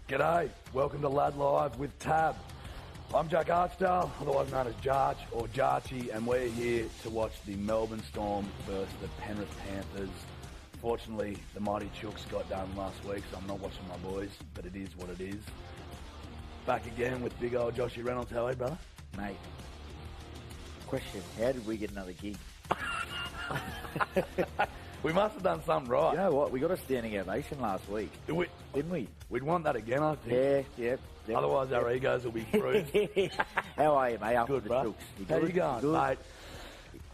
G'day, welcome to Lad Live with Tab. I'm Jack Archdale, otherwise known as Jarch or Jarchy, and we're here to watch the Melbourne Storm versus the Penrith Panthers. Fortunately, the mighty Chooks got done last week, so I'm not watching my boys, but it is what it is. Back again with big old Joshy Reynolds. How are you, brother? Mate, question, how did we get another gig? We must have done something right. You know what? We got a standing ovation last week, didn't we? We'd want that again, I think. Yeah. Otherwise, our egos will be bruised. How are you, mate? After Good, the bro. Chooks? How you going, good? mate?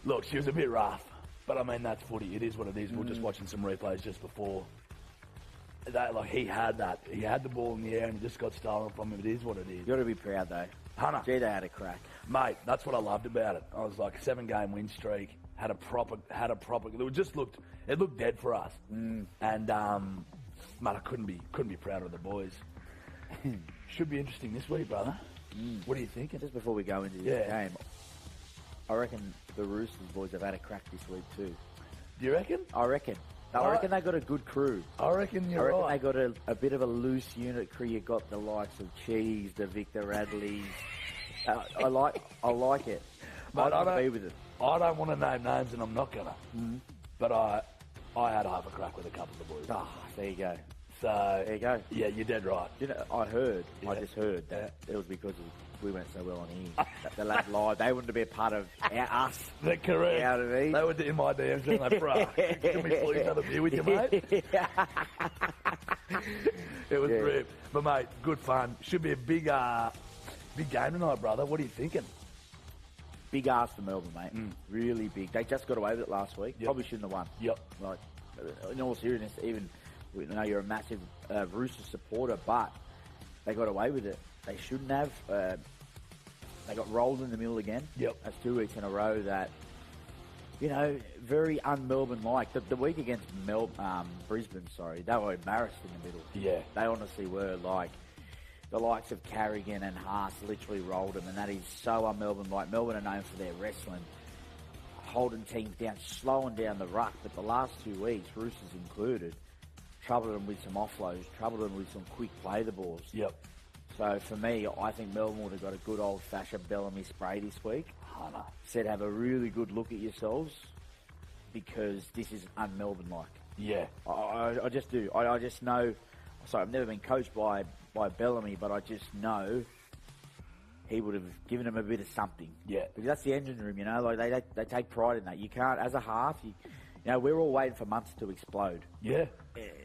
Look, she was a bit rough, but I mean, that's footy. It is what it is. We're just watching some replays just before. He had the ball in the air and it just got stolen from him. It is what it is. You got to be proud, though. Hunter. Gee, they had a crack. Mate, that's what I loved about it. I was like, 7-game win streak, had a proper, it looked dead for us. And, mate, I couldn't be prouder of the boys. Should be interesting this week, brother. What are you thinking? Just before we go into this game, I reckon the Roosters boys have had a crack this week too. Do you reckon? I reckon they got a good crew. I reckon you're right. They got a bit of a loose unit crew. You got the likes of Cheese, the Victor Radleys. I like it. Mate, I don't be with it. I don't want to name names, and I'm not gonna. But I had half a crack with a couple of the boys. Oh, there you go. So there you go. Yeah, you're dead right. You know, I just heard that it was because we went so well on here. The Lad Live, they wanted to be a part of us. They're correct. Out of me. They were in my DMs and like, bro, can we please have a beer with you, mate? It was brilliant. But mate, good fun. Should be a big game tonight, brother. What are you thinking? Big ask for Melbourne, mate. Really big. They just got away with it last week. Yep. Probably shouldn't have won. Yep. Like, in all seriousness, even we know you're a massive Roosters supporter, but they got away with it. They shouldn't have. They got rolled in the middle again. Yep. That's 2 weeks in a row that, you know, very un-Melbourne-like. The week against Brisbane, they were embarrassed in the middle. Yeah. They honestly were. Like, the likes of Carrigan and Haas literally rolled them, and that is so un-Melbourne-like. Melbourne are known for their wrestling, holding teams down, slowing down the ruck. But the last 2 weeks, Roosters included, troubled them with some offloads, troubled them with some quick play the balls. Yep. So for me, I think Melbourne would have got a good old-fashioned Bellamy spray this week. Hunter. Said have a really good look at yourselves because this is un-Melbourne-like. Yeah. I just do. I just know. Sorry, I've never been coached by Bellamy, but I just know he would have given him a bit of something. Yeah. Because that's the engine room, you know. Like they take pride in that. You can't, as a half, you know, we're all waiting for Munster to explode. Yeah.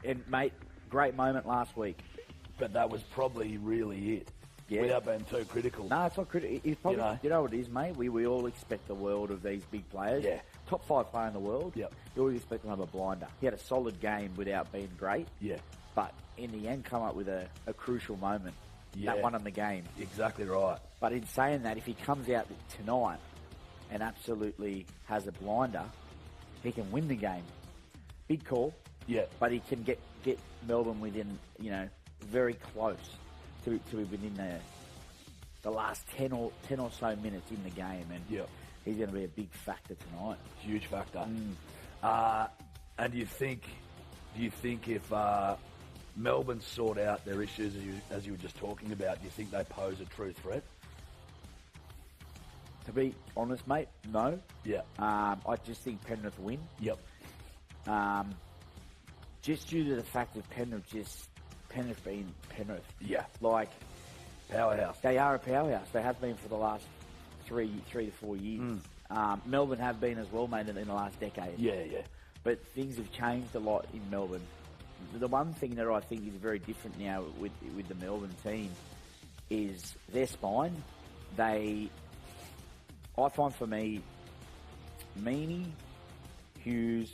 And mate, great moment last week. But that was probably really it. Yeah. Without being too critical. No, it's not critical. It's probably, you know what it is, mate? We all expect the world of these big players. Yeah. Top 5 player in the world. Yep. You always expect them to have a blinder. He had a solid game without being great. Yeah. But in the end, come up with a crucial moment. Yeah. That won him the game. Exactly right. But in saying that, if he comes out tonight and absolutely has a blinder, he can win the game. Big call. Yeah. But he can get Melbourne within, you know, very close to within the last 10 or so minutes in the game. And he's going to be a big factor tonight. Huge factor. And do you think if Melbourne sort out their issues as you were just talking about, do you think they pose a true threat? To be honest, mate, no. Yeah. I just think Penrith win. Yep. Just due to the fact of Penrith being Penrith. Yeah. Like, powerhouse. They are a powerhouse. They have been for the last three to 4 years. Melbourne have been as well, mate, in the last decade. Yeah. But things have changed a lot in Melbourne. The one thing that I think is very different now with the Melbourne team is their spine. I find for me, Meaney, Hughes,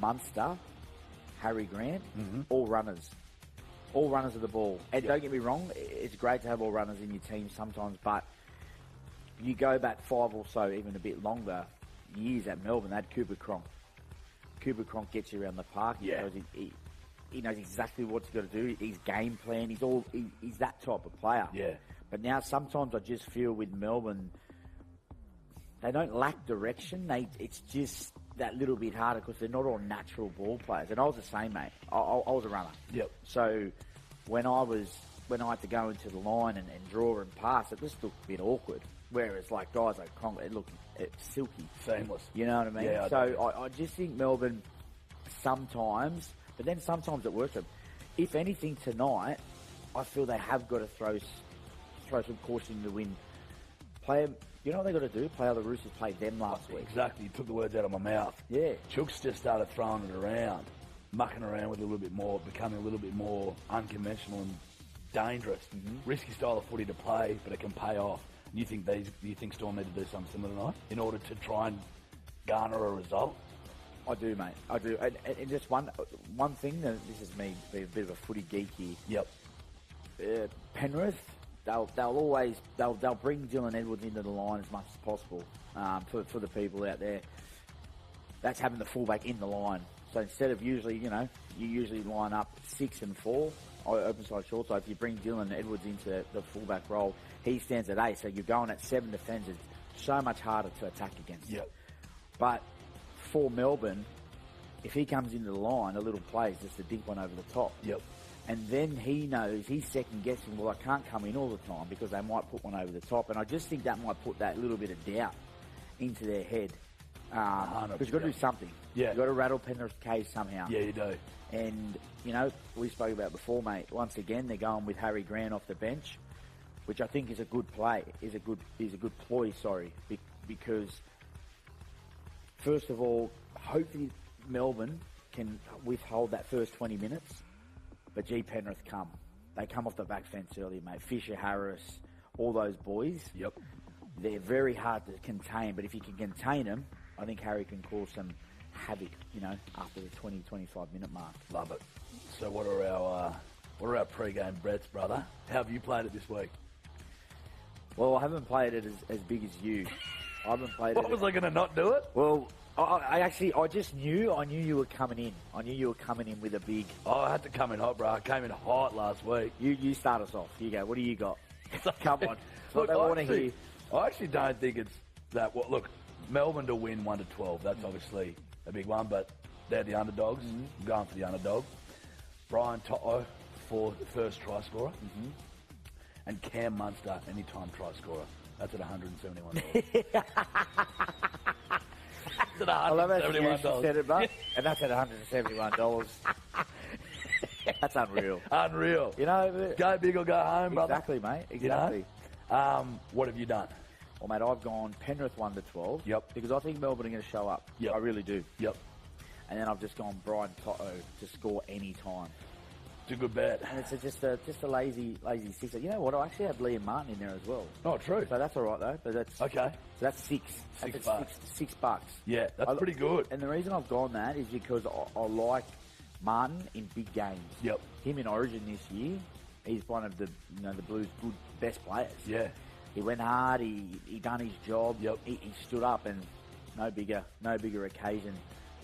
Munster, Harry Grant, all runners. All runners of the ball. And don't get me wrong, it's great to have all runners in your team sometimes, but you go back 5 or so, even a bit longer, years at Melbourne, they had Cooper Cronk. Cooper Cronk gets you around the park. Yeah. He knows exactly what he's got to do. His game plan. He's that type of player. Yeah. But now sometimes I just feel with Melbourne, they don't lack direction. It's just that little bit harder because they're not all natural ball players. And I was the same, mate. I was a runner. Yep. So when I was when I had to go into the line and draw and pass, it just looked a bit awkward. Whereas like guys like Conklin, it looked silky. Seamless. You know what I mean? Yeah, I just think Melbourne sometimes, but then sometimes it works. If anything tonight, I feel they have got to throw some caution in the wind. You know what they got to do? Play how the Roosters played them last week. Exactly. You took the words out of my mouth. Yeah. Chooks just started throwing it around, mucking around with it a little bit more, becoming a little bit more unconventional and dangerous. Risky style of footy to play, but it can pay off. You think Storm need to do something similar tonight in order to try and garner a result? I do, mate. I do. And just one thing, this is me being a bit of a footy geek here. Yep. Penrith, they'll bring Dylan Edwards into the line as much as possible for the people out there. That's having the fullback in the line. So instead of you usually line up 6 and 4, open side short. So if you bring Dylan Edwards into the fullback role, he stands at 8. So you're going at 7 defenders. So much harder to attack against. Yep. But for Melbourne, if he comes into the line, a little play is just to dink one over the top. Yep. And then he knows, he's second guessing, well, I can't come in all the time because they might put one over the top. And I just think that might put that little bit of doubt into their head. Because you've got to do something. Yeah. You've got to rattle Penrith's cage somehow. Yeah, you do. And, we spoke about before, mate. Once again, they're going with Harry Grant off the bench, which I think is a good play, is a good ploy, because first of all, hopefully Melbourne can withhold that first 20 minutes, but Penrith come. They come off the back fence early, mate. Fisher, Harris, all those boys. Yep. They're very hard to contain, but if you can contain them, I think Harry can cause some havoc, after the 20, 25-minute mark. Love it. So what are our pre-game bets, brother? How have you played it this week? Well, I haven't played it as big as you. I haven't played it. What was I going to not do it? Well, I just knew you were coming in. I knew you were coming in with a big... Oh, I had to come in hot, bro. I came in hot last week. You start us off. You go. What do you got? Come on. Look, I actually don't think it's that... Well, look, Melbourne to win 1-12. That's obviously a big one, but they're the underdogs. I'm going for the underdog. Brian Toto for the first try scorer. And Cam Munster, anytime try scorer. That's at $171. That's at $171. I love how you said it, bro. And that's at $171. That's unreal. Unreal. Go big or go home, brother. Exactly, mate. Exactly. What have you done? Well, mate, I've gone Penrith 1-12. Yep. Because I think Melbourne are going to show up. Yep. I really do. Yep. And then I've just gone Brian Toto to score any time. It's a good bet. And it's just a lazy sixer. You know what? I actually have Liam Martin in there as well. Oh, true. So that's all right though. But that's okay. So that's $6. $6. Yeah, that's pretty good. And the reason I've gone that is because I like Martin in big games. Yep. Him in Origin this year, he's one of the the Blues' best players. Yeah. He went hard. He done his job. Yep. He stood up, and no bigger occasion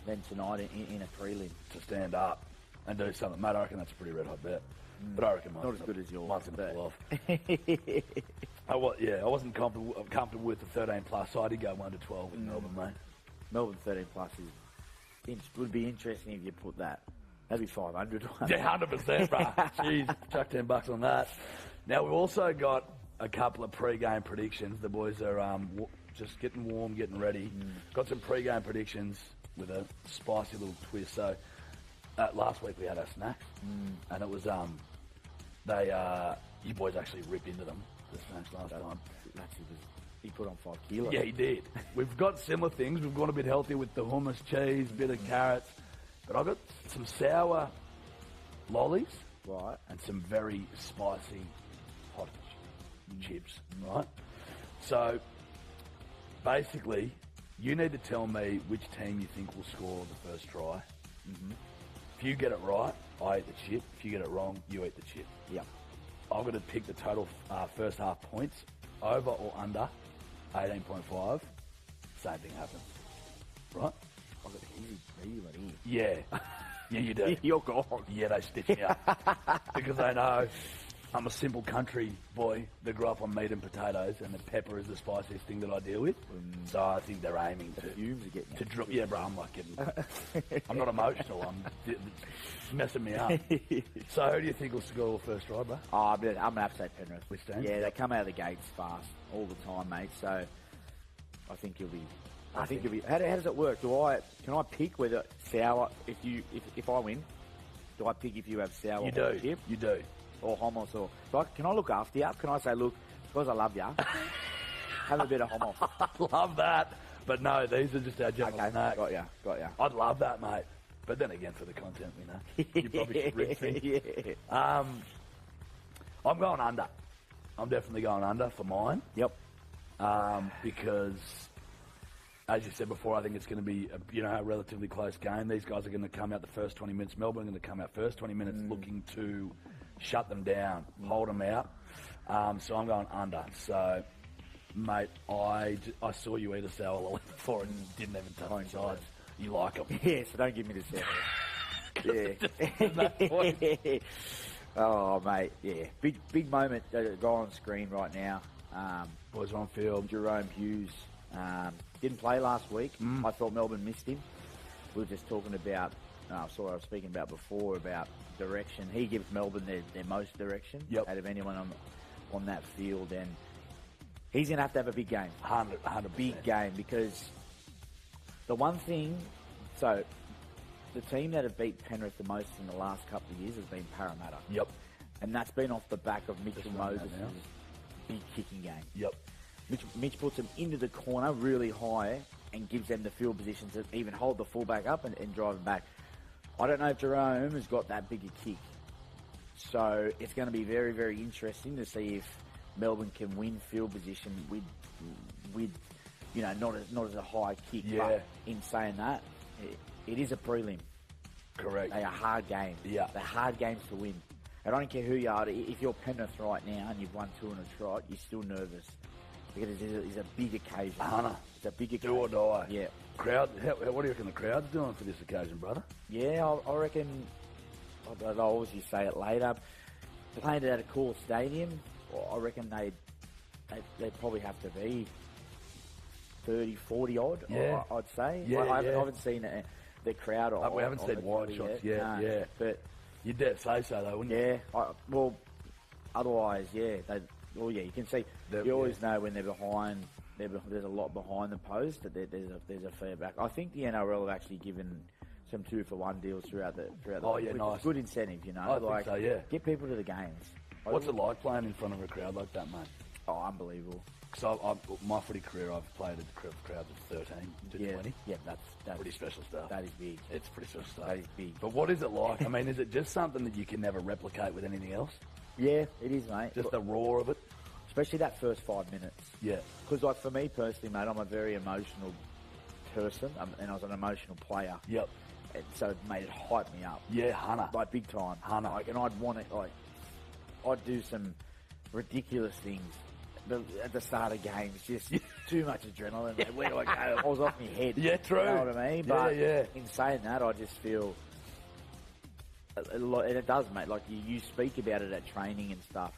than tonight in a prelim to stand up and do something. Mate, I reckon that's a pretty red hot bet. But I reckon not as good as yours. Mine's going to pull off. I wasn't comfortable with the 13 plus, so I did go 1-12 in Melbourne, mate. Melbourne 13 plus would be interesting if you put that. That'd be 500. Yeah, 100%, bro. Jeez, chuck $10 on that. Now we've also got a couple of pre-game predictions. The boys are just getting warm, getting ready. Got some pre-game predictions with a spicy little twist. So last week we had our snacks, and it was you boys actually ripped into them, the snacks last time. He put on 5 kilos. Yeah, he did. We've got similar things. We've gone a bit healthier with the hummus, cheese, bit of carrots, but I've got some sour lollies, right, and some very spicy hot chips, right? So basically, you need to tell me which team you think will score the first try. If you get it right, I eat the chip. If you get it wrong, you eat the chip. Yep. I've got to pick the total first half points, over or under 18.5. Same thing happens, right? I've got an easy one here. Yeah. Yeah, you do. You're gone. Yeah, they stitch me up because they know I'm a simple country boy that grew up on meat and potatoes, and the pepper is the spiciest thing that I deal with. So I think they're aiming to drop. Yeah, bro, I'm like getting. I'm not emotional. It's messing me up. So who do you think will score first try, bro? Oh, I'm going to have to say Penrith. Withstand? Yeah, they come out of the gates fast all the time, mate. So I think you'll be. I think you'll be. How does it work? Can I pick whether sour if I win? Do I pick if you have sour? You do. Chip? You do. Or hummus, can I look after you? Can I say, look, because I love you, have a bit of hummus? I love that. But no, these are just our general snacks. Got ya. I'd love that, mate. But then again, for the content, we know. You probably should rig things. Yeah. I'm going under. I'm definitely going under for mine. Yep. Because, as you said before, I think it's going to be a relatively close game. These guys are going to come out the first 20 minutes. Melbourne are going to come out first 20 minutes looking to shut them down, hold them out. So I'm going under. So, mate, I saw you eat a sour lolly before and didn't even touch the sides. You like them. Yeah, so don't give me the sour. Yeah. Oh, mate, yeah. Big moment guy on screen right now. Boys on field. Jerome Hughes. Didn't play last week. I thought Melbourne missed him. We were just talking about, I was speaking about before, about direction. He gives Melbourne their most direction out of anyone on that field. And he's going to have a big game. 100%. Big game, because the one thing, so the team that have beat Penrith the most in the last couple of years has been Parramatta. Yep. And that's been off the back of Mitchell Moses' big kicking game. Yep. Mitch puts them into the corner really high and gives them the field position to even hold the fullback up and drive him back. I don't know if Jerome has got that big a kick. So it's going to be very, very interesting to see if Melbourne can win field position with not as a high kick. Yeah. But in saying that, it is a prelim. Correct. They are hard games. Yeah. They're hard games to win. I don't care who you are. If you're Penrith right now and you've won 2 in a trot, you're still nervous. Because it's a big occasion. It's a big occasion. Do or die. Yeah. Crowd. What do you reckon the crowd's doing for this occasion, brother? Yeah, I reckon. I'll obviously say it later. Playing it at a cool stadium, I reckon they'd probably have to be 30, 40 odd. Yeah. I'd say. Yeah, I haven't seen the crowd. We haven't seen wide shots yet. No, yeah. But you'd dare say so, though, wouldn't you? Yeah. Otherwise, yeah. You can see. You always know when they're behind. There's a lot behind the post that there's a fair back. I think the NRL have actually given some 2-for-1 deals throughout the. Oh yeah, nice. Good incentive, I think so. Yeah. Get people to the games. What's it like playing in front of a crowd like that, mate? Oh, unbelievable. So my footy career, I've played at crowds of 13 to 20. Yeah, that's pretty special stuff. That is big. It's pretty special stuff. That is big. But what is it like? I mean, is it just something that you can never replicate with anything else? Yeah, it is, mate. Just the roar of it? Especially that first 5 minutes. Yeah. Because, for me personally, mate, I'm a very emotional person, and I was an emotional player. Yep. And so it made it hype me up. Yeah, Hunter. Like, big time. Hunter. And I'd want it, I'd do some ridiculous things at the start of games. Just too much adrenaline. Like, where do I go? I was off my head. Yeah, true. You know what I mean? But in saying that, I just feel... And it does, mate. Like, you speak about it at training and stuff.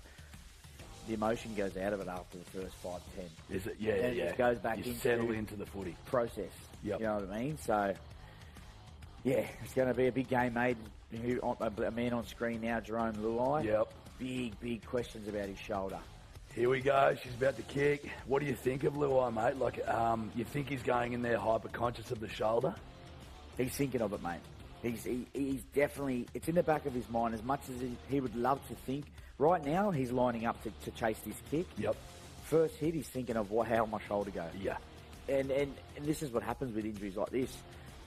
The emotion goes out of it after the first 5-10. Is it? Yeah, and yeah. it just goes back into settle into the footy process. Yep. You know what I mean? So, yeah, it's going to be a big game, mate. A man on screen now, Jerome Luai. Yep. Big questions about his shoulder. Here we go. She's about to kick. What do you think of Luai, mate? Like, you think he's going in there hyper conscious of the shoulder? He's thinking of it, mate. He's definitely. It's in the back of his mind as much as he would love to think. Right now, he's lining up to chase this kick. Yep. First hit, he's thinking of how my shoulder goes. Yeah. And this is what happens with injuries like this.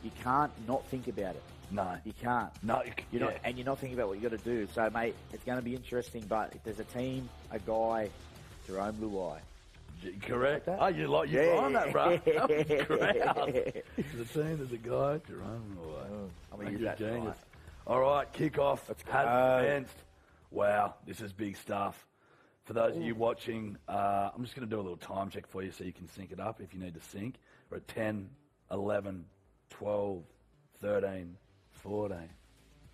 You can't not think about it. No. You can't. No. You're not, and you're not thinking about what you got to do. So, mate, it's going to be interesting. But if there's a team, a guy, Jerome Luai. Correct. Like oh, you on that, bro. That was great. There's a team, there's a guy, Jerome Luai. I'm going to use that genius. tonight. All right, kickoff Let's go. has commenced. Wow, this is big stuff. For those of you watching, I'm just going to do a little time check for you so you can sync it up if you need to sync. We're at 10, 11, 12, 13, 14.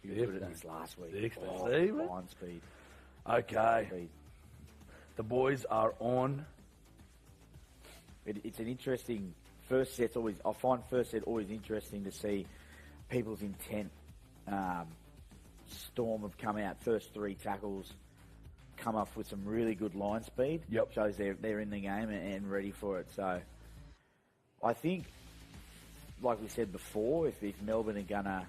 You were good at this last week. 16. Blind speed. Okay. Speed. The boys are on. It's an interesting first set. I find first set always interesting to see people's intent. Storm have come out first 3 tackles, come up with some really good line speed. Yep. Shows they're in the game and ready for it. So I think, like we said before, if Melbourne are gonna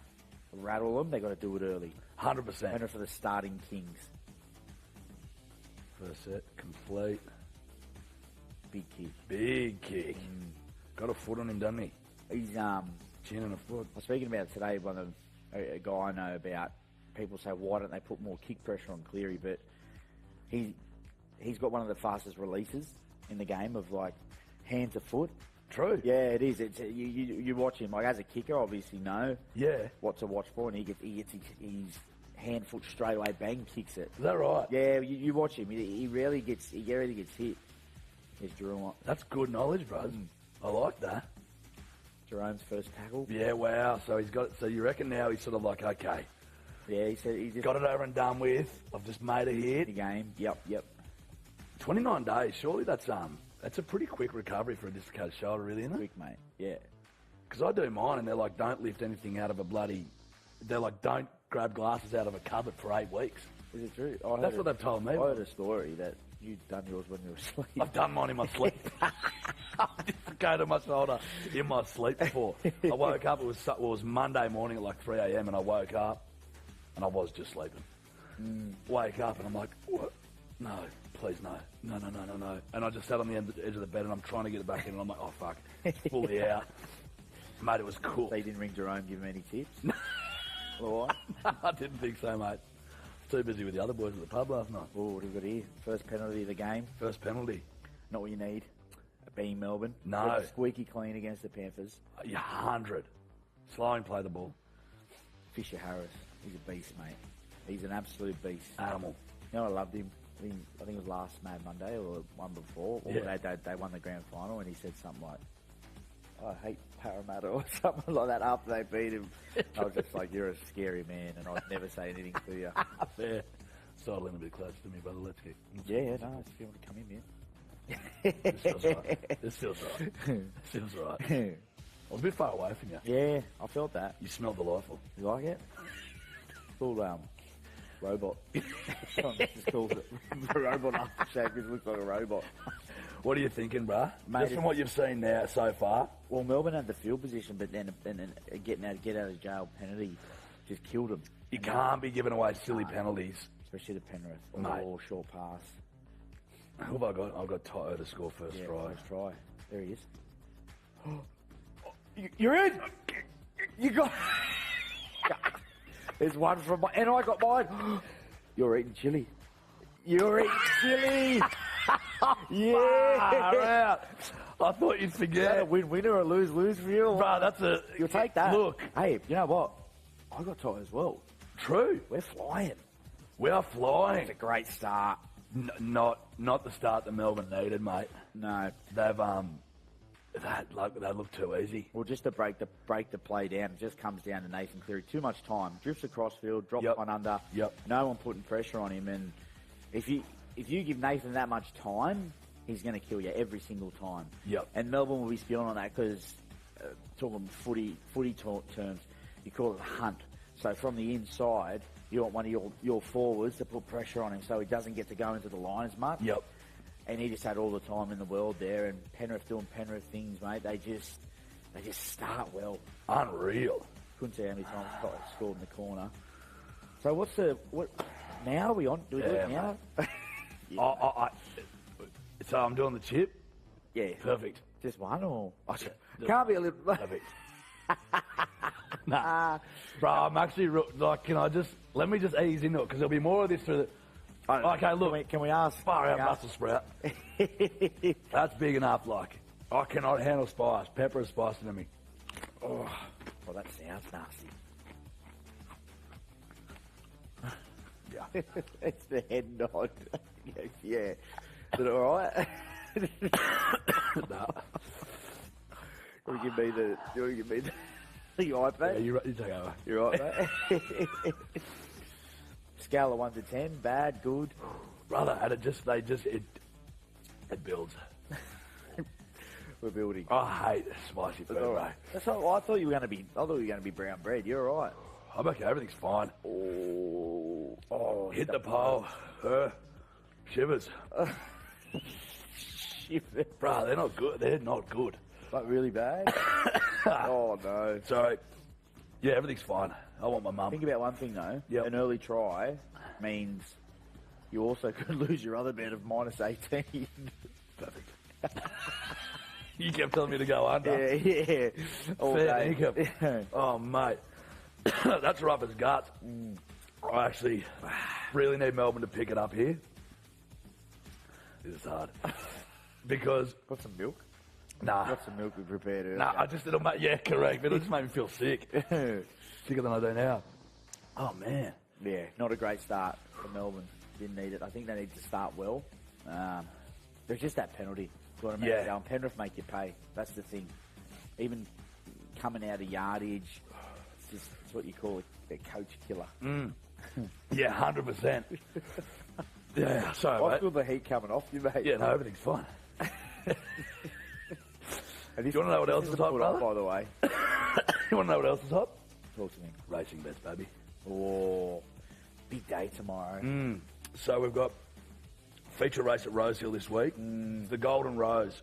rattle them, they got to do it early. 100%. And for the starting Kings. First set complete. Big kick. Big kick. Got a foot on him, doesn't he? He's Chin and a foot. I was speaking about it today with a guy I know about. People say, why don't they put more kick pressure on Cleary? But he's got one of the fastest releases in the game of like hand to foot. True. Yeah, it is. It's you watch him like as a kicker, obviously know what to watch for, and he gets his hand foot straight away, bang, kicks it. Is that right? Yeah, you watch him. He rarely gets hit. He's Jerome. That's good knowledge, bro. I like that. Jerome's first tackle. Yeah, wow. So he's got. So you reckon now he's sort of like, okay, Yeah, he said he just got it over and done with. I've just made a hit. the game. Yep. 29 days. Surely that's a pretty quick recovery for a dislocated shoulder, really, isn't it? Quick, mate. Yeah. Because I do mine, and they're like, don't lift anything out of a bloody. They're like, don't grab glasses out of a cupboard for 8 weeks. Is it true? That's what they've told me. I heard a story that you'd done yours when you were asleep. I've done mine in my sleep. I dislocated my shoulder in my sleep before. I woke up. It was Monday morning at like 3 a.m. and I woke up, and I was just sleeping. Wake up and I'm like, what? No, please no. And I just sat on the edge of the bed and I'm trying to get it back in, and I'm like, oh fuck, it's fully out. Mate, it was cool. So you didn't ring Jerome, give him any tips? All right. I didn't think so, mate. Too busy with the other boys at the pub last night. Oh, what have we got here? First penalty of the game. First penalty. Not what you need. Being Melbourne. No. Got squeaky clean against the Panthers. 100. Slow and play the ball. Fisher Harris. He's a beast, mate. He's an absolute beast. Animal. You know, I loved him. I think it was last Mad Monday or one before. Or they won the grand final, and he said something like, I hate Parramatta or something like that after they beat him. I was just like, you're a scary man, and I'd never say anything to you. Fair. Sidle in a bit closer to me, brother. Let's get. Yeah, no, if you want to come in, man. This feels right. This feels right. I was a bit far away from you. Yeah, I felt that. You smell delightful. You like it? Called robot. Just called it robot aftershave because it looks like a robot. What are you thinking, bruh? Mate, Just from what you've seen now so far. Well, Melbourne had the field position, but then a get out of jail penalty just killed them. You can't be giving away silly penalties. Especially the Penrith or short pass. Who have I got? I've got Toto to score first try. First try. There he is. You're in! You got... There's one from my... And I got mine. You're eating chili. You're eating chili! Yeah! I thought you'd Is that forget. a win-win or a lose-lose for you? Bruh, that's a... You'll take that. Look. Hey, you know what? I got Toto as well. True. We're flying. We are flying. It's a great start. Not the start that Melbourne needed, mate. No. They've that looked too easy. Well, just to break the play down, it just comes down to Nathan Cleary. Too much time. Drifts across field, drops one under. Yep. No one putting pressure on him. And if you give Nathan that much time, he's going to kill you every single time. Yep. And Melbourne will be spewing on that because, talking footy terms, you call it a hunt. So from the inside, you want one of your forwards to put pressure on him so he doesn't get to go into the line as much. Yep. And he just had all the time in the world there, and Penrith doing Penrith things, mate. They just start well. Unreal. Couldn't see how many times Scott scored in the corner. So what? Now are we on? Do we do it now? So I'm doing the chip. Yeah. Perfect. Just one or can't be a little. Perfect. Nah, bro. I'm actually like. Can I just let me just ease into it because there'll be more of this through the. Okay, look. Can we ask? Far out Brussels sprout. That's big enough. Like, I cannot handle spice. Pepper is spicy to me. Oh, well, that sounds nasty. Yeah. It's the head nod. Yeah. Is it all right? No. You want to give me the iPad? Yeah, you take over. You're right, mate. Scale of 1 to 10, bad, good. Brother, and it builds. We're building. I hate spicy food, bro. That's all, I thought you were going to be. I thought you were going to be brown bread. You're all right. I'm okay. Everything's fine. Oh, Hit the pole. Shivers. Shivers. Bro, they're not good. They're not good. Like really bad? Oh, no. Sorry. Yeah, everything's fine. I want my mum. Think about one thing, though. Yep. An early try means you also could lose your other bet of -18. Perfect. You kept telling me to go under. Yeah. All Fair day. income. Oh, mate. That's rough as guts. I actually really need Melbourne to pick it up here. This is hard. Because... Got some milk? Nah. Got some milk we prepared earlier. Nah, it'll make... Yeah, correct. But it'll just make me feel sick. Sicker than I do now. Oh, man. Yeah, not a great start for Melbourne. Didn't need it. I think they need to start well. There's just that penalty. Yeah. Penrith make you pay. That's the thing. Even coming out of yardage, it's what you call a coach killer. Yeah, 100%. Yeah, sorry, I mate. feel the heat coming off you, mate. Yeah, no, everything's fine. Do you want to know what else is hot, brother? By the way. You want to know what else is hot? Talk to me. Racing bets, baby. Oh, big day tomorrow. So we've got feature race at Rosehill this week. The Golden Rose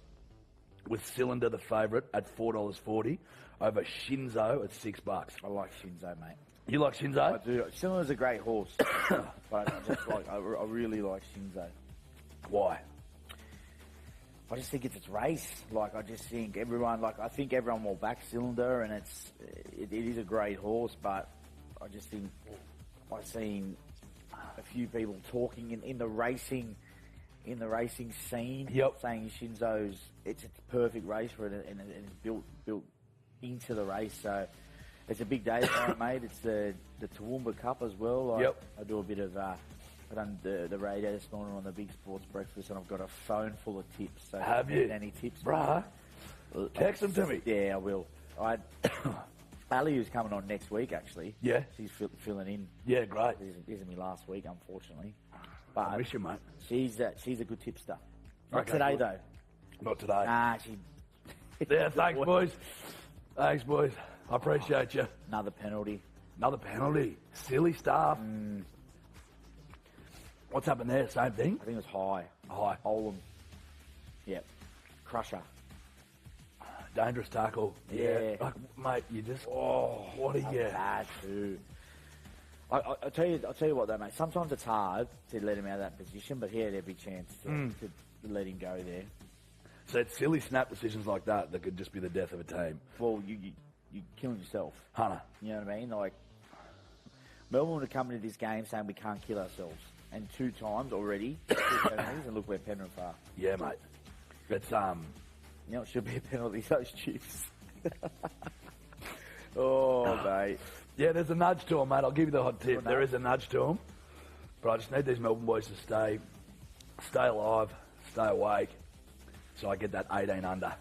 with Cylinder, the favourite, at $4.40 over Shinzo at $6. I like Shinzo, mate. You like Shinzo? I do. Cylinder's a great horse, but I really like Shinzo. Why? I just think it's its race. Like, I just think everyone, I think everyone will back Cylinder, and it is a great horse, but I just think I've seen a few people talking in the racing scene, saying Shinzo's it's a perfect race for it, and it's built into the race. So it's a big day tomorrow, mate. It's the Toowoomba Cup as well. I do a bit of I done the radio this morning on the Big Sports Breakfast, and I've got a phone full of tips. So have you? Any tips, bruh? Text them to me. Yeah, I will. Ali, who's coming on next week, actually. Yeah. She's filling in. Yeah, great. This isn't me last week, unfortunately. But I miss you, mate. She's a good tipster. Not Okay, today, good. though. Not today. Nah, she... Yeah, thanks, boys. Thanks, boys. I appreciate you. Another penalty. Another penalty. Silly stuff. What's happened there? Same thing? I think it was high. High. Oldham. Yep. Crusher. Dangerous tackle. Yeah. Like, mate, you just... Oh, what are you... Bad, too. I'll tell you what, though, mate. Sometimes it's hard to let him out of that position, but he had every chance to let him go there. So it's silly snap decisions like that could just be the death of a team. Well, you're killing yourself. Hunter. You know what I mean? Like, Melbourne are coming to this game saying we can't kill ourselves. And 2 times already, 2 penalties, and look where Penrith are. Yeah, mate. It's, You know, it should be a penalty, those chips. Oh, mate. Yeah, there's a nudge to them, mate. I'll give you the hot tip. There is a nudge to them. But I just need these Melbourne boys to stay alive, stay awake, so I get that 18 under.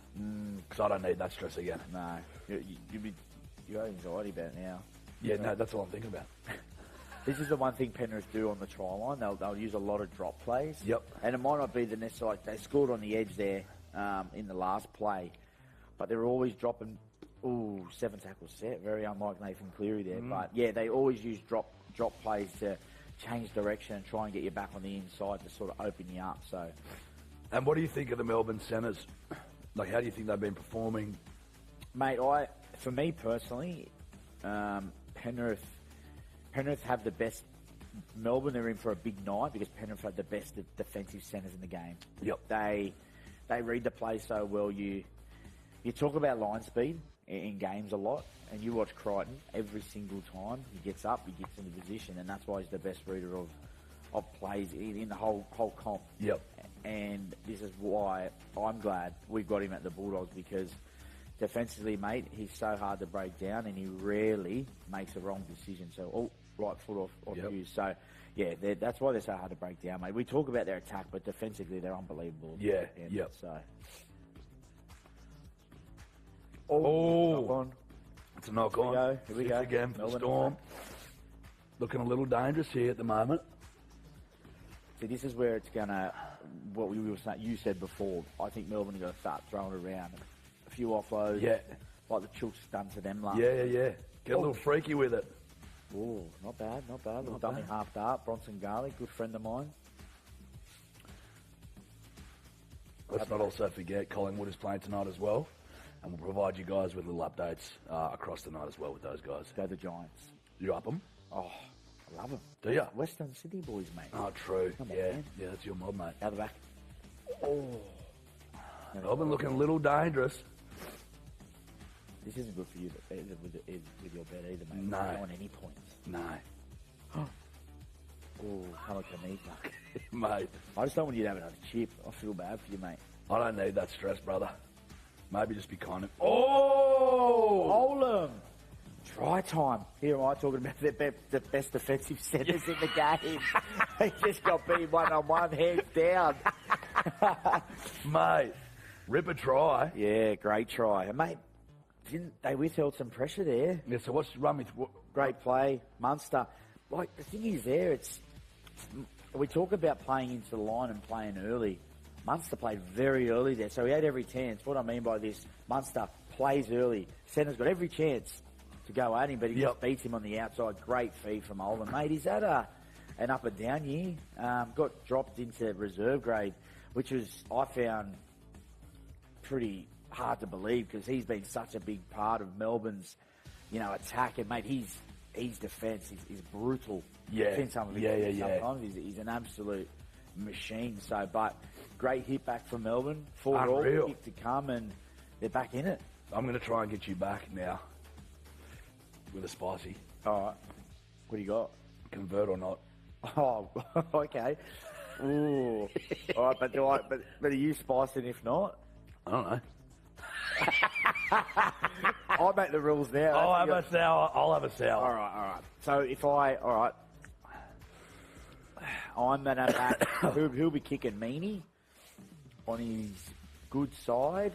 Because I don't need that stress again. No. You have anxiety about it now. Yeah, no, that's all I'm thinking about. This is the one thing Penrith do on the try line. They'll use a lot of drop plays. Yep. And it might not be the necessary... Like, they scored on the edge there in the last play. But they're always dropping... 7 tackles set. Very unlike Nathan Cleary there. But, yeah, they always use drop plays to change direction and try and get you back on the inside to sort of open you up. So, And what do you think of the Melbourne centres? Like, how do you think they've been performing? Mate, for me personally, Penrith have the best. Melbourne are in for a big night because Penrith have the best defensive centres in the game. Yep. They read the play so well. You talk about line speed in games a lot, and you watch Crichton every single time he gets up, he gets into position, and that's why he's the best reader of plays in the whole comp. Yep. And this is why I'm glad we've got him at the Bulldogs, because defensively, mate, he's so hard to break down and he rarely makes a wrong decision. So, right foot off cues. So, yeah, that's why they're so hard to break down, mate. We talk about their attack, but defensively, they're unbelievable. Yeah, yep. So. Oh, knock on. It's a knock on. Here we go. Again for the Melbourne Storm. looking a little dangerous here at the moment. See, this is where it's gonna. What we were saying, you said before. I think Melbourne are gonna start throwing around a few offloads. Yeah. Like the Chooks done to them last. Yeah. Get a little freaky with it. Oh, not bad. Little dummy half dart. Bronson Garlic, good friend of mine. Let's not also forget Collingwood is playing tonight as well, and we'll provide you guys with little updates across the night as well with those guys. Go the Giants. You up them? Oh, I love them. Do you? Western Sydney boys, mate. Oh, true. Come on, Yeah, man. that's your mob, mate. Out the back. Oh. Melbourne looking a little dangerous. This isn't good for you with your bet either, mate. No. You don't want any points. No. Oh, how much I need, Mate, I just don't want you to have another chip. I feel bad for you, mate. I don't need that stress, brother. Maybe just be kind of... Oh! Olam! Try time. Here am I talking about the best defensive centres in the game. He just got beat one-on-one, hands down. Mate, rip a try. Yeah, great try. And, mate, they withheld some pressure there. Yeah, so what's run me... Great play. Munster. Like, the thing is there, we talk about playing into the line and playing early. Munster played very early there, so he had every chance. What I mean by this, Munster plays early. Centre's got every chance to go at him, but he just beats him on the outside. Great feed from Oldham. Mate, he's had an up and down year. Got dropped into reserve grade, which was, I found, pretty hard to believe because he's been such a big part of Melbourne's, attack. And, mate, his defence is brutal. Yeah. I've seen some of it sometimes. He's an absolute machine. So, but great hit back from Melbourne. Unreal. Kick to come, and they're back in it. I'm going to try and get you back now with a spicy. All right. What do you got? Convert or not. Oh, okay. Ooh. All right, but are you spicing if not? I don't know. I'll make the rules now. I'll have a sour. All right. So I'm going to back, who'll be kicking Meany on his good side.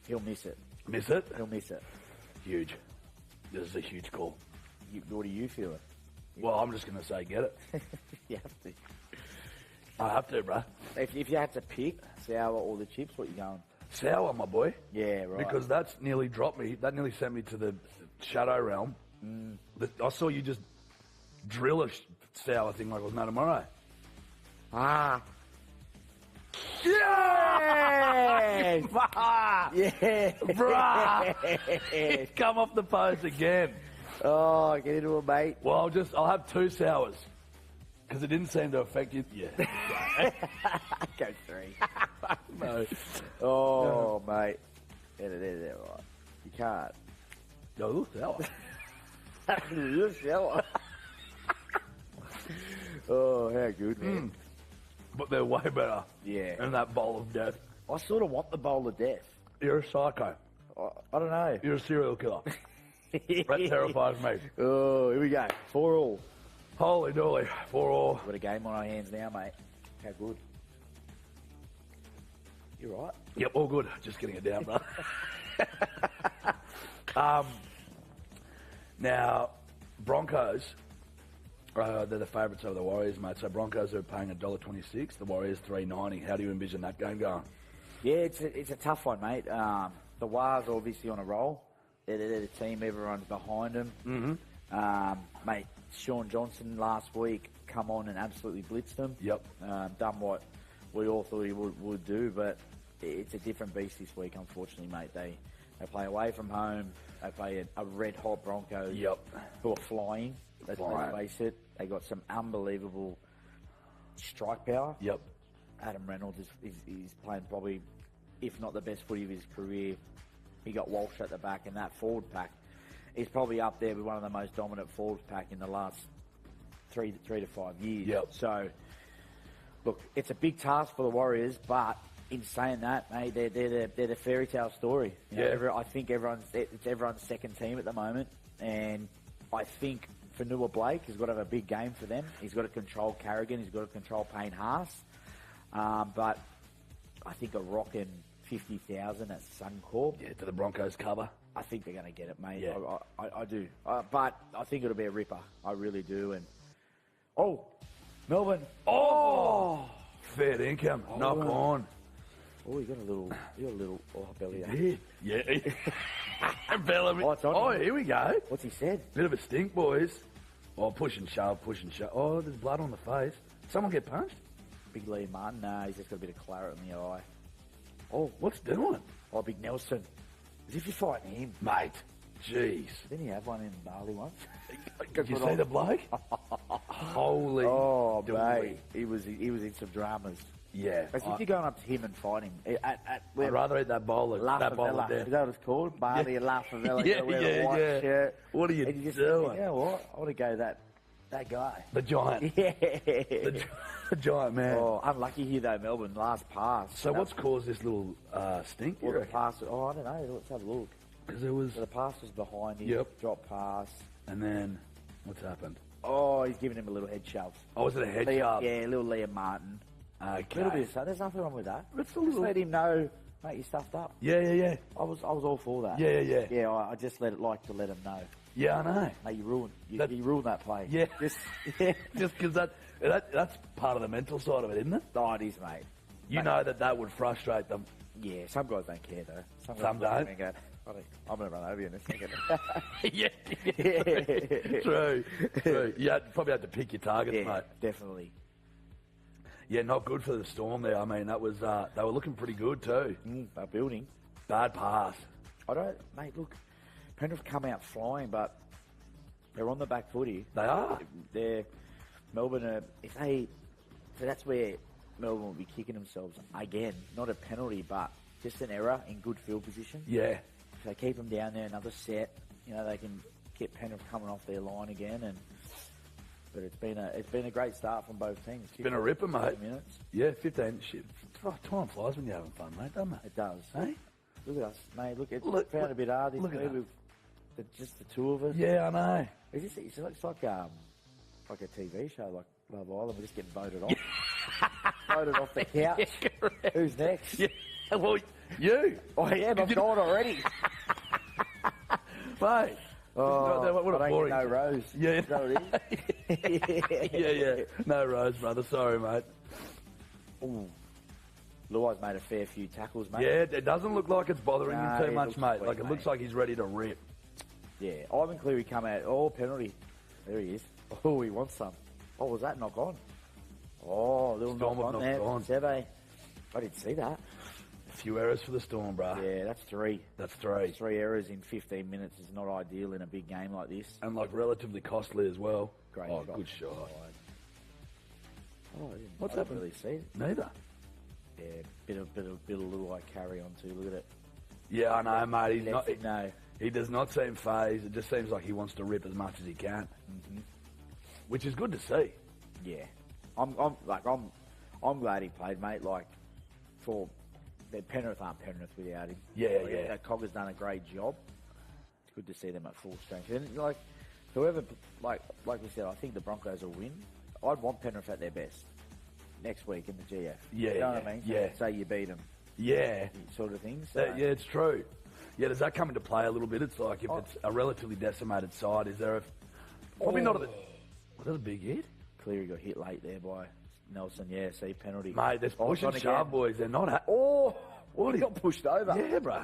He'll miss it. Miss it? He'll miss it. Huge. This is a huge call. What do you feel? Well, I'm just going to say get it. You have to. I have to, bro. If you had to pick sour or the chips, what you going? Sour, my boy. Yeah, right. Because that's nearly dropped me. That nearly sent me to the shadow realm. I saw you just drill a sour thing like it was no tomorrow. Ah. Yeah! Yeah! Bruh! Come off the post again. Oh, get into it, mate. Well, I'll have 2 sours. Because it didn't seem to affect you. Yeah. Go 3. No. Oh, mate. Yeah, right. You can't. Yo, look sour. You're sour. Oh, how good, man. But they're way better. Yeah. Than that bowl of death. I sort of want the bowl of death. You're a psycho. I don't know. You're a serial killer. That terrifies me. Oh, here we go. 4-all. Holy dooly. 4-all. We've got a game on our hands now, mate. How good. You right? Yep, all good. Just getting it down, bro. Now, Broncos, they're the favourites over the Warriors, mate. So Broncos are paying $1.26. The Warriors $3.90. How do you envision that game going? Yeah, it's a tough one, mate. The Wars are obviously on a roll. They're the team. Everyone's behind them. Mm-hmm. Mate, Sean Johnson last week come on and absolutely blitzed them. Yep. Done what we all thought he would do, but it's a different beast this week, unfortunately, mate. They play away from home. They play a red-hot Broncos who are flying. Let's face it. They got some unbelievable strike power. Yep. Adam Reynolds is playing probably, if not the best footy of his career. He got Walsh at the back, and that forward pack is probably up there with one of the most dominant forward pack in the last 3 to 5 years. Yep. So, look, it's a big task for the Warriors, but in saying that, mate, they're the fairy tale story. You know, I think it's everyone's second team at the moment, and I think Fanua Blake has got to have a big game for them. He's got to control Carrigan. He's got to control Payne Haas. But I think a rockin' 50,000 at Suncorp. Yeah, to the Broncos cover. I think they're going to get it, mate. Yeah. I do. But I think it'll be a ripper. I really do. And Melbourne. Oh, fair income. Knock on. Oh, you got a little belly ache. Yeah. Bellamy. Oh, it's on him. Here we go. What's he said? Bit of a stink, boys. Oh, push and shove. Oh, there's blood on the face. Someone get punched? Big Lee Martin. Nah, he's just got a bit of claret in the eye. Oh, what's doing? Oh, Big Nelson. As if you're fighting him. Mate, jeez. Didn't he have one in Bali once? Did you see the bloke? Holy. Oh, dooly. mate. He was in some dramas. Yeah. As if you're going up to him and fighting him. I'd I'd rather eat that bowl of La that bowl Favela. of Is death. that what it's called? Bali and La Favela. Yeah, You wear the white shirt. What are you And you just doing? think, you know what? I want to go that guy. The giant. Yeah. The giant man. Oh, unlucky here though, Melbourne. Last pass. So what's caused this little stink? Well, the pass. Oh, I don't know. Let's have a look. Because there was... So the pass was behind him. Yep. Drop pass. And then, what's happened? Oh, he's giving him a little head shove. Oh, was it a head Liam, shove? yeah, little Liam Martin. Okay. A little bit of so. There's nothing wrong with that. It's a Just little... let him know, mate, you stuffed up. Yeah. I was all for that. Yeah. Yeah, I just like to let him know. Yeah, I know. Mate, you ruined that play. Yeah. Just Just because that's part of the mental side of it, isn't it? oh, it is, mate. You know that would frustrate them. Yeah, some guys don't care though. Some guys don't. Go, I'm going to run over you in a second. yeah. True. You probably had to pick your targets, Yeah, mate. definitely. Yeah, not good for the Storm there. I mean, that was they were looking pretty good too. They're building. Bad pass. Mate, look, Penrith come out flying, but they're on the back foot here. They are. They're Melbourne. So that's where Melbourne will be kicking themselves again. Not a penalty, but just an error in good field position. Yeah. If they keep them down there, another set, they can get Penrith coming off their line again. But it's been a great start from both teams. It's been a ripper, mate. Minutes. Yeah, 15. Shit. Time flies when you're having fun, mate, doesn't it? It does. Hey? Look at us, mate. Look, found a bit hard this look at week that. with just the two of us. Yeah, I know. It's like a TV show, like Love Island. We're just getting voted off. Voted off the couch. Yeah, Who's next? Yeah, well, you. Oh, yeah, I've gone already. Mate. Oh, what a I don't boring... get no rose. Yeah. Is that what it is? yeah. No rose, brother. Sorry, mate. Ooh. Luai's made a fair few tackles, mate. Yeah, it doesn't look like it's bothering Nah, him too it much, looks mate. sweet, Like, it looks mate. like he's ready to rip. Yeah, Ivan Cleary come out. Oh, penalty. There he is. Oh, he wants some. Oh, was that knock on? Oh, little Storm knock have on knocked there. on. Seve. I didn't see that. A few errors for the Storm, bro. Yeah, that's three. That's three. 3 errors in 15 minutes is not ideal in a big game like this. And, like, relatively costly as well. Great Oh, shot. good shot. Oh, What's I didn't happened? really see it. Neither. Yeah, bit of little eye carry on too. Look at it. Yeah, I know, mate. He's not... No. He does not seem phased. It just seems like he wants to rip as much as he can. Mm-hmm. Which is good to see. Yeah, I'm glad he played, mate. Like, for the Penrith aren't Penrith without him. Yeah. That Cogger's done a great job. It's good to see them at full strength. And like, whoever, like we said, I think the Broncos will win. I'd want Penrith at their best next week in the GF. Yeah, you know what I mean? yeah. Say you beat them, Yeah. sort of thing. So. Yeah, it's true. Yeah, does that come into play a little bit? It's like if it's a relatively decimated side, is there a... Probably not... Was that a big hit? Cleary got hit late there by Nelson. Yeah, see, penalty. Mate, there's push and on shove, again. boys. They're not... What? He got pushed over. Yeah, bro.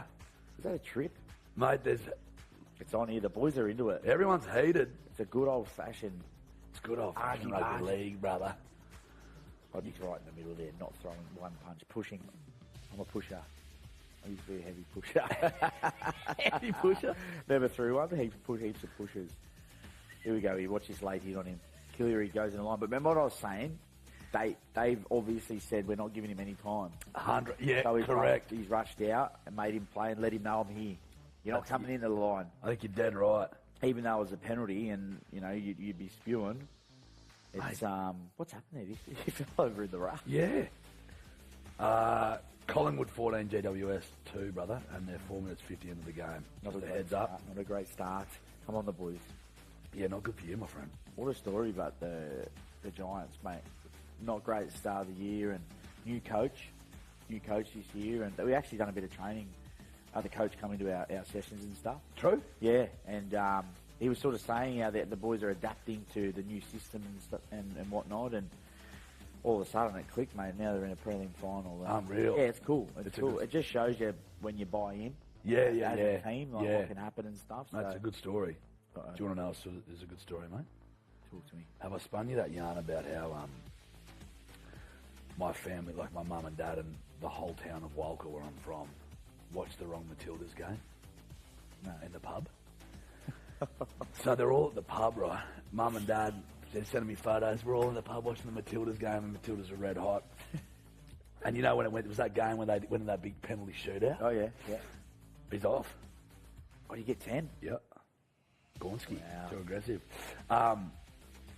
Is that a trip? Mate, there's... It's on here. The boys are into it. Everyone's heated. It's a good old-fashioned... It's good old-fashioned Argy-bargy. rugby league, brother. I'd be right in the middle there, not throwing one punch, pushing. I'm a pusher. I used to be a heavy pusher. Heavy pusher? Never threw one. Heaps of pushers. Here we go. He watch this late hit on him. Cleary goes in the line. But remember what I was saying? They've obviously said we're not giving him any time. 100. Yeah, So correct. He's rushed out and made him play and let him know I'm here. You're not coming into the line. I think you're dead right. Even though it was a penalty and, you'd be spewing. It's, what's happened there? He fell over in the rough. Yeah. Collingwood 14, GWS 2, brother, and they're 4 minutes 50 into the game. Not Just a a great heads up. start, not a great start. Come on, the boys. Yeah, not good for you, my friend. What a story about the Giants, mate. Not great at the start of the year and new coach. new coach this year, and we actually done a bit of training. The coach coming to our sessions and stuff. True. Yeah, and he was sort of saying how the boys are adapting to the new system and stuff and whatnot, and all of a sudden it clicked, mate. Now they're in a prelim final. Unreal. Yeah, it's cool. It's cool. It just shows you when you buy in. Yeah, as a team, like what can happen and stuff. That's so. a good story. Do you want to know is a good story, mate? Talk to me. Have I spun you that yarn about how my family, like my mum and dad and the whole town of Walker, where I'm from, watched the wrong Matildas game? No. In the pub. So they're all at the pub, right? Mum and dad, they're sending me photos. We're all in the pub watching the Matildas game, and Matildas are red hot. And you know when it was that game when they went in that big penalty shootout? Oh, yeah. He's off. Oh, you get 10? Yep. Gornsky. Wow. Too aggressive.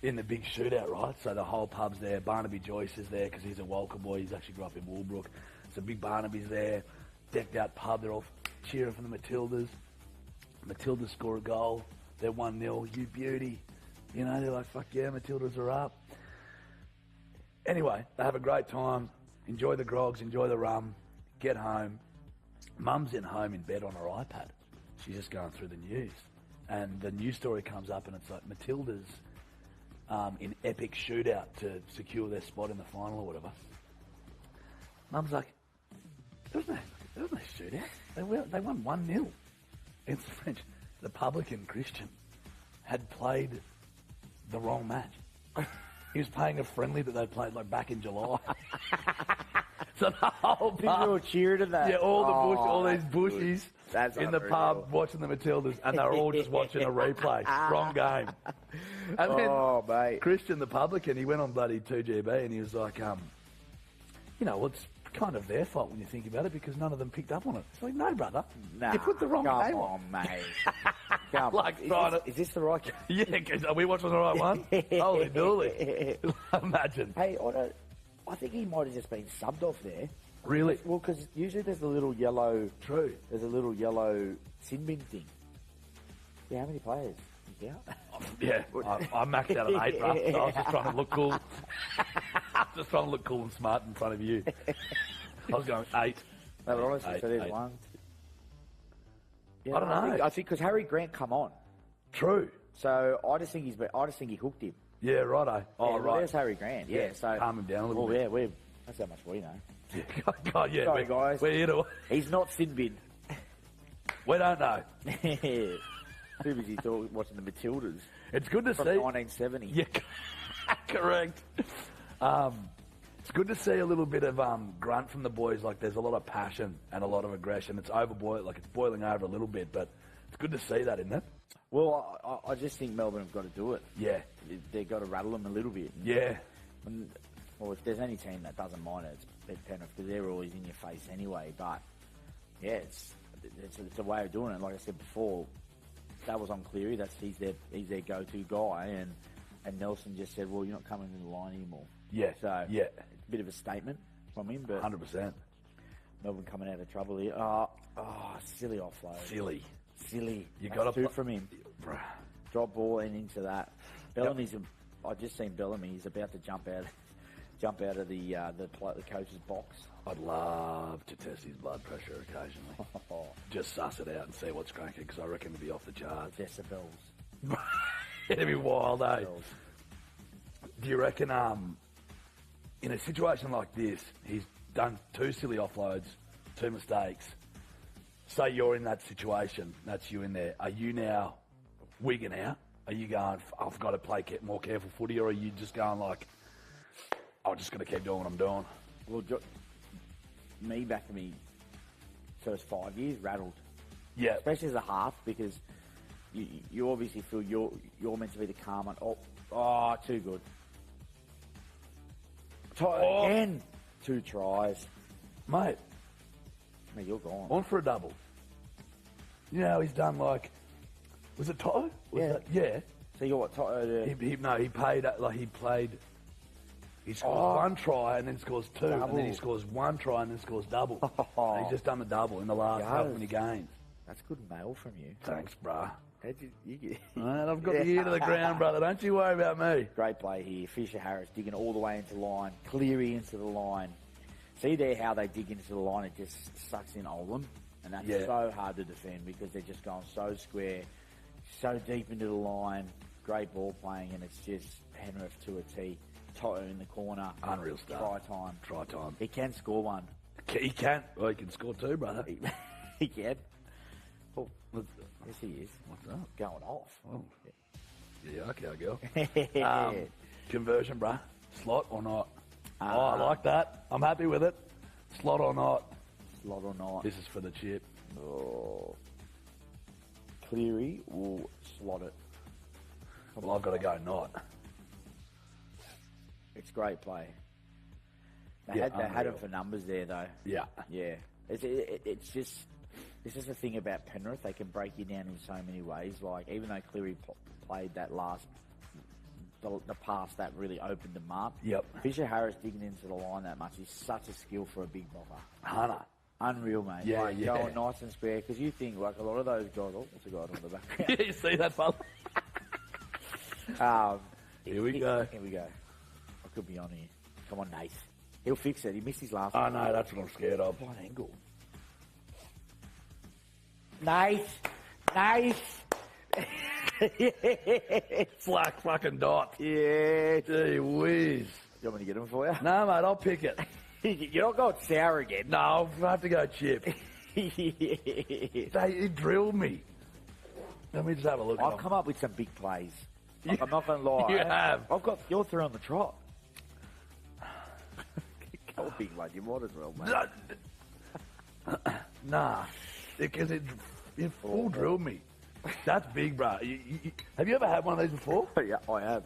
In the big shootout, right? So the whole pub's there. Barnaby Joyce is there because he's a Walker boy. He's actually grew up in Woolbrook. So big Barnaby's there. Decked out pub. They're all cheering for the Matildas. Matildas score a goal. They're 1-0. You beauty. You know, they're like, fuck yeah, Matildas are up. Anyway, they have a great time. Enjoy the grogs. Enjoy the rum. Get home. Mum's in home in bed on her iPad. She's just going through the news. And the news story comes up and it's like Matildas in epic shootout to secure their spot in the final or whatever. Mum's like, there was no shootout. They won 1-0 against the French. The publican Christian had played the wrong match. He was playing a friendly that they played like back in July. So the whole pub, people were cheering to that. Yeah, all these bushies That's in the unreal. pub watching the Matildas, and they're all just watching a replay. Wrong game. And then mate. Christian, the publican, he went on bloody 2GB and he was like, you know, it's kind of their fault when you think about it because none of them picked up on it. It's like, no, brother. Nah, you put the wrong come game on, mate. Come Like, on. Is this the right game? Yeah, 'cause are we watching the right one? Holy dooly. Imagine. Hey, I think he might have just been subbed off there. Really? Well, because usually there's a little yellow... True. There's a little yellow sin bin thing. Yeah, how many players? Yeah. Yeah, I maxed out at 8, bro. So I was just trying to look cool. Just trying to look cool and smart in front of you. I was going 8. No, but honestly, so there's 8. 1. Yeah, I don't know. I think because Harry Grant come on. True. So I just think he hooked him. Yeah, righto. Oh, yeah, well, right. there's Harry Grant. Yeah, so calm him down a little bit. Well, yeah, that's how much we know. Yeah, God, yeah. Sorry, guys. We're here to... He's not sin bin. We don't know. Too busy watching the Matildas. It's good to from see. 1970. Yeah, correct. It's good to see a little bit of grunt from the boys. Like there's a lot of passion and a lot of aggression. It's overboiled, like it's boiling over a little bit, but it's good to see that, isn't it? Well, I just think Melbourne have got to do it. Yeah. They've got to rattle them a little bit. Yeah. Well, if there's any team that doesn't mind it, it's Penrith because they're always in your face anyway. But yeah, it's a way of doing it. Like I said before, that was on Cleary. He's their go-to guy, and Nelson just said, "Well, you're not coming in the line anymore." Yeah. So yeah, it's a bit of a statement from him, but 100%. Melbourne coming out of trouble here. Oh, silly offload. Silly. You got to from him. Bruh. Drop ball and into that. Bellamy's. I just seen Bellamy. He's about to jump out of the coach's box. I'd love to test his blood pressure occasionally. Just suss it out and see what's cracking because I reckon it'll be off the charts. Decibels. It'll be wild, eh? Do you reckon, in a situation like this, he's done 2 silly offloads, 2 mistakes. Say you're in that situation, that's you in there. Are you now wigging out? Are you going, I've got to play more careful footy, or are you just going like, I'm just going to keep doing what I'm doing? Well, me back in me first 5 years rattled. Yeah. Especially as a half because you obviously feel you're meant to be the calm one. Oh, too good. Again. 2 tries. Mate. Mate, you're gone. On for a double. You know how he's done like, was it Toto? Yeah. So you got what, Toto? He played, he scores 1 try and then scores 2, double. and then he scores 1 try and then scores double. And he's just done the double in the last how many games. That's good mail from you. Thanks, bruh. How'd you get... Mate, I've got the ear to the ground, brother. Don't you worry about me. Great play here. Fisher Harris digging all the way into line. Cleary into the line. See there how they dig into the line, it just sucks in Oldham. And that's so hard to defend because they're just going so square, so deep into the line, great ball playing, and it's just Penrith to a T. Toto in the corner. Unreal stuff. Try time. He can score one. He can. Well, he can score two, brother. He can. Oh, yes, he is. What's up? Going off. Oh. Yeah, okay, girl. Conversion, bruh. Slot or not? I like that. I'm happy with it. Slot or not? Slot or not. This is for the chip. Oh. Cleary will slot it. Well, I've got to go not. It's great play. They had him for numbers there, though. Yeah. Yeah. It's just... This is the thing about Penrith. They can break you down in so many ways. Like, even though Cleary played that the pass that really opened them up. Yep. Fisher-Harris digging into the line that much is such a skill for a big blocker. Hunter. Unreal, mate. Yeah, like, going nice and square. Because you think, like, a lot of those guys... Oh, what's a guy on the background? You see that, fella? Here we go. Here we go. I could be on here. Come on, Nate. He'll fix it. He missed his last one. I know, that's what I'm scared of. What angle? Nice. Slack fucking dot. Yeah. Gee whiz. You want me to get him for you? No, mate, I'll pick it. You're not going sour again. No, I'll have to go chip. He drilled me. Let me just have a look. I've come up with some big plays. I'm not going to lie. You have. I've got your three on the trot. Go big one. You might as well, mate. Nah. Because it full drilled me. That's big, bro. Have you ever had one of these before? Yeah, I have.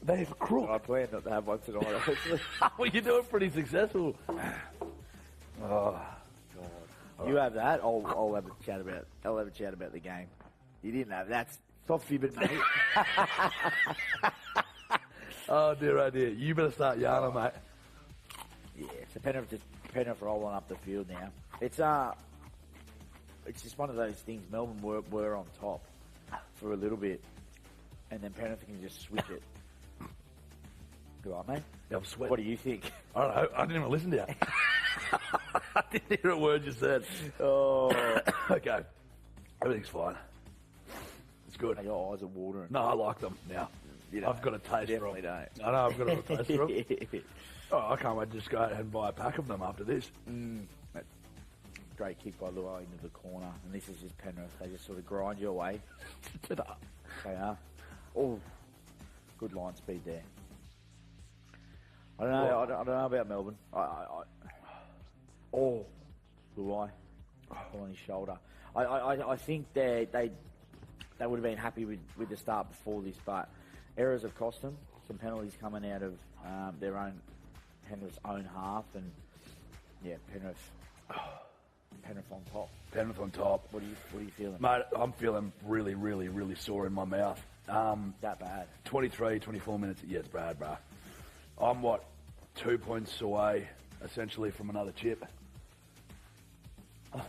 They're crook. I plan not to have one tonight, actually. Well, you're doing pretty successful. Oh, God. You have that. I'll have a chat about. I'll have a chat about the game. You didn't have that. Stop fibbing, mate. Oh dear. You better start yarning, mate. Yeah, so Penrith rolling up the field now. It's just one of those things. Melbourne were on top for a little bit, and then Penrith can just switch it. You all right, mate? Yeah, I'm sweating. What do you think? I don't know. I didn't even listen to you. I didn't hear a word you said. Oh. Okay. Everything's fine. It's good. Hey, your eyes are watering. No, I like them now. You know, I've got a taste for them. Don't. I know, I've got a taste for them. Oh, I can't wait to just go out and buy a pack of them after this. Great kick by Luai into the corner, and this is just Penrith. They just sort of grind you away. They are. Oh, good line speed there. I don't know. Well, I don't know about Melbourne. Luai on his shoulder. I think they would have been happy with the start before this, but errors have cost them. Some penalties coming out of Penrith's own half, and yeah, Penrith on top. Penrith on top. What are you feeling? Mate, I'm feeling really, really, really sore in my mouth. That bad? 23, 24 minutes. Yeah, it's bad, bro. I'm 2 points away, essentially, from another chip. I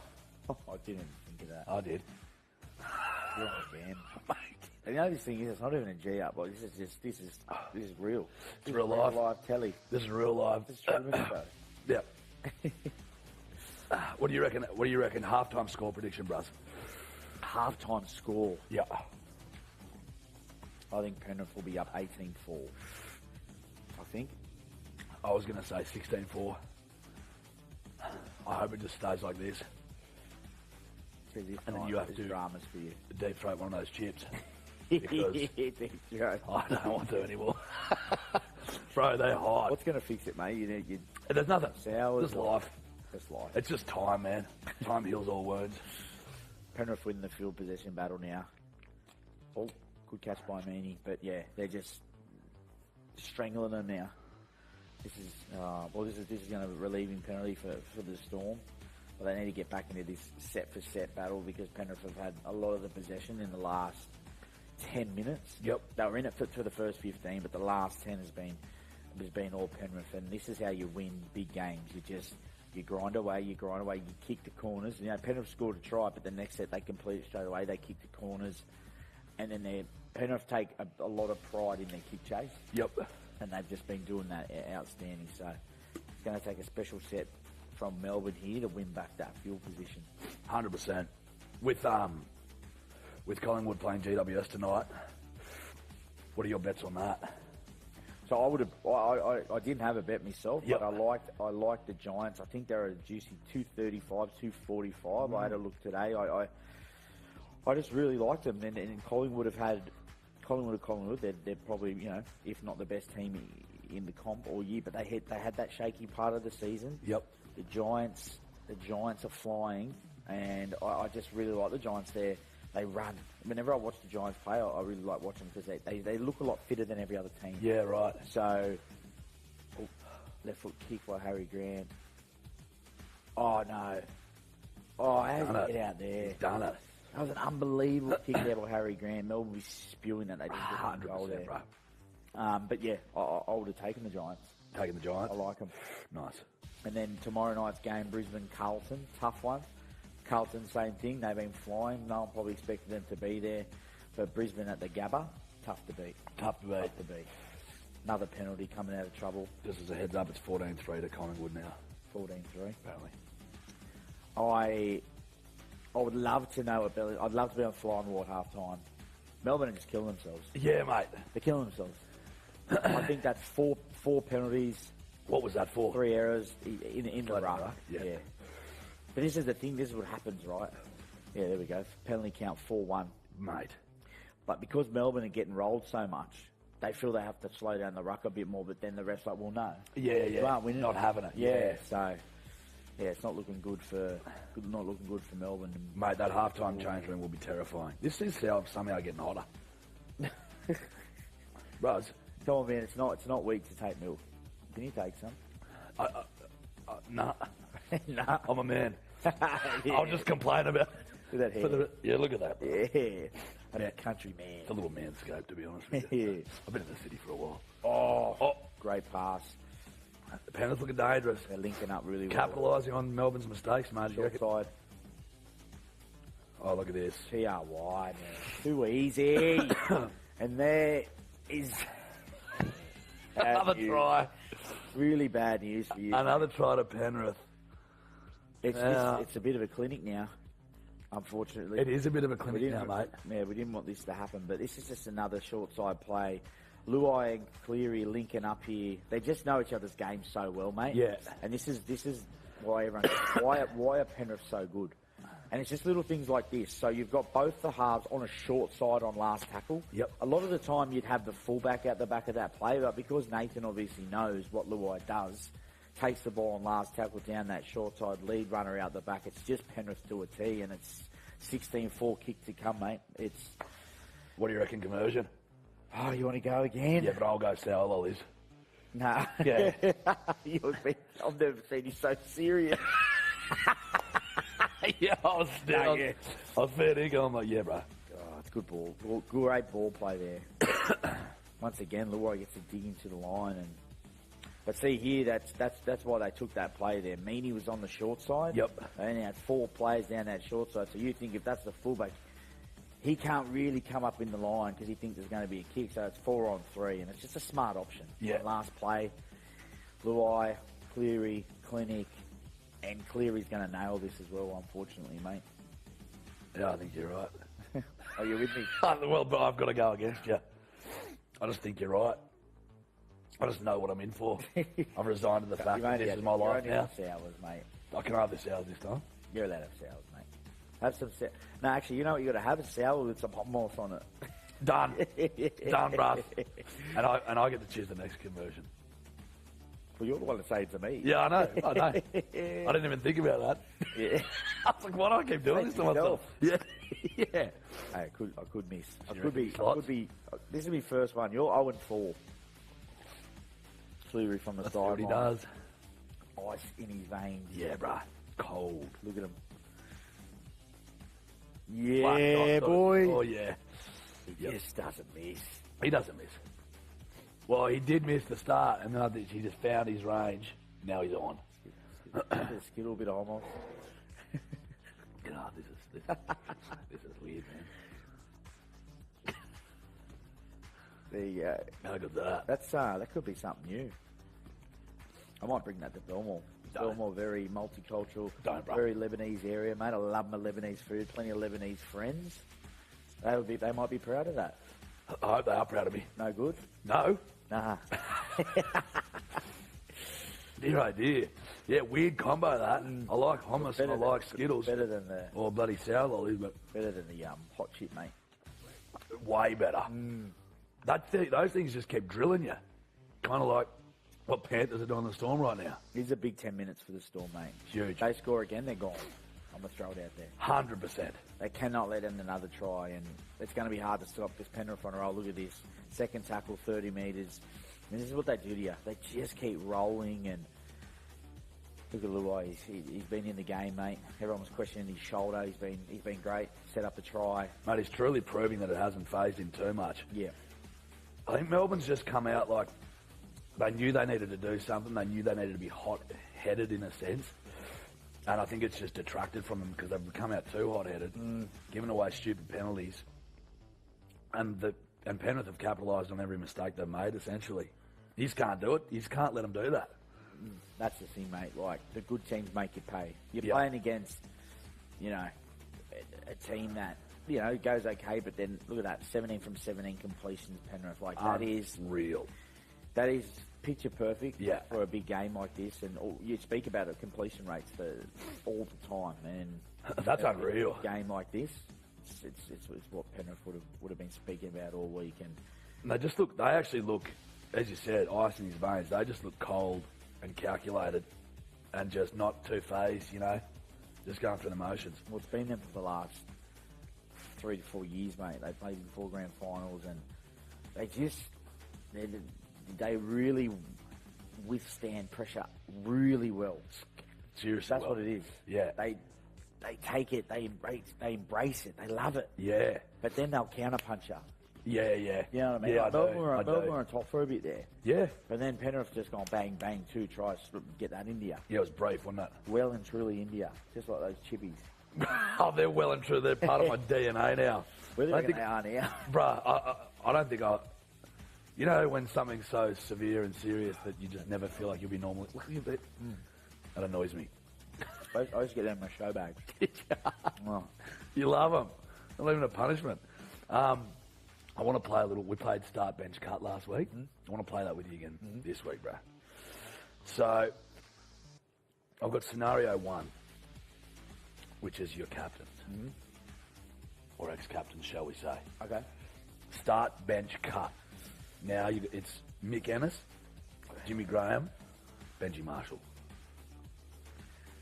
didn't think of that. I did. You're on again. And the other thing is, it's not even a G up. Like, this is real. It's real life. Live telly. This is real life. This is Truman Show. Yeah. What do you reckon? What do you reckon? Halftime score prediction, Bruz. Halftime score. Yeah. I think Penrith will be up 18-4. I think. I was going to say 16-4. I hope it just stays like this. And then you have to dramas for you. Deep throat one of those chips. Because I don't want to anymore. Bro, they're hot. What's going to fix it, mate? You There's nothing. Sours. Just life. Just life. It's just time, man. Time heals all wounds. Penrith win the field possession battle now. Oh, good catch by Meany. But yeah, they're just strangling them now. This is going to be a relieving penalty for the Storm. But they need to get back into this set-for-set battle because Penrith have had a lot of the possession in the last 10 minutes. Yep. They were in it for the first 15, but the last 10 has been all Penrith. And this is how you win big games. You grind away, you kick the corners. You know, Penrith scored a try, but the next set they complete it straight away. They kick the corners. And then Penrith take a lot of pride in their kick chase. Yep. And they've just been doing that outstanding. So it's going to take a special set from Melbourne here to win back that field position. 100%. With Collingwood playing GWS tonight, what are your bets on that? So I didn't have a bet myself, Yep. but I liked the Giants. I think they're a juicy 235, 245. I had a look today. I just really liked them, and Collingwood have had Collingwood. They're probably, you know, if not the best team in the comp all year, but they had that shaky part of the season. Yep. The Giants are flying, and I just really like the Giants there. They run. Whenever I watch the Giants play, I really like watching them because they look a lot fitter than every other team. Yeah, right. So, left foot kick by Harry Grant. Oh, no. Oh, how did he get out there? He's done it. That was an unbelievable kick there by Harry Grant. Melbourne was spewing that. They didn't get a goal there. Bro. But yeah, I would have taken the Giants. Taking the Giants? I like them. Nice. And then tomorrow night's game, Brisbane-Carlton. Tough one. Carlton, same thing. They've been flying. No one probably expected them to be there. But Brisbane at the Gabba, tough to beat. Tough to beat. Another penalty coming out of trouble. Just as a heads up, it's 14-3 to Collingwood now. 14-3. Apparently. I would love to know what Billy... I'd love to be on fly on ward half time. Melbourne are just killing themselves. Yeah, mate. They're killing themselves. I think that's four penalties. What was that for? 3 errors in the ruck. Yeah. But this is the thing. This is what happens, right? Yeah, there we go. Penalty count 4-1. Mate. But because Melbourne are getting rolled so much, they feel they have to slow down the ruck a bit more. But then the ref's like, well, no. Yeah. You aren't winning. Not having it. Yeah. So, yeah, it's not looking good for Melbourne. Mate, that halftime change room will be terrifying. This is somehow getting hotter. Ruz. Come on, man. It's not weak to take milk. Can you take some? Nah. Nah. I'm a man. Yeah. I'll just complain about Look at that hair. Yeah, look at that. Bro. Yeah. I'm a country man. It's a little manscape, to be honest with you. Yeah. I've been in the city for a while. Oh. Great pass. The Panthers looking dangerous. They're linking up really well. Capitalising on Melbourne's mistakes, mate. Short side. Oh, look at this. TRY, man. Too easy. And there is... Another try. Really bad news for you. Another try to Penrith. It's a bit of a clinic now, unfortunately. It is a bit of a clinic now, mate. Yeah, we didn't want this to happen, but this is just another short side play. Luai and Cleary linking up here. They just know each other's game so well, mate. Yeah. And this is why everyone why are Penrith so good? And it's just little things like this. So you've got both the halves on a short side on last tackle. Yep. A lot of the time you'd have the fullback out the back of that play, but because Nathan obviously knows what Luai does, takes the ball on last tackle down that short side, lead runner out the back. It's just Penrith to a T, and it's 16-4 kick to come, mate. It's... What do you reckon, conversion? Oh, you want to go again? Yeah, but I'll go sour lollies. Nah. Yeah. I've never seen you so serious. Yeah, I was fair dinkum. I'm like, yeah, bro. Oh, it's good ball. Great ball play there. Once again, Luai gets to dig into the line, but see here, that's why they took that play there. Meany was on the short side. Yep. They only had 4 players down that short side. So you think if that's the fullback, he can't really come up in the line because he thinks there's going to be a kick. So it's 4-on-3, and it's just a smart option. Yeah. Last play, Luai, Cleary, Clinic. And Cleary's going to nail this as well, unfortunately, mate. Yeah, I think you're right. Are you with me? Well, but I've got to go against you. I just think you're right. I just know what I'm in for. I've resigned to the fact that this is my life now. Sours, mate. I can have the sours this time. You're allowed to have sours, mate. Have some sours. No, actually, you know what you got to have? A sour with some hot moss on it. Done. Done, bruv. And I get to choose the next conversion. Well, you're the one to say it to me. Yeah, I know. I didn't even think about that. Yeah. I was like, why do I keep doing this to myself? Yeah. Yeah. Hey, I could miss. I could be. This is my first one. You're 0-4. Cleary from the side. What he does. Ice in his veins. Yeah, bruh. Cold. Look at him. Yeah, boy. Oh, yeah. He just doesn't miss. He doesn't miss. Well, he did miss the start, and then I think he just found his range. Now he's on. Skittle, bit of almost. God, this is weird, man. There you go. How good's that? That could be something new. I might bring that to Belmore. Don't. Belmore, very multicultural, Don't, bro. very Lebanese area, mate. I love my Lebanese food. Plenty of Lebanese friends. They might be proud of that. I hope they are proud of me. No good? No. Nah. Dear idea. Yeah, weird combo that. I like hummus and I like Skittles. Better than the Or bloody sour lollies, but hot chip, mate. way better. Those things just keep drilling you. Kind of like what Panthers are doing the Storm right now. These are big 10 minutes for the Storm, mate. Huge. They score again, they're gone. I'm going to throw it out there. 100%. They cannot let in another try, and it's going to be hard to stop this Penrith on a roll. Look at this. Second tackle, 30 metres. I mean, this is what they do to you. They just keep rolling, and look at Luai. He's been in the game, mate. Everyone was questioning his shoulder. He's been great. Set up a try. Mate, he's truly proving that it hasn't phased him too much. Yeah. I think Melbourne's just come out like they knew they needed to do something. They knew they needed to be hot-headed in a sense. And I think it's just detracted from them because they've come out too hot-headed, giving away stupid penalties. And Penrith have capitalised on every mistake they've made, essentially. You just can't do it. You just can't let them do that. That's the thing, mate. Like, the good teams make you pay. You're Yep. playing against, a team that, goes okay, but then look at that, 17 from 17 completions, Penrith. Like, that is real. That is picture perfect Yeah. for a big game like this. And you speak about it, completion rates for all the time. And That's unreal. A game like this, it's what Penrith would have been speaking about all week. And they actually look, as you said, ice in his veins. They just look cold and calculated and just not too phased, just going through the motions. Well, it's been them for the last 3 to 4 years, mate. They played in 4 grand finals, and they really withstand pressure really well. Seriously, That's what it is. Yeah. They take it, they embrace it, they love it. Yeah. But then they'll counterpunch you. Yeah, yeah. You know what I mean? Yeah, Like, Melbourne were on top for a bit there. Yeah. But then Penrith just gone bang, bang, 2 tries to get that India. Yeah, it was brief, wasn't it? Well and truly India. Just like those chippies. Oh, they're well and true. They're part of my DNA now. Where do you reckon they are now? Bruh, I don't think when something's so severe and serious that you just never feel like you'll be normal. Look at that. That annoys me. I used to get them in my show bag. Oh. You love them. Not even a punishment. I want to play a little. We played start, bench, cut last week. I want to play that with you again this week, bruh. So, I've got scenario 1, which is your captain. Or ex-captain, shall we say. Okay. Start, bench, cut. Now, it's Mick Ennis, Jimmy Graham, Benji Marshall.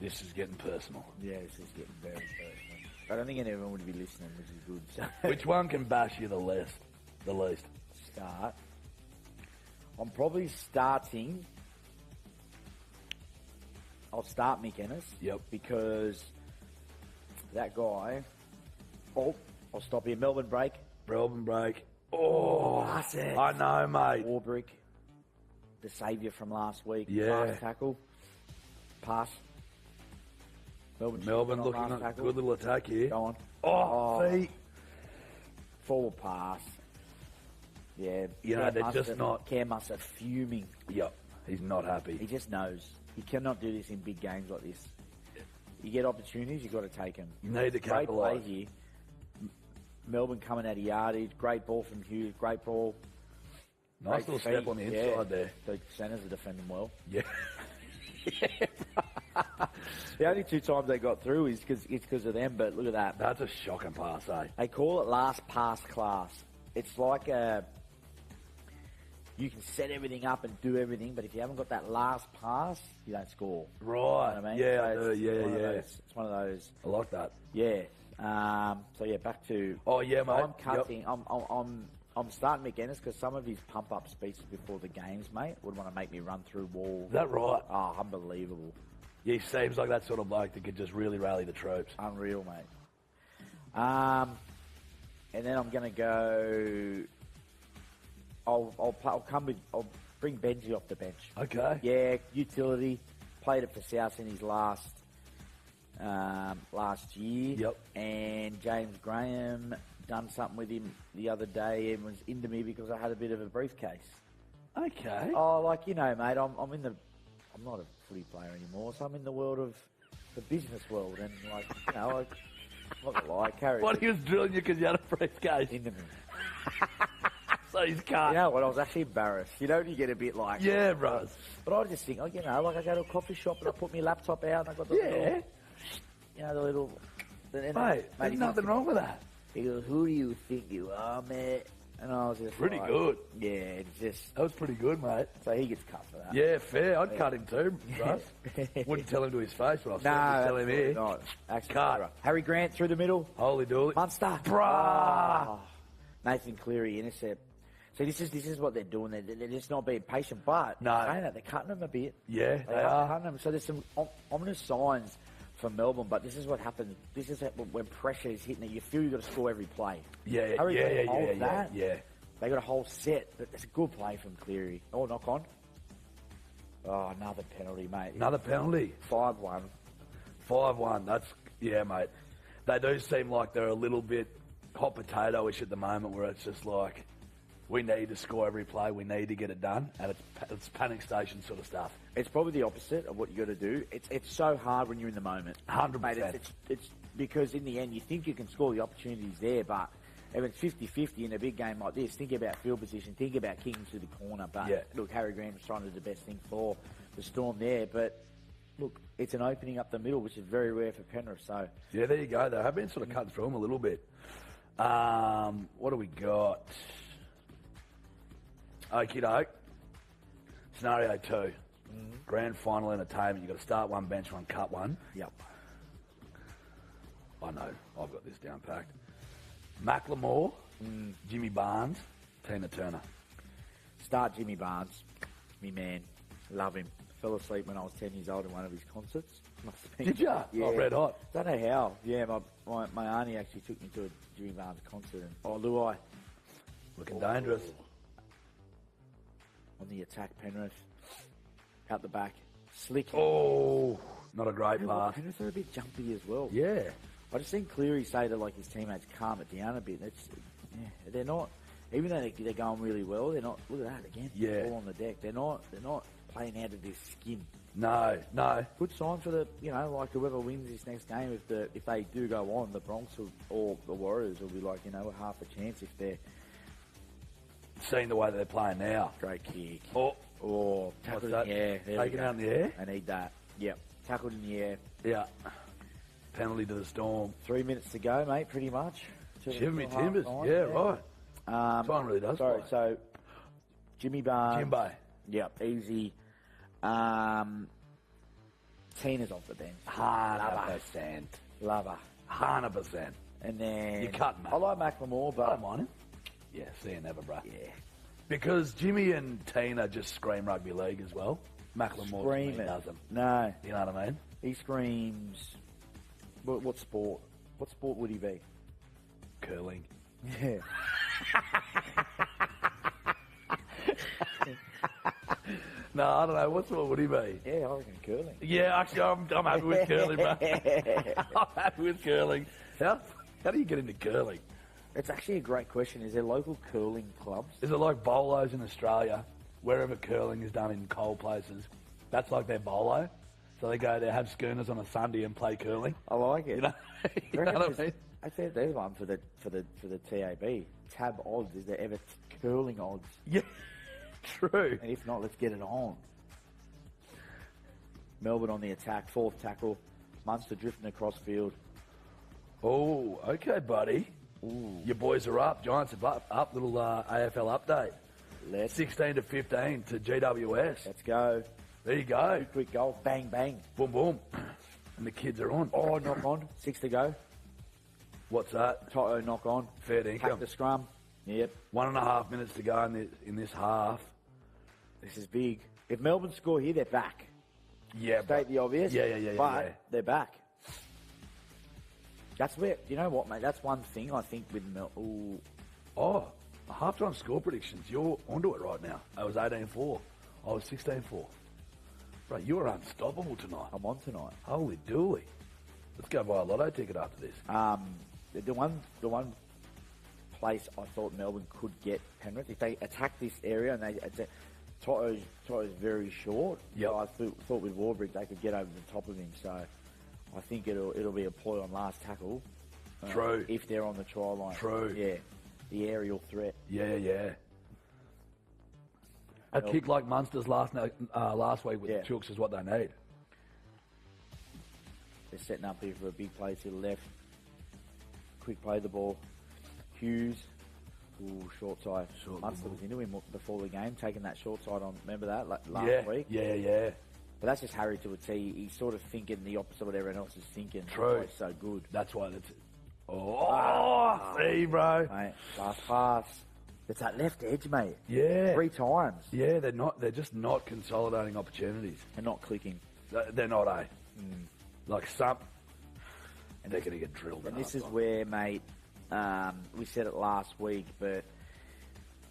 This is getting personal. Yeah, this is getting very personal. I don't think anyone would be listening, which is good. So. Which one can bash you the least? Start. I'm probably starting. I'll start Mick Ennis. Yep. Because that guy. Oh, I'll stop here. Melbourne break. Oh, Pass it. I know, mate. Warbrick, the saviour from last week. Yeah. Last tackle. Pass. Melbourne looking at a good little attack here. Go on. Oh, feet. Forward pass. Yeah. They're just not. Cam Musser fuming. Yep, he's not happy. He just knows. He cannot do this in big games like this. You get opportunities, you've got to take them. You need to Great play capitalise. here. Melbourne coming out of yardage. Great ball from Hughes. Great ball. Nice Great little feet. step on the inside there. The centres are defending well. Yeah. The only 2 times they got through is because of them, but look at that. That's a shocking pass, eh? They call it last pass class. It's like you can set everything up and do everything, but if you haven't got that last pass, you don't score. Right. You know what I mean? Yeah, So I do. it's Yeah, one of yeah. those- It's one of those. I like that. Yeah. Back to. Oh, yeah, mate. I'm cutting. I'm starting McGuinness because some of his pump-up speeches before the games, mate, would want to make me run through walls. Is that right? Oh, unbelievable. Yeah, he seems like that sort of bloke that could just really rally the troops. Unreal, mate. And then I'm going to go. I'll bring Benji off the bench. Okay. Yeah, utility. Played it for South in his last year. Yep. And James Graham done something with him the other day and was into me because I had a bit of a briefcase. Okay. Oh, mate, I'm I'm not a footy player anymore, so I'm in the world of the business world, and like, you know, I'm not gonna lie, carry What, he was drilling you because you had a briefcase? into me. So he's cut. You know what? I was actually embarrassed. You know, when you get a bit like, Yeah, bros. But I just think, oh, you know, like I go to a coffee shop and I put my laptop out and I got the Yeah. little, you know, the little. Mate, there's nothing wrong with that. He goes, "Who do you think you are, mate?" And I was just Pretty like, good. Yeah, it's just. That was pretty good, mate. So he gets cut for that. Yeah, fair. I'd cut him too, bros. Wouldn't tell him to his face, but I'll certainly tell him here. Not. Actually, Cut. Harry Grant through the middle. Holy dooly. Munster. Brah. Oh. Nathan Cleary intercept. So this is what they're doing. They're just not being patient, but No. saying that, they're cutting them a bit. Yeah, they are. Cutting them. So there's some ominous signs for Melbourne, but this is what happens. This is when pressure is hitting it. You feel you've got to score every play. Yeah, Harry Grant yeah. holds that. Yeah. They got a whole set. But it's a good play from Cleary. Oh, knock on. Oh, another penalty, mate. Another penalty. 5-1. 5-1. That's, yeah, mate. They do seem like they're a little bit hot potato-ish at the moment, where it's just like, we need to score every play, we need to get it done, and it's panic station sort of stuff. It's probably the opposite of what you got to do. It's so hard when you're in the moment. 100%. Mate, it's because in the end you think you can score, the opportunities there, but if it's 50-50 in a big game like this, think about field position, think about kicking to the corner. But Yeah. look, Harry Grant was trying to do the best thing for the Storm there. But look, it's an opening up the middle, which is very rare for Penrith. So Yeah, there you go. They have been sort of cutting through them a little bit. What do we got? Okie doke. Scenario 2. Grand final entertainment. You've got to start one, bench one, cut one. yep. I know. I've got this down packed. Macklemore, Jimmy Barnes, Tina Turner. Start Jimmy Barnes, me man, love him. Fell asleep when I was 10 years old in one of his concerts. Must have been- Did ya? Yeah. Oh, red hot. Don't know how. Yeah, my auntie actually took me to a Jimmy Barnes concert. And, oh, Luai. Looking dangerous. On the attack, Penrith. Out the back. Slick. Oh, not a great pass. Penrith are a bit jumpy as well. Yeah. I just think Cleary say to like his teammates, calm it down a bit. They're not, even though they're going really well, they're not. Look at that again. Yeah. All on the deck. They're not playing out of their skin. No. Good sign for the, like whoever wins this next game. If they do go on, the Bronx or the Warriors will be like, half a chance if they're Seeing the way that they're playing now. great kick. Oh, Tackled in that? the air. There we Taken go. out in the air? I need that. Yep. Tackled in the air. Yeah. Penalty to the Storm. 3 minutes to go, mate, pretty much. Shiver me Till timbers. half-time, Yeah, right. Time really does Sorry, fly. so Jimmy Barnes. Jimbo. Yep, easy. Tina's off the bench. 100%. Love her. 100%. And then... You cut, mate. I like Macklemore, but... I don't mind him. Yeah, see you never, bro. Yeah. Because Jimmy and Tina just scream rugby league as well. Macklemore Screaming. doesn't. No, You know what I mean? he screams... What sport? What sport would he be? Curling. Yeah. No, I don't know. What would he be? Yeah, I reckon curling. Yeah, actually, I'm happy with curling, bro. I'm happy with curling. How do you get into curling? It's actually a great question. Is there local curling clubs? Is it like bolos in Australia? Wherever curling is done in cold places, that's like their bolo. So they go there, have schooners on a Sunday and play curling. I like it. You know, you know what I mean? I think there's one for the TAB. Tab odds. Is there ever curling odds? Yeah, true. And if not, let's get it on. Melbourne on the attack. Fourth tackle. Munster drifting across field. Oh, okay, buddy. Ooh. Your boys are up. Giants are up. Little AFL update. Let's 16-15 to GWS. go. There you go. Quick goal. Bang, bang. Boom, boom. And the kids are on. Oh, knock on. 6 to go. What's that? Toto knock on. Fair Pack income. the scrum. Yep. 1.5 minutes to go in this half. This is big. If Melbourne score here, they're back. Yeah, State the obvious. Yeah. But they're back. That's where, you know what, mate? That's one thing I think with Melbourne. Oh, halftime score predictions. You're onto it right now. I was 18-4. I was 16-4. Right, you are unstoppable tonight. I'm on tonight. Holy dooly. Let's go buy a lotto ticket after this. The one place I thought Melbourne could get Penrith, if they attack this area and Toto's very short. Yep. So I thought with Warbrick they could get over the top of him. So I think it'll be a ploy on last tackle. True. If they're on the try line. True. Yeah. The aerial threat. Yeah. A kick like Munster's last week with the Chooks is what they need. They're setting up here for a big play to the left. Quick play the ball. Hughes. Ooh, short side. Munster was into him before the game, taking that short side on. Remember that last week? Yeah. But that's just Harry to a T. He's sort of thinking the opposite of what everyone else is thinking. True. That's why he's so good. That's why that's... See, bro. Mate, last pass. It's that left edge, mate. Yeah. 3 times. Yeah, they're just not consolidating opportunities. And not clicking. They're not, eh? Like some... And they're going to get drilled. And this is where, mate, we said it last week, but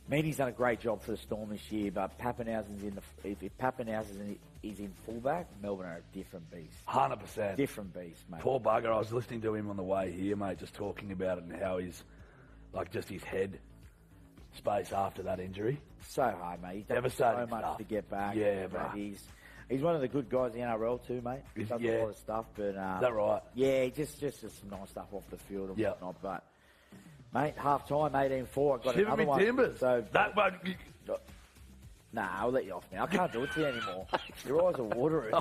Meany's done a great job for the Storm this year, but Pappenhausen's if Pappenhausen is in fullback, Melbourne are a different beast. 100%. Different beast, mate. Poor bugger. I was listening to him on the way here, mate, just talking about it and how he's, like, just his head space after that injury. So hard, mate. He's done so much to get back. Yeah, bro. He's one of the good guys in the NRL too, mate. He does a lot of stuff, but... is that right? Yeah, just some nice stuff off the field and whatnot, but... Mate, half-time, 18-4, I got another one. Timbers. So, that one... Nah, I'll let you off now. I can't do it to you anymore. Your eyes are watering.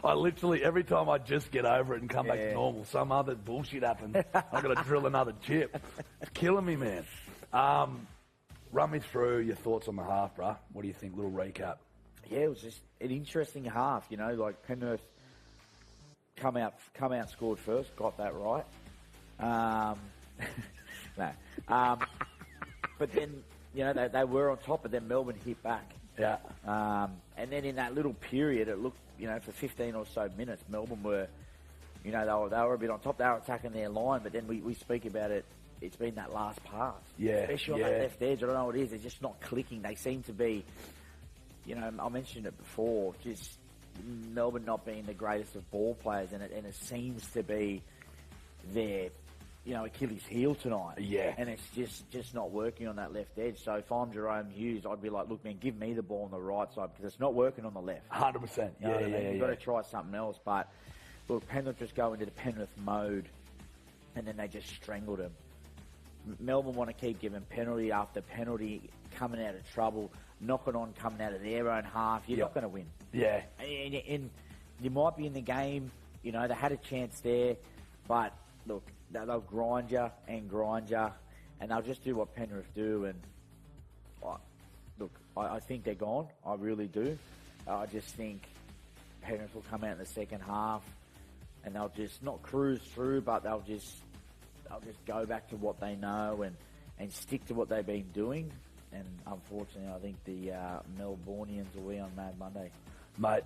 I literally, every time I just get over it and come back to normal, some other bullshit happens. I've got to drill another chip. It's killing me, man. Run me through your thoughts on the half, bruh. What do you think? Little recap. Yeah, it was just an interesting half, you know, like Penrith come out, scored first, got that right. But then, you know, they were on top, but then Melbourne hit back. Yeah. And then in that little period, it looked, you know, for 15 or so minutes, Melbourne were, you know, they were a bit on top. They were attacking their line, but then we speak about it. It's been that last pass. Yeah. Especially on that left edge. I don't know what it is. They're just not clicking. They seem to be, you know, I mentioned it before, just Melbourne not being the greatest of ball players, and it seems to be their, you know, Achilles heel tonight. Yeah. And it's just not working on that left edge. So if I'm Jerome Hughes, I'd be like, look, man, give me the ball on the right side because it's not working on the left. 100%. You know what I mean? You've got to try something else. But, look, Penrith just go into the Penrith mode, and then they just strangled him. Melbourne want to keep giving penalty after penalty, coming out of trouble, knocking on, coming out of their own half. You're not going to win. Yeah. And you might be in the game. You know, they had a chance there. But, look, they'll grind you, and they'll just do what Penrith do. And, look, I think they're gone. I really do. I just think Penrith will come out in the second half, and they'll just not cruise through, but they'll just go back to what they know and stick to what they've been doing. And unfortunately, I think the Melbournians will be on Mad Monday. Mate,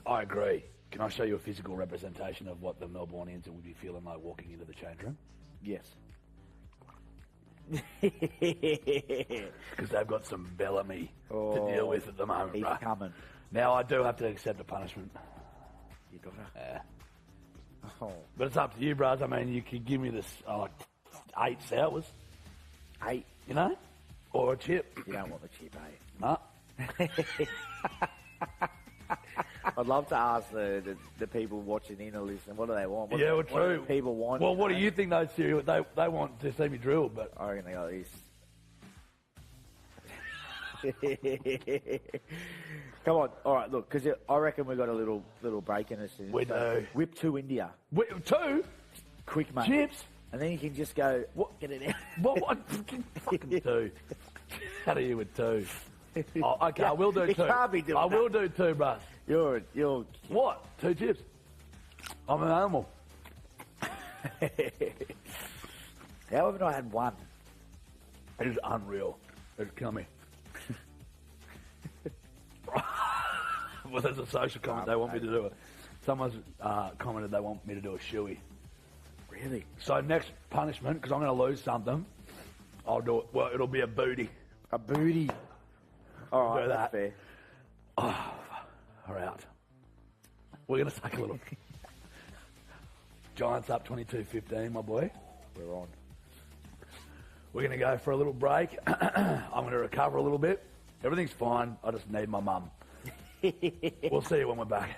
I agree. Can I show you a physical representation of what the Melbournians would be feeling like walking into the change room? Yes. Because they've got some Bellamy to deal with at the moment, he's right? coming. Now, I do have to accept a punishment. You got to. Yeah. Oh. But it's up to you, bros. I mean, you could give me this, 8 sours. 8? You know? Or a chip. You don't want the chip, eh? No. I'd love to ask the people watching in or listening, what do they want? What true. What do people want? Well, what do you think those serious? They want to see me drilled, but I reckon they got this. Come on, all right. Look, because I reckon we got a little break in us. We do. Whip 2 India. Whip 2? Quick, mate. Chips. And then you can just go. What? Get it out. What? Fucking 2. How do you with 2? Oh, okay, I will do 2. Can't be doing I will do 2, bruh. You're. What? 2 chips? I'm an animal. How haven't I had 1? It is unreal. It's coming. Well, there's a social comment. They want me to do it. Someone's commented they want me to do a shoey. Really? So next punishment, because I'm going to lose something, I'll do it. Well, it'll be a booty. A booty. All right, do that's that. fair. Oh, we're out. We're going to take a little. Giants up 22-15, my boy. We're on. We're going to go for a little break. I'm going to recover a little bit. Everything's fine. I just need my mum. We'll see you when we're back.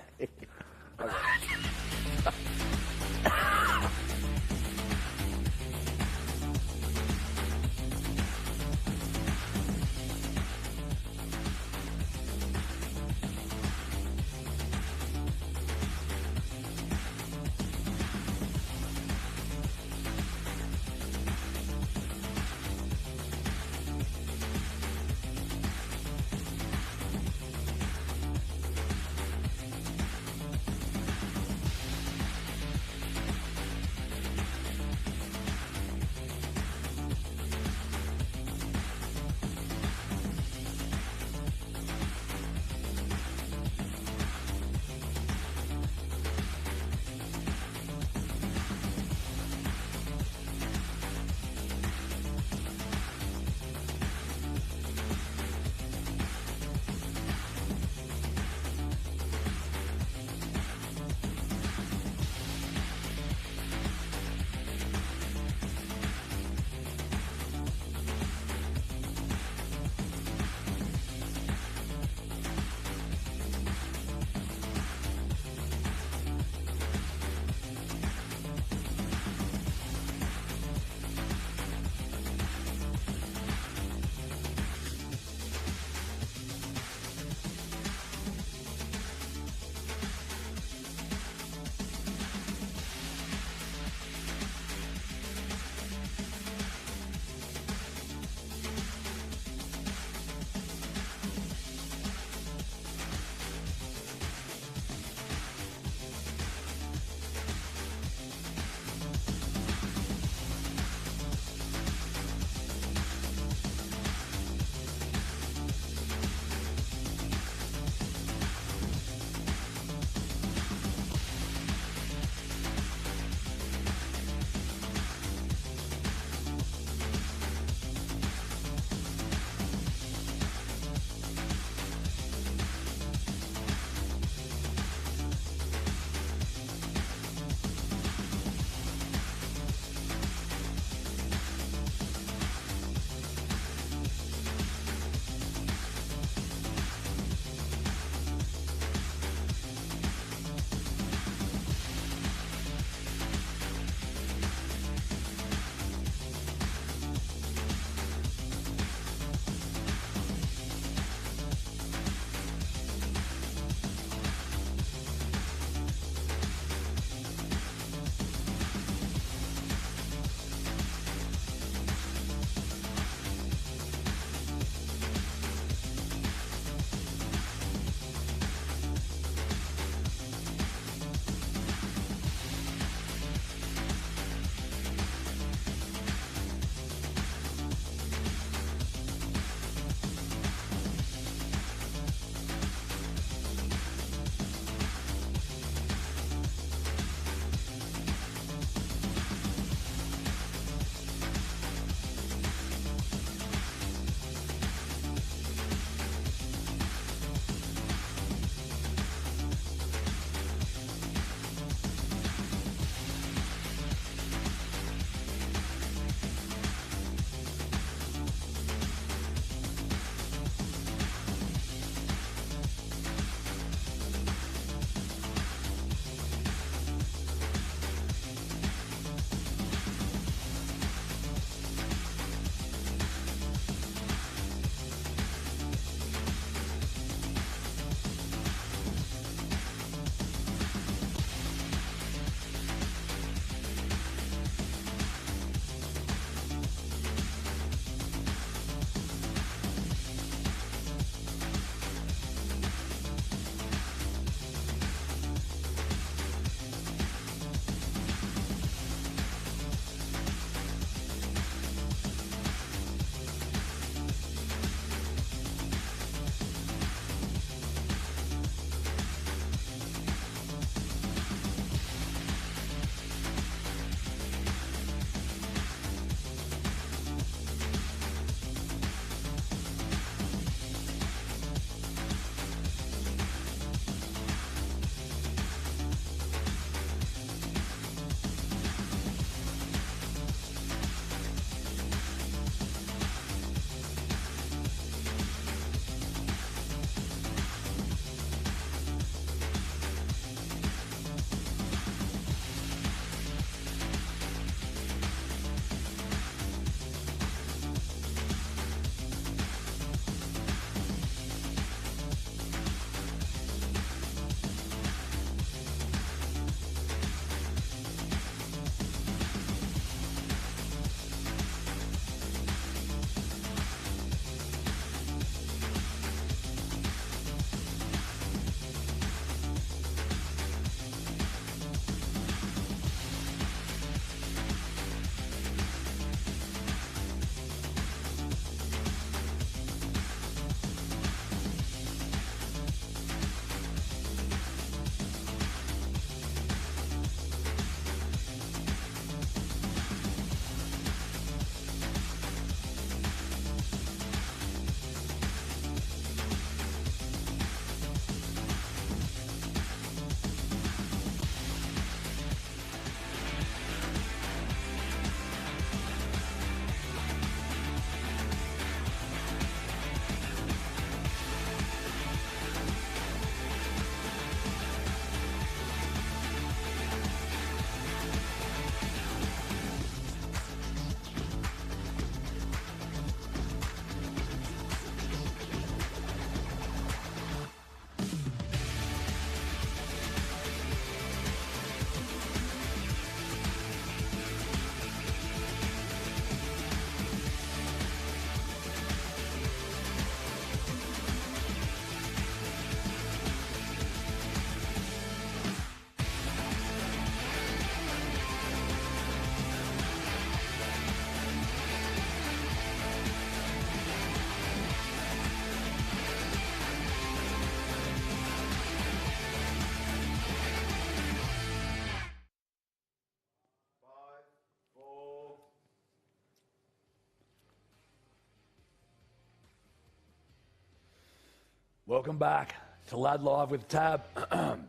Welcome back to Lad Live with Tab. I'm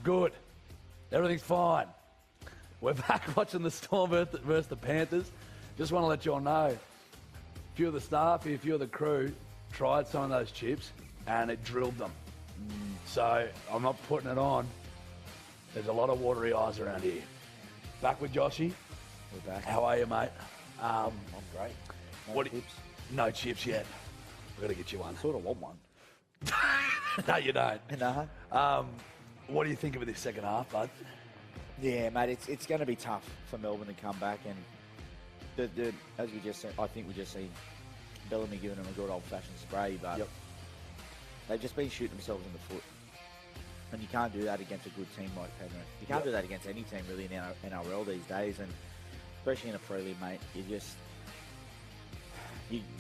good. Everything's fine. We're back watching the Storm versus the Panthers. Just want to let you all know, a few of the staff here, a few of the crew tried some of those chips and it drilled them. So I'm not putting it on. There's a lot of watery eyes around here. Back with Joshy. We're back. How are you, mate? I'm great. No what tips. No chips yet. We've got to get you one. I sort of want one. No, you don't. No. What do you think of this second half, bud? Yeah, mate, it's going to be tough for Melbourne to come back, and as we just said, I think we just seen Bellamy giving them a good old-fashioned spray, but they've just been shooting themselves in the foot, and you can't do that against a good team like Penrith. You can't do that against any team really in NRL these days, and especially in a prelim, mate. You just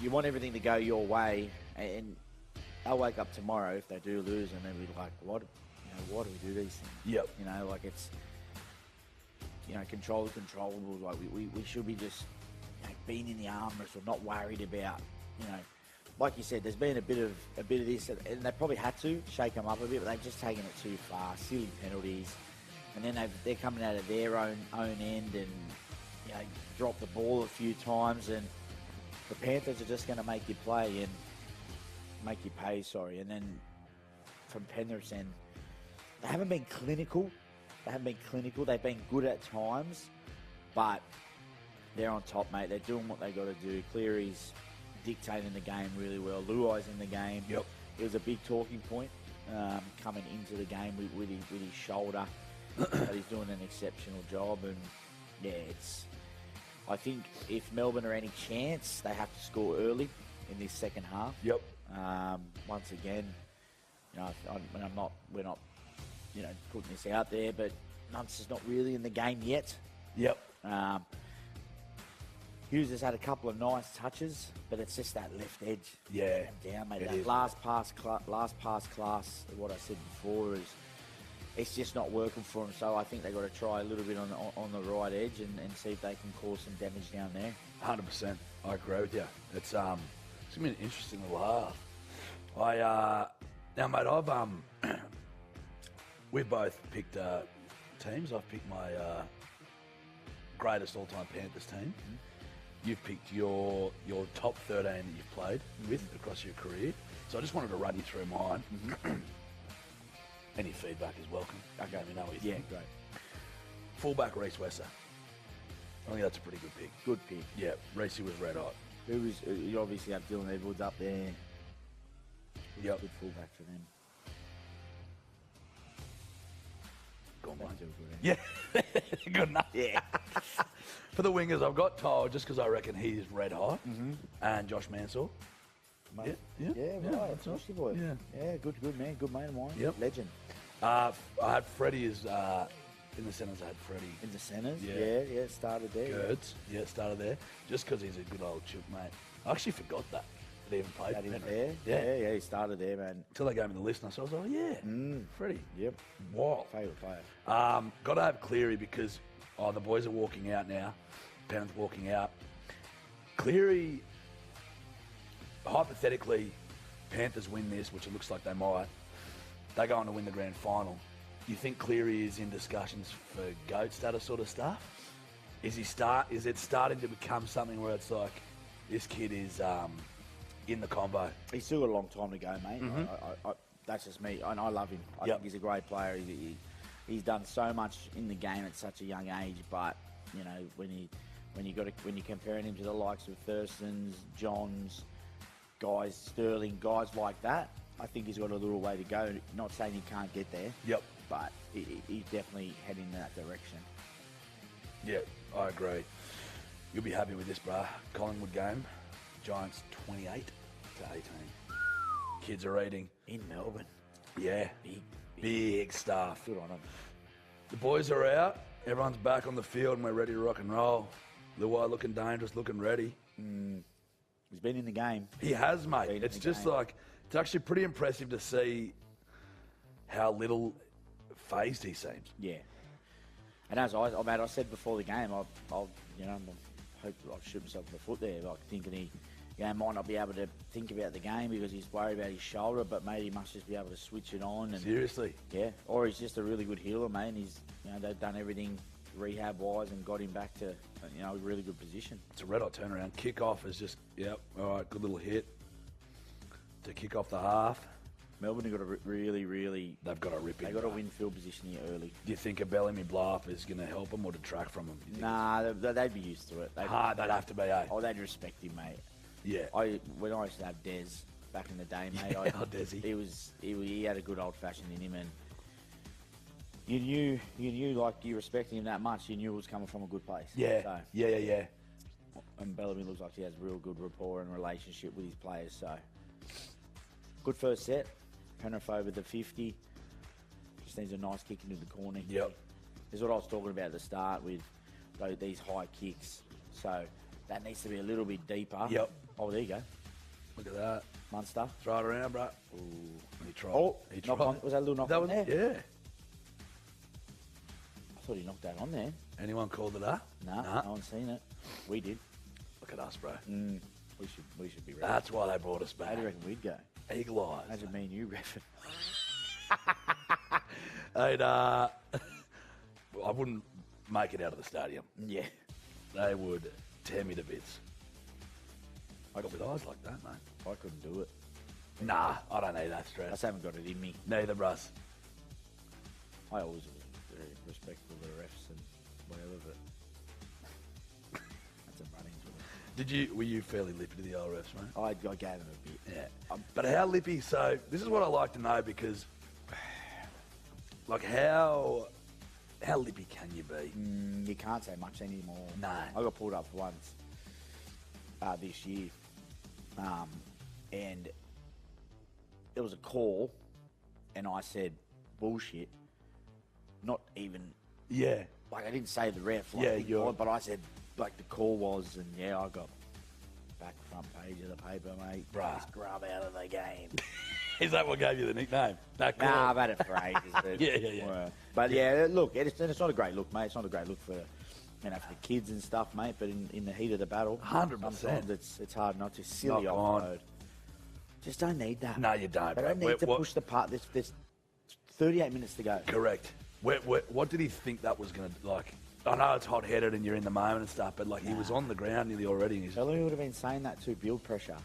you want everything to go your way, and I'll wake up tomorrow if they do lose, and then be like, why do we do these things? Yep. You know, like it's. Control the controllables. Like we should be just being in the arm wrestle, not worried about, like you said, there's been a bit of this, and they probably had to shake them up a bit, but they've just taken it too far. Silly penalties, and then they're coming out of their own end and drop the ball a few times, and the Panthers are just going to make you play and make you pay. Sorry, and then from Penrith's end, they haven't been clinical. They've been good at times, but they're on top, mate. They're doing what they got to do. Cleary's dictating the game really well. Luai's in the game. Yep. It was a big talking point coming into the game with his shoulder, but he's doing an exceptional job. And I think if Melbourne are any chance, they have to score early in this second half. Yep. Once again, we're not. Putting this out there, but Munster's not really in the game yet. Yep. Hughes has had a couple of nice touches, but it's just that left edge. Yeah. Down, mate. It That is. last pass class, what I said before, it's just not working for them. So I think they've got to try a little bit on the right edge and see if they can cause some damage down there. 100%. I agree with you. It's going to be an interesting little half. Now, mate, we've both picked teams. I've picked my greatest all-time Panthers team. Mm-hmm. You've picked your top 13 that you've played with across your career. So I just wanted to run you through mine. Mm-hmm. Any feedback is welcome. Okay. Let me know what you think. Great. Fullback Reece Wesser. I think that's a pretty good pick. Good pick. Yeah, Reece was red hot. You obviously have Dylan Edwards up there. Yep. Good fullback for them. Go on, mate. Yeah, good enough. Yeah. For the wingers, I've got Tyler just because I reckon he's red hot, and Josh Mansell. Mate. Yeah, Right. that's That's the boy. Yeah. Good man. Good mate of mine. Yep. Legend. I had Freddie as in the centres. I had Freddie. In the centres? Yeah. Yeah, started there. Gertz. Yeah, started there. Just because he's a good old chook, mate. I actually forgot that he even played. That he went Penrith. there? Yeah, he started there, man. Until they gave me the list, and I was like, oh, yeah, Freddie. Yep. Wild. Favourite player. Got to have Cleary because the boys are walking out now. Penrith walking out. Cleary, hypothetically, Panthers win this, which it looks like they might. They go on to win the grand final. You think Cleary is in discussions for GOAT status sort of stuff? Is it starting to become something where it's like this kid is in the combo? He's still got a long time to go, mate. Mm-hmm. I, that's just me, and I love him. I Yep. think he's a great player. He's done so much in the game at such a young age, but when you're comparing him to the likes of Thurston's, Johns, guys, Sterling, guys like that, I think he's got a little way to go. Not saying he can't get there. Yep. But he's definitely heading in that direction. Yeah, I agree. You'll be happy with this, bruh. Collingwood game. Giants 28-18. Kids are eating. In Melbourne. Yeah. Big stuff. Good on him. The boys are out. Everyone's back on the field and we're ready to rock and roll. Luai looking dangerous, looking ready. He's been in the game. He has, mate. Been in It's the just game. like, it's actually pretty impressive to see how little phased he seems. Yeah. And as I said before the game, I'll hope I'll shoot myself in the foot there, like thinking might not be able to think about the game because he's worried about his shoulder, but maybe he must just be able to switch it on. And, Seriously? Yeah. Or he's just a really good healer, mate. And he's, they've done everything rehab-wise and got him back to, a really good position. It's a red-hot turnaround. Kick-off is just, all right, good little hit to kick off the half. Melbourne have got to really... They've got to rip in. They've got to win field position here early. Do you think a Bellamy blow-up is going to help them or detract from them? Nah, they'd be used to it. They'd have to be, eh? Oh, they'd respect him, mate. Yeah. When I used to have Des back in the day, mate, Desi. He had a good old-fashioned in him, and you knew like you respected him that much. You knew it was coming from a good place. Yeah. So, Yeah. And Bellamy looks like he has real good rapport and relationship with his players. So good first set. Penrith over the 50. Just needs a nice kick into the corner. Yep. This is what I was talking about at the start with these high kicks. So that needs to be a little bit deeper. Yep. Oh, there you go. Look at that. Munster. Throw it around, bro. Ooh. He tried. Oh, he knock tried. on. Was that a little knock That on was, there? yeah. I thought he knocked that on there. Anyone called it up? Nah, no one's seen it. We did. Look at us, bro. We should be ready. That's why they brought us back. How do you reckon we'd go? Eagle eyes. Imagine me and you reffing. I wouldn't make it out of the stadium. Yeah. They would tear me to bits. I got with eyes like that, mate. I couldn't do it. Nah, I don't need that I stress. just haven't got it in me. Neither, Russ. I always was very respectful of the refs and whatever, but that's a run into it. Were you fairly lippy to the old refs, mate? I gave him a bit. Yeah. But how lippy? So this is what I like to know because, like, how lippy can you be? You can't say much anymore. No. I got pulled up once this year, and there was a call, and I said bullshit. Not even. Yeah. Like I didn't say the ref. Like, Yeah, but I said like the call was, and I got back front page of the paper, mate. Bruh. Just grub out of the game. Is that what gave you the nickname? That call? Nah, I've had it for ages. But, Yeah. But look, it's not a great look, mate. It's not a great look for for the kids and stuff, mate. But in the heat of the battle, 100%. sometimes it's hard not to. Silly Knock off on. road. Just don't need that. No, you don't. They bro. don't need to push the part. There's 38 minutes to go. Correct. What did he think that was going to, like, I know it's hot-headed and you're in the moment and stuff, but, like, he was on the ground nearly already. And he's Bellamy would have been saying that too. Build pressure.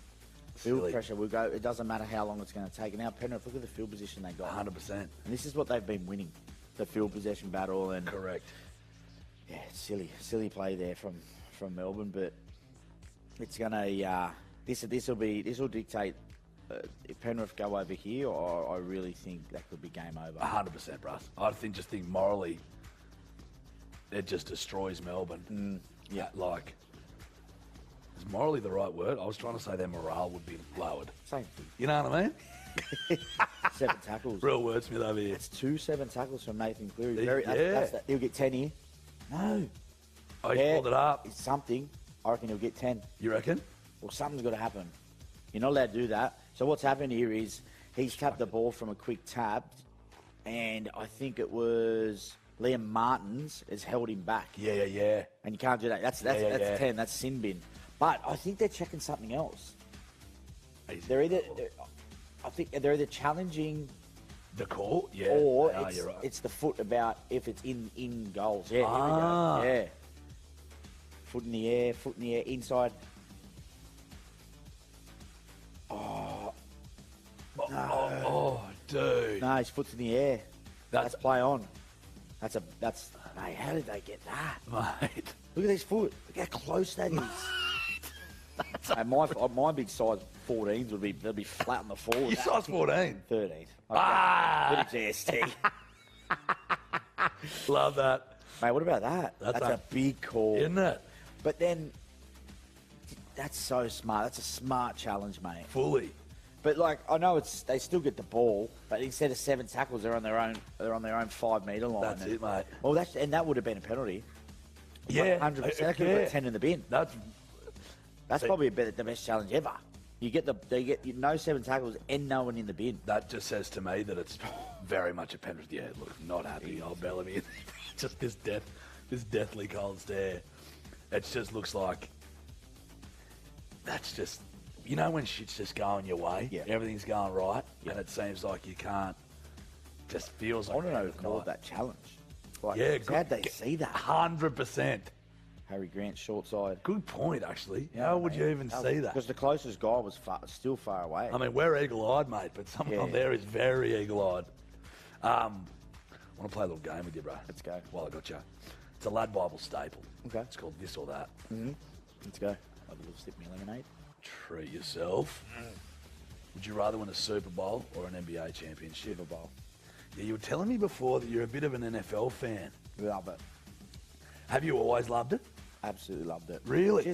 Field Silly. pressure will go. It doesn't matter how long it's going to take. Now Penrith, look at the field position they got. 100%. And this is what they've been winning, the field possession battle. And Correct. yeah, it's silly play there from Melbourne, but it's going to this will dictate if Penrith go over here, or I really think that could be game over. 100%, Russ. I think morally, it just destroys Melbourne. Yeah. Like, is morally the right word? I was trying to say their morale would be lowered. Same thing. You know what I mean? 7 tackles. Real wordsmith over here. It's 2 7 tackles from Nathan Cleary. Yeah. He'll get 10 here. No. Oh, he pulled it up. It's something. I reckon he'll get 10. You reckon? Well, something's got to happen. You're not allowed to do that. So what's happened here is he's tapped the ball from a quick tap, and I think it was Liam Martins has held him back. Yeah. And you can't do that. That's 10. That's sin bin. But I think they're checking something else. They're either challenging The call? Yeah. or No, you're right. it's the foot about if it's in goals. Yeah, Ah. here we go. Yeah. Foot in the air, inside. Oh, dude. No, his foot's in the air. That's- That's play on. That's mate, how did they get that? Mate. Look at his foot. Look how close that is. And my big size 14s they'd be flat on the floor. You size 14. 13. Okay. Ah. Bit of JST. Love that. Mate, what about that? That's That's a big call. Isn't it? But then, that's so smart. That's a smart challenge, mate. Fully. But like, I know they still get the ball, but instead of 7 tackles, they're on their own 5 metre line. That's it, mate. Well, that would have been a penalty. Yeah. 100%. That could have put 10 in the bin. That's So- probably the best challenge ever. They get no 7 tackles and no one in the bin. That just says to me that it's very much a Penrith. Yeah, look, not happy. Old Bellamy. Just this deathly cold stare. It just looks like that's just You know when shit's just going your way? Yeah. Everything's going right, Yeah. and it seems like you can't. Just feels I like. want to know who called that challenge. Like, Yeah, how'd they see that? 100%. Harry Grant, short side. Good point, actually. Yeah, How would mate. you even see that? Because the closest guy was still far away. I mean, we're eagle-eyed, mate, but someone Yeah. there is very eagle-eyed. I want to play a little game with you, bro. Let's go. While I got you. It's a LADbible staple. Okay. It's called This or That. Let's go. Have a little sip of my lemonade. Treat yourself. Would you rather win a Super Bowl or an NBA championship? Super Bowl. Yeah, you were telling me before that you're a bit of an NFL fan. Love it. Have you always loved it? Absolutely loved it. Really?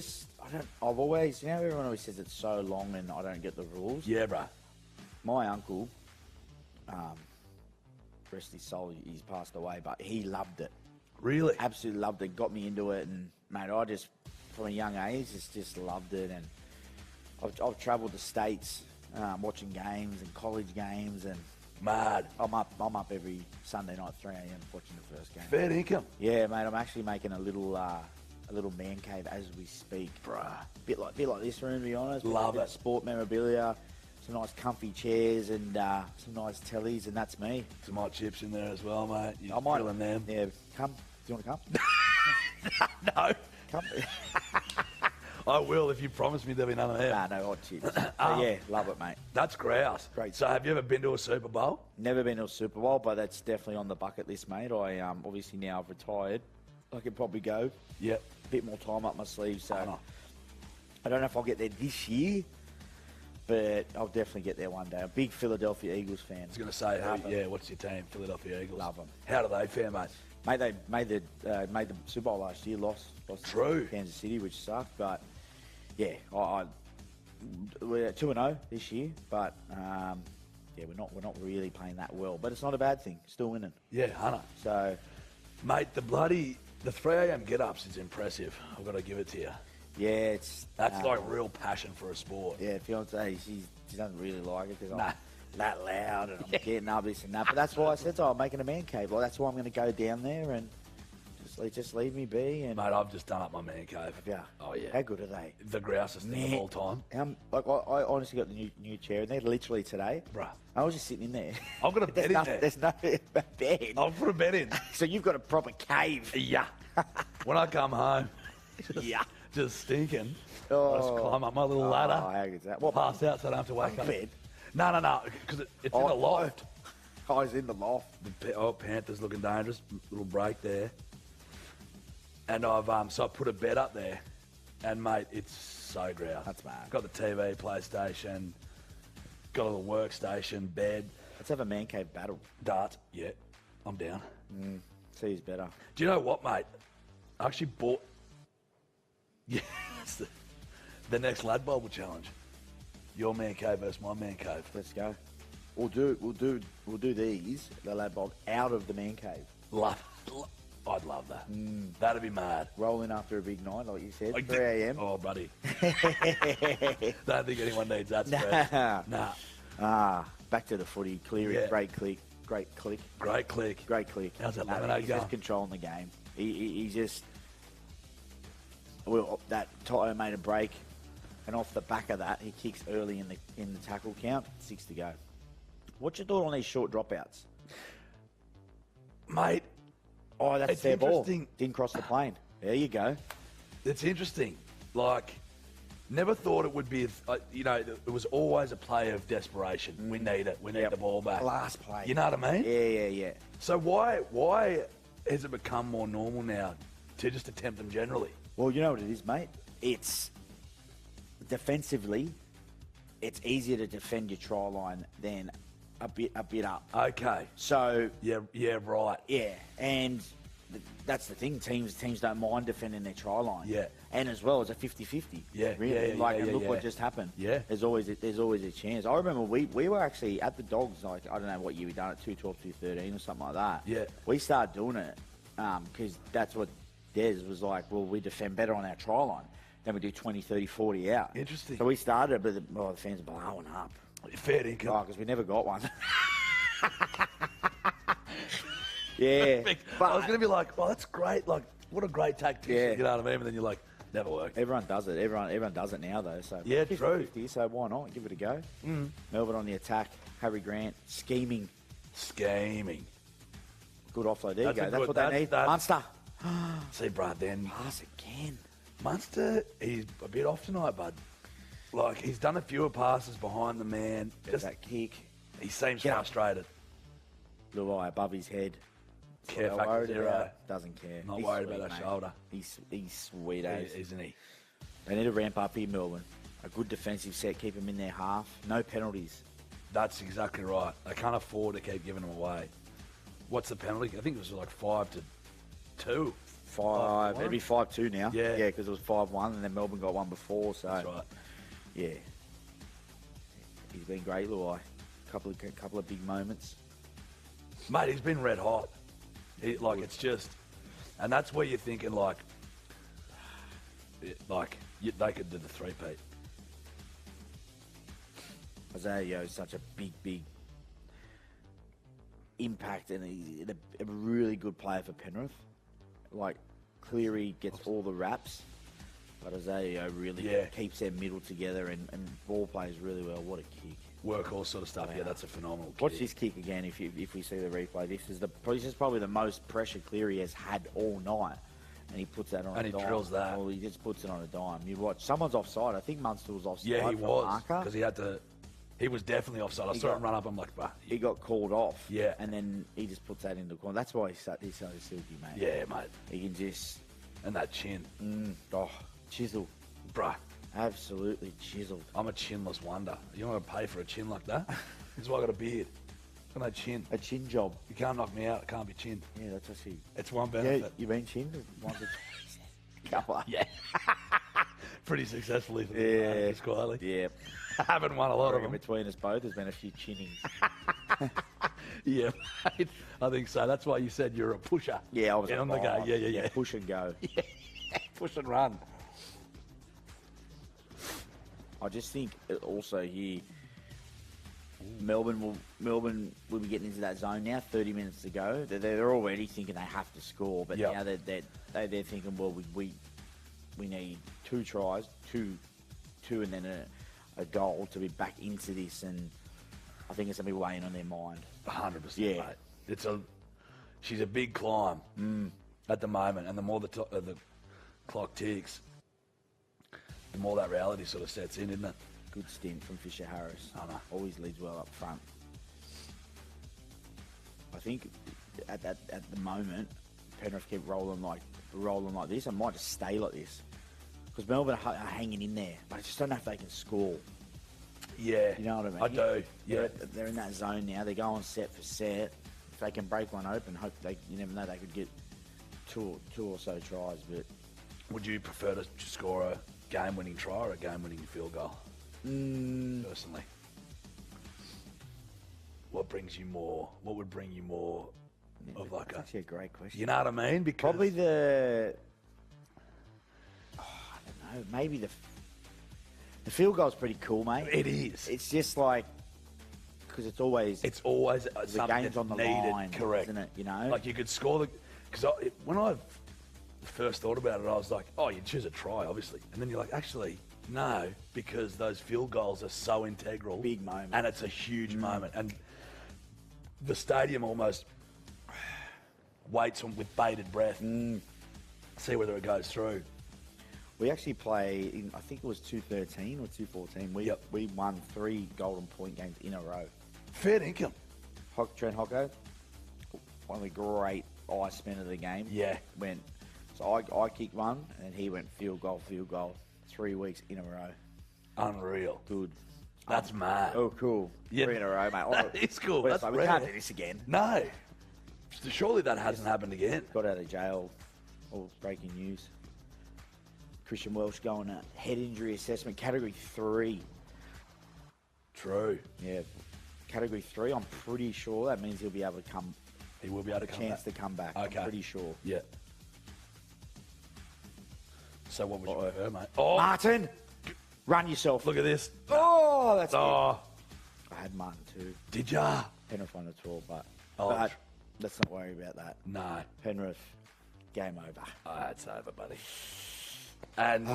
I've always, everyone always says it's so long and I don't get the rules. Yeah, bro. My uncle, rest his soul, he's passed away, but he loved it. Really? Absolutely loved it. Got me into it, and mate, I just from a young age just loved it. And I've travelled the states, watching games and college games, and Mad. I'm up every Sunday night 3 a.m. watching the first game. Fair income. Yeah, mate. I'm actually making a little man cave as we speak. Bruh. Bit like this room, to be honest. Love Bit of it. Sport memorabilia, some nice comfy chairs, and some nice tellies, and that's me. Some hot chips in there as well, mate. You're I might. grilling them. Yeah, come. Do you want to come? No. Come. I will if you promise me there'll be none of them. No hot chips. But yeah, love it, mate. That's grouse. Great. So have you ever been to a Super Bowl? Never been to a Super Bowl, but that's definitely on the bucket list, mate. I obviously now I've retired. I could probably go. Yep. A bit more time up my sleeve, so I know. I don't know if I'll get there this year, but I'll definitely get there one day. I'm a big Philadelphia Eagles fan. I was going to say, Love it. what's your team? Philadelphia Eagles. Love 'em. How do they fare, mate? Mate, they made the Super Bowl last year, lost True. to Kansas City, which sucked. But yeah, we're 2-0 this year, but yeah, we're not really playing that well. But it's not a bad thing. Still winning. Yeah, Hunter. So Mate, the 3 a.m. get-ups is impressive. I've got to give it to you. yeah, it's That's like real passion for a sport. yeah. Fiance, she doesn't really like it because Nah. I'm that loud and I'm getting up this and that. But that's why I said, I'm making a man cave. Like that's why I'm going to go down there and just leave me be. And Mate, I've just done up my man cave. yeah, Oh, yeah. how good are they? The grousest thing of all time. I honestly got the new chair in there literally today. Bruh. I was just sitting in there. I've got a bed in there. There's no bed. I'll put a bed in. So you've got a proper cave. Yeah. When I come home, Yeah. just stinking, I Oh. just climb up my little ladder, Oh, how good's that? What pass out so I don't have to wake up. bed? No, because it's in the loft. I was in the loft. Panthers looking dangerous. Little break there. And I've so I put a bed up there, and mate, it's so grouse. That's mad. Got the TV, PlayStation, got a little workstation, bed, Let's have a man cave battle. darts. Yeah, I'm down. See who's better. Do you know what, mate? I actually bought. Yeah, it's the next LADbible challenge. Your man cave versus my man cave. Let's go. We'll do these, the LADbible, out of the man cave. I'd love that. That'd be mad. Rolling after a big night, like you said, Like 3 a.m. Oh, buddy. Don't think anyone needs that spread. Nah. Back to the footy. Cleary, Yeah. great click. Great click. Great click. How's that No, lemonade he's going? just controlling the game. He just... Well, that Toto made a break, and off the back of that, he kicks early in the tackle count. 6 to go. What's your thought on these short dropouts? Mate, Oh, that's It's their ball. interesting. Didn't cross the plane. There you go. it's interesting. Like, never thought it would be, it was always a play of desperation. We need it. We need Yep. the ball back. Last play. You know what I mean? Yeah. So why has it become more normal now to just attempt them generally? Well, you know what it is, mate? It's defensively, it's easier to defend your try line than a bit up. Okay. So Yeah, right. yeah, and that's the thing. Teams don't mind defending their try line. Yeah. And as well as a 50-50. Yeah, Really. yeah, and look yeah. what just happened. Yeah. There's always a chance. I remember we were actually at the Dogs, like, I don't know what year we done it, 2-12, 2-13 or something like that. Yeah. We started doing it because that's what Des was like, well, we defend better on our try line. Then we do 20, 30, 40 out. Interesting. So we started, but the fans are blowing up. Fair income. Because we never got one. Yeah. I was going to be like, well, that's great. Like, what a great tactician. Yeah. You know what I mean? And then you're like, Never worked. Everyone does it. Everyone does it now, though. So Yeah, 50, true. 50, so why not? Give it a go. Melbourne on the attack. Harry Grant scheming. Good offload. There you go. That's what they need. Munster. See, bruh, then Pass again. Munster, he's a bit off tonight, bud. Like, he's done a fewer passes behind the man. There's that kick. He seems Get up. frustrated. Blue eye above his head. Care Not factor worried 0. about. Doesn't care. Not He's worried sweet, about that mate. shoulder. He's sweet as. Isn't he? They need to ramp up here, Melbourne. A good defensive set, keep them in their half. No penalties. That's exactly right. They can't afford to keep giving them away. What's the penalty? I think it was like 5-2. 5. It'd be 5-2 now. Yeah. Yeah, because it was 5-1, and then Melbourne got one before. So That's right. yeah, he's been great, Luai. Couple of big moments. Mate, he's been red hot. It's just, and that's where you're thinking they could do the three-peat. Isaiah Yeo's such a big impact, and he's a really good player for Penrith. Like, Cleary gets all the raps, but Isaiah Yeo really keeps their middle together and ball plays really well. What a kick. Work, all sort of stuff. Wow. Yeah, that's a phenomenal kick. Watch this kick again if we see the replay. This is probably the most pressure Cleary has had all night. And he puts that on And a he dime. drills that. Well, he just puts it on a dime. You watch, someone's offside. I think Munster was offside. Yeah, he for was. marker. Because he was definitely offside. I saw him run up. I'm like, bruh. He got called off. Yeah. And then he just puts that in the corner. That's why he's so silky, mate. Yeah, mate. He can just... And that chin. Chisel. Bruh. Absolutely chiseled. I'm a chinless wonder. You want to pay for a chin like that? That's why I got a beard. Got no chin. A chin job. You can't knock me out. It can't be chinned. Yeah, that's actually... It's one Yeah, benefit. you've been chinned once or twice. Couple. Yeah. Pretty successfully for Yeah. just quietly. Yeah. Haven't won a lot of them. Between us both, there's been a few chinnings. Yeah, mate. I think so. That's why you said you're a pusher. Yeah, I was on the go. Yeah. Push and go. Push and run. I just think also here, Melbourne will be getting into that zone now. 30 minutes to go. They're already thinking they have to score, but now they're thinking, well, we need 2 tries, two, and then a goal to be back into this, and I think it's gonna be weighing on their mind. 100%. Yeah. Mate. She's a big climb at the moment, and the more the clock ticks, the more that reality sort of sets in, isn't it? Good stint from Fisher Harris. I know. Always leads well up front. I think at the moment, Penrith keep rolling like this. I might just stay like this because Melbourne are hanging in there, but I just don't know if they can score. Yeah. You know what I mean? I do. Yeah. They're in that zone now. They're going set for set. If they can break one open, you never know, they could get two or so tries. But Would you prefer to score a game-winning try or a game-winning field goal? Personally, what brings you more? What would bring you more of like that's actually a great question. You know what I mean? Because Probably the... I don't know. Maybe the field goal's pretty cool, mate. It is. It's just like... Because it's always the the game's on the needed, line, correct? isn't it? You know? Like you could score the... Because when I first thought about it, I was like, oh, you choose a try, obviously. And then you're like, actually... No, because those field goals are so integral. Big moment. And it's a huge moment. And the stadium almost waits with bated breath. See whether it goes through. We actually play in, I think it was 213 or 214. We won 3 Golden Point games in a row. Fair income. Trent Hocko, one of the great ice men of the game. Yeah. So I kicked one, and he went field goal. 3 weeks in a row. Unreal. Good. That's mad. Oh, cool. Yeah. 3 in a row, mate. It's cool. We That's can't rare. do this again. No. Surely that hasn't happened again. Got out of jail. All breaking news. Christian Welsh going to head injury assessment, category 3. True. Yeah. Category 3, I'm pretty sure that means he'll be able to come. He will be able to come chance back. to come back. Okay. I'm pretty sure. Yeah. So what would you prefer, mate? Oh, Martin, run yourself. look at this. Oh, that's Oh, good. I had Martin too. did ya? Penrith won the 12, but Oh, let's not worry about that. no. Penrith, game over. Oh, it's over, buddy. And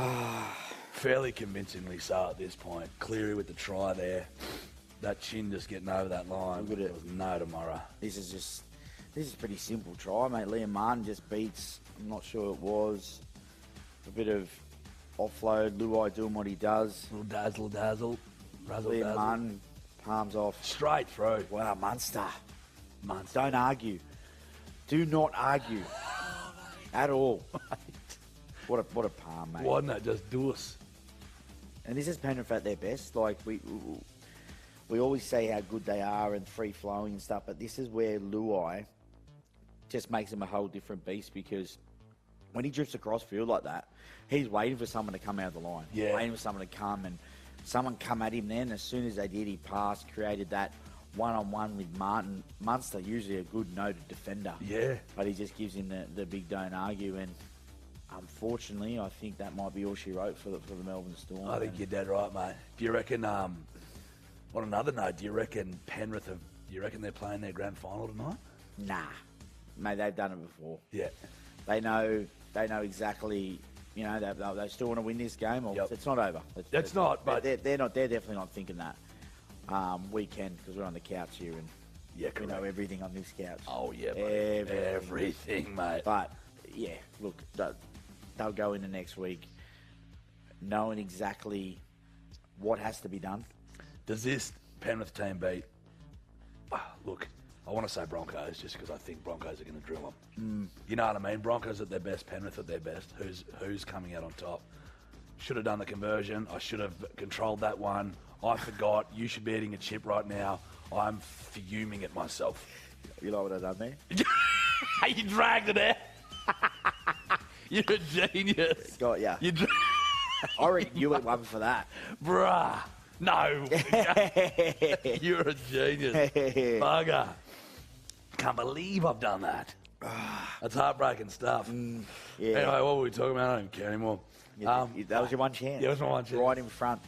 fairly convincingly so at this point. Cleary with the try there. That chin just getting over that line. Look at it. Was no tomorrow. This is pretty simple try, mate. Liam Martin just beats, I'm not sure it was, a bit of offload. Luai doing what he does. Little dazzle. Razzle Liam dazzle. Martin, palms off. Straight through. Wow, Munster. Don't argue. Do not argue. At all. What a palm, mate. Why not just do us? And this is Penrith at their best. Like, we always say how good they are and free-flowing and stuff, but this is where Luai just makes him a whole different beast, because when he drifts across field like that, he's waiting for someone to come out of the line. Yeah. Waiting for someone to come, and someone come at him then. As soon as they did, he passed, created that one-on-one with Martin. Munster, usually a good noted defender. Yeah. But he just gives him the big don't argue, and unfortunately, I think that might be all she wrote for the Melbourne Storm. I think you're dead right, mate. Do you reckon, on another note, do you reckon they're playing their grand final tonight? Nah. Mate, they've done it before. Yeah. They know exactly, they still want to win this game. Or Yep. It's not over. It's not, but they're definitely not thinking that. We can, because we're on the couch here, and yeah, we know correct. everything on this couch. Oh, yeah, buddy. Everything, mate. But, yeah, look, they'll go into next week knowing exactly what has to be done. Does this Penrith team beat? Look, I want to say Broncos just because I think Broncos are going to drill them. You know what I mean? Broncos at their best, Penrith at their best. Who's coming out on top? Should have done the conversion. I should have controlled that one. I forgot. You should be eating a chip right now. I'm fuming at myself. You know what I've done there? You dragged it out. You're a genius. Got ya. You I reckon you went one for that. Bruh. No. You're a genius. Bugger. Can't believe I've done that. That's heartbreaking stuff. Yeah. Anyway, what were we talking about? I don't even care anymore. That was your one chance. Yeah, it was my one chance. Right in front.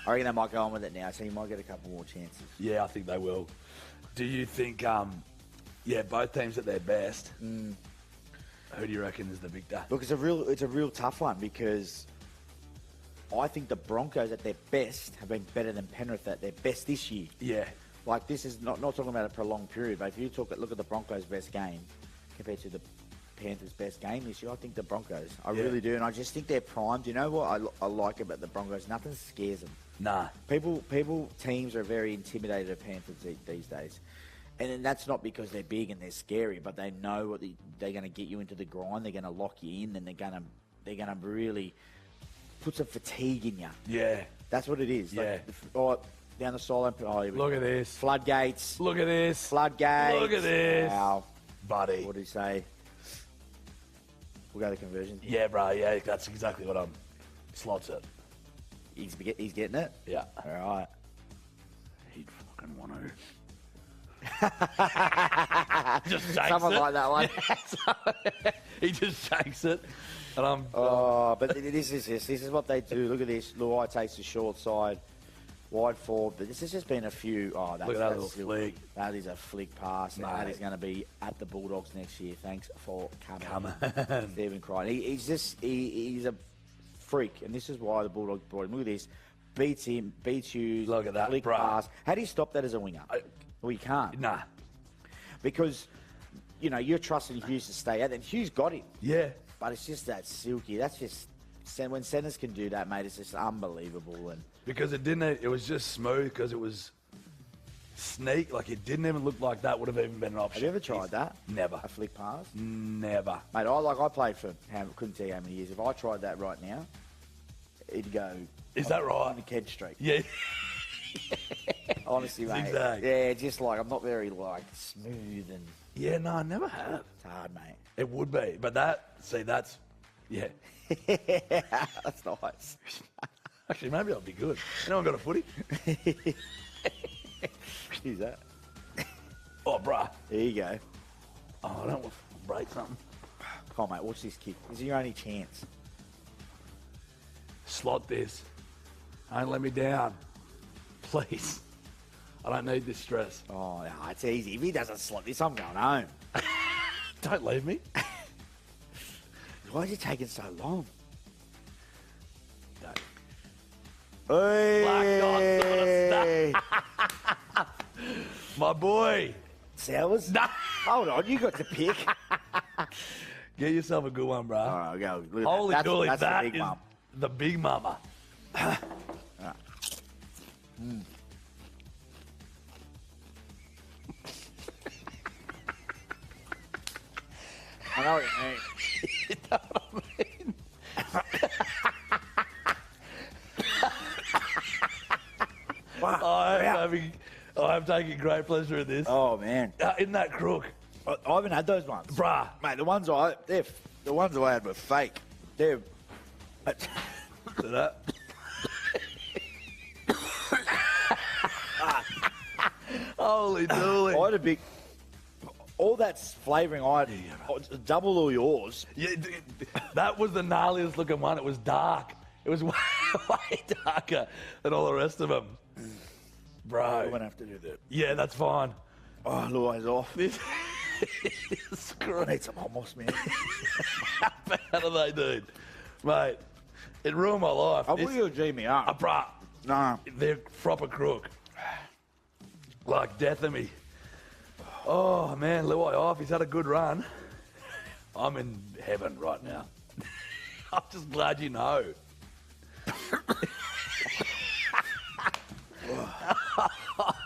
I reckon they might go on with it now, so you might get a couple more chances. Yeah, I think they will. Do you think, both teams at their best, who do you reckon is the victor? Look, it's a real tough one, because I think the Broncos at their best have been better than Penrith at their best this year. Yeah. Like, this is not talking about a prolonged period, but if you look at the Broncos' best game compared to the Panthers' best game this year, I think the Broncos. I really do, and I just think they're primed. You know what I like about the Broncos? Nothing scares them. Nah. Teams are very intimidated of Panthers these days. And then that's not because they're big and they're scary, but they know what they're going to get you into the grind. They're going to lock you in, and they're going to really put some fatigue in you. Yeah. That's what it is. Yeah. Down the sideline. Look at this. Floodgates. Look at this. Floodgates. Look at this. Wow. Buddy. What do you say? We'll go to conversion. Yeah, bro. Yeah, that's exactly what I'm. Slots it. He's getting it? Yeah. All right. He'd fucking want to. Just shakes Someone it. like that one. He just shakes it. And I'm. But this is what they do. Look at this. Luai takes the short side. Wide forward. But this has just been a few. Look at that little flick. That is a flick pass. And that Mate. is going to be at the Bulldogs next year. Thanks for coming. Come on. Stephen Crichton. He's a freak. And this is why the Bulldogs brought him. Look at this. Beats him. Beats you. Look at that, flick bro. pass. How do you stop that as a winger? Well, you can't. Nah. Because, you're trusting Hughes to stay out. And Hughes got him. Yeah. But it's just that silky. That's just when centers can do that, mate. It's just unbelievable. And Because it didn't. It was just smooth because it was sneak. Like, it didn't even look like that would have even been an option. have you ever tried that? Never. A flick pass, Never. mate. I played for couldn't tell you how many years. If I tried that right now, it'd go. Is that right? On the Kent Street. Yeah. Honestly, mate. Zigzag. Yeah, just like I'm not very smooth and Yeah, no, I never have. it's hard, mate. It would be. But that's, yeah. That's nice. Actually, maybe I'll be good. Anyone got a footy? Who's that? Oh, bruh. There you go. Oh, I don't want to break something. Come on, mate. Watch this kick. This is your only chance. Slot this. Don't let me down. Please. I don't need this stress. Oh, no, it's easy. If he doesn't slot this, I'm going home. Don't leave me. Why is it taking so long? Hey. My boy. Sours? No. Hold on, you got to pick. Get yourself a good one, bro. All right, go. Look at Holy that. dooly, That's that the big is mum. the big mama. I know what you mean. You know what I mean? Wow. I'm taking great pleasure in this. Oh man, Isn't that crook? I haven't had those ones, Bruh. mate. The ones I had were fake. They're To that. Holy dooly. I had a big. All that flavouring I had, double all yours. Yeah, that was the gnarliest looking one. It was dark. It was way, way darker than all the rest of them. I'm Bro. gonna have to do that. Yeah, that's fine. Oh, Luai's off. This is I great. need some hummus, man. How do they, dude? Mate, it ruined my life. I thought you were G me up. Bruh, No. they're proper crook. Like death of me. Oh, man, Luai off. He's had a good run. I'm in heaven right now. I'm just glad you know.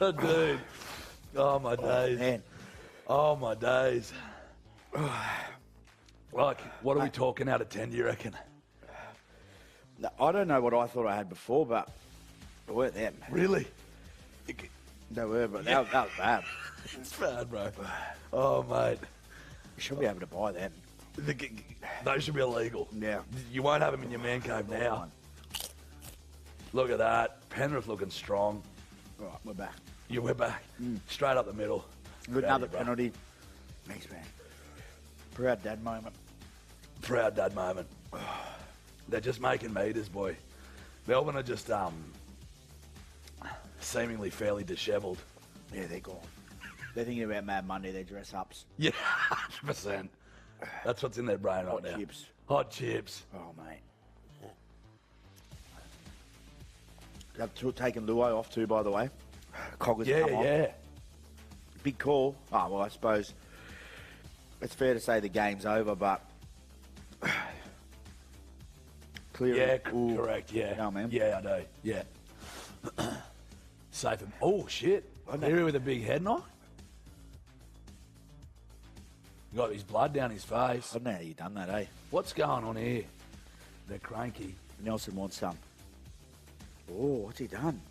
Oh, dude. Oh, my days. Man. Oh, my days. Like, what are we talking out of 10, do you reckon? No, I don't know what I thought I had before, but they weren't them. Really? They were, but that was bad. It's bad, bro. Oh, mate. You should be able to buy them. Those should be illegal. Yeah. You won't have them in your man cave now. Look at that. Penrith looking strong. All right, we're back. You went back. Straight up the middle. Good, Proud another of you, bro. penalty. Thanks, man. Proud dad moment. Proud dad moment. They're just making meters, boy. Melbourne are just seemingly fairly dishevelled. Yeah, they're gone. They're thinking about Mad Monday, their dress ups. Yeah, 100%. That's what's in their brain right Hot now. chips. Hot chips. Oh, mate. I've taken Luai off too, by the way. Cogger's come on. Yeah. Big call. Oh, well, I suppose it's fair to say the game's over, but clearly. Yeah, correct, yeah. Yeah, man. Yeah, I do. Yeah. Safe. Oh, shit. Cleary with a big head knock. Got his blood down his face. I don't know how you done that, eh? What's going on here? They're cranky. Nelson wants some. Oh, what's he done?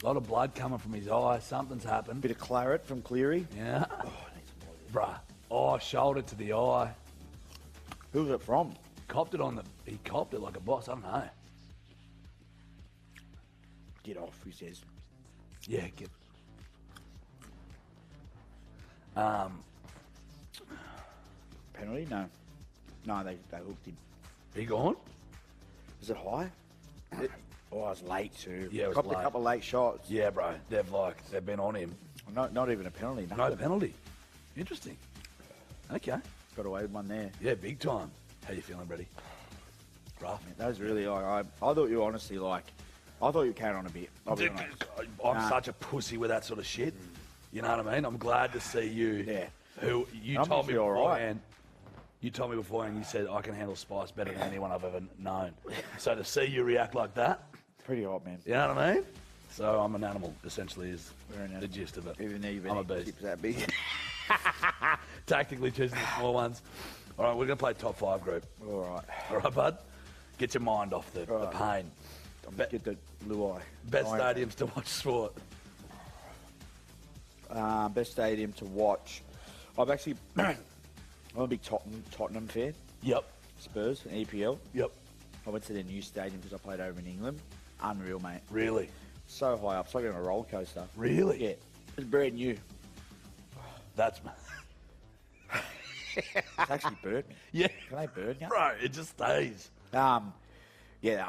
A lot of blood coming from his eye. Something's happened. Bit of claret from Cleary. Yeah. Oh, I need some more of this. Bruh. Oh, shoulder to the eye. Who's it from? He copped it like a boss. I don't know. Get off, he says. Yeah, get. Penalty? No. No, they hooked him. He gone? Is it high? Oh, I was late too. Yeah, it was Copped late. a couple of late shots. Yeah, bro. They've been on him. Not even a penalty. No Nothing. penalty. Interesting. Okay. Got away with one there. Yeah, big time. How you feeling, Brady? Rough. That was really like I thought you were honestly like I thought you were carrying on a bit. I'll be honest. I'm Nah. such a pussy with that sort of shit. You know what I mean? I'm glad to see you. Yeah. Who you I'm told me actually all right. beforehand. You told me beforehand. You said I can handle spice better than anyone I've ever known. So to see you react like that, Pretty hot, man. you know what I mean? So I'm an animal. Essentially, is We're an the animal. gist of it. Even though you've I'm a been beast. tips that big. Tactically choosing the small ones. All right, we're gonna play top 5 group. All right. All right, bud. Get your mind off the All right. pain. Get the Luai. Best All right. stadiums to watch sport. Best stadium to watch. I've actually I'm a big Tottenham fan. Yep. Spurs and EPL. Yep. I went to their new stadium because I played over in England. Unreal, mate. Really? So high up. It's like on a roller coaster. Really? Yeah. It's brand new. That's. It's actually burnt. Yeah. Can they burn you? Bro, it just stays. Yeah,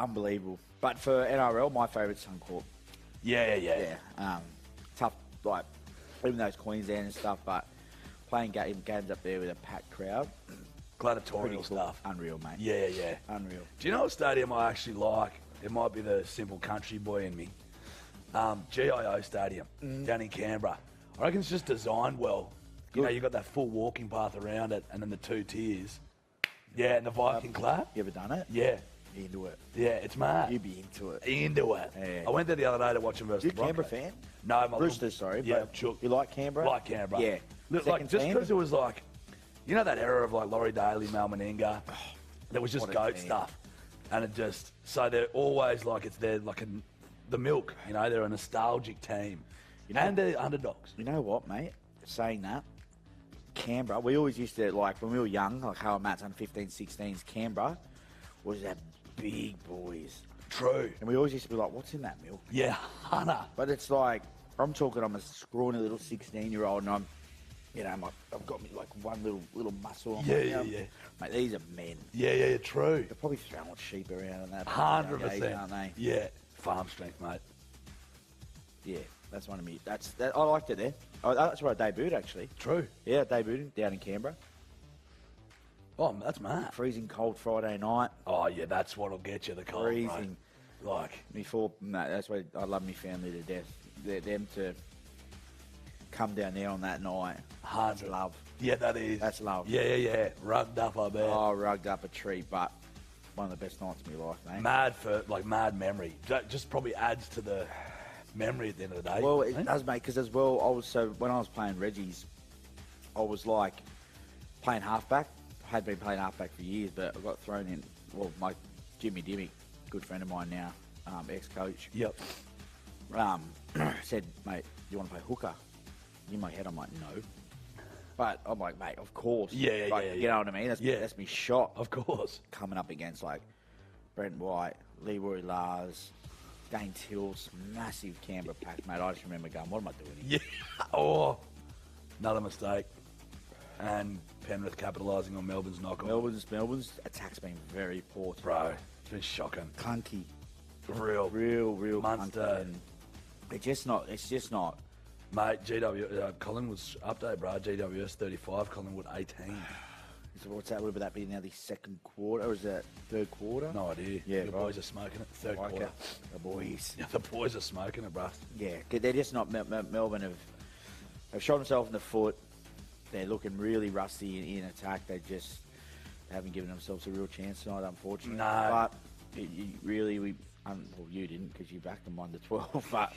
unbelievable. But for NRL, my favourite's Suncorp. Yeah. Tough, like, even though it's Queensland and stuff, but playing games up there with a packed crowd, Gladiatorial pretty cool. stuff. Unreal, mate. Yeah. Unreal. Do you know what stadium I actually like? it might be the simple country boy in me. GIO Stadium down in Canberra. I reckon it's just designed well. You know, you've got that full walking path around it, and then the 2 tiers. Yeah, and the Viking clap. You ever done it? Yeah. You into it? Yeah, it's mad. You'd be into it. Into it. Yeah. I went there the other day to watch them versus You the Broncos. Canberra fan? No, my Roosters, sorry. Yeah, but Chook. You like Canberra? Like Canberra. Yeah. Look, Second like, just team? because it was like, you know that era of like Laurie Daly, Mal Meninga? There was just What a goat team. stuff. And it just, so they're always like, it's their, like the milk, you know, they're a nostalgic team. You know- And they're underdogs. You know what, mate? Saying that, Canberra, we always used to, like, when we were young, like how Matt's on 15, 16s, Canberra was that big boys. True. And we always used to be like, what's in that milk? Yeah, Hunter. But it's like, I'm a scrawny little 16-year-old, and I've got me like one little muscle on my arm. Yeah. Mate, these are men. Yeah, true. They're probably throwing sheep around in that. 100%. Aren't they? Yeah, farm strength, mate. Yeah, that's one of me. I liked it there. That's where I debuted, actually. True. Yeah, I debuted down in Canberra. Oh, that's mad. Freezing cold Friday night. Oh, yeah, that's what'll get you, the cold, Freezing. bro. Like, That's why I love my family to death. Them to come down there on that night. That's love. Yeah, that is. That's love. Yeah. Rugged up, I bet. Oh, rugged up a treat, but one of the best nights of my life, mate. Mad memory. That just probably adds to the memory at the end of the day. Well, it does, mate, because as well, when I was playing Reggie's, I was like playing halfback. I had been playing halfback for years, but I got thrown in. Well, my Jimmy Dimmick, good friend of mine now, ex-coach. Yep. Said, mate, you want to play hooker? In my head, I'm like, no. But I'm like, mate, of course. Yeah. You know what I mean? That's me shot. Of course. Coming up against like Brent White, Leroy Lars, Dane Tills, massive Canberra pack, mate. I just remember going, what am I doing here? Yeah. Oh, another mistake. And Penrith capitalising on Melbourne's knock-on. Melbourne's attack's been very poor. Bro, it's been shocking. Clunky. Real clunky. Munster. And it's just not. Mate, Collingwood's update, bro. GWS 35, Collingwood 18. So what's that? Would that be now the second quarter, or is that third quarter? No idea. Yeah, the boys are smoking it. Third quarter. It. The boys. Yeah, the boys are smoking it, bro. Yeah, they're just not. Melbourne have shot themselves in the foot. They're looking really rusty in attack. They haven't given themselves a real chance tonight, unfortunately. No. But you didn't because you backed them 1-12. But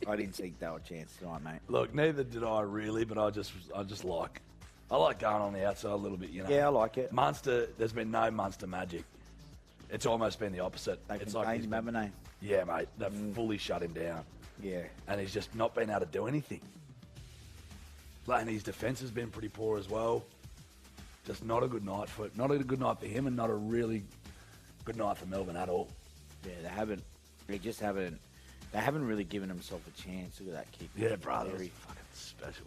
I didn't think they were a chance tonight, mate. Look, neither did I really, but I like going on the outside a little bit, you know. Yeah, I like it. Munster, there's been no Munster magic. It's almost been the opposite. They've It's contained him, haven't they? Yeah, mate. They've fully shut him down. Yeah. And he's just not been able to do anything. And his defence has been pretty poor as well. Just not a good night for him, and not a really good night for Melbourne at all. Yeah, they haven't. They just haven't. They haven't really given themselves a chance. Look at that kick. Yeah, brother. Very Fucking special.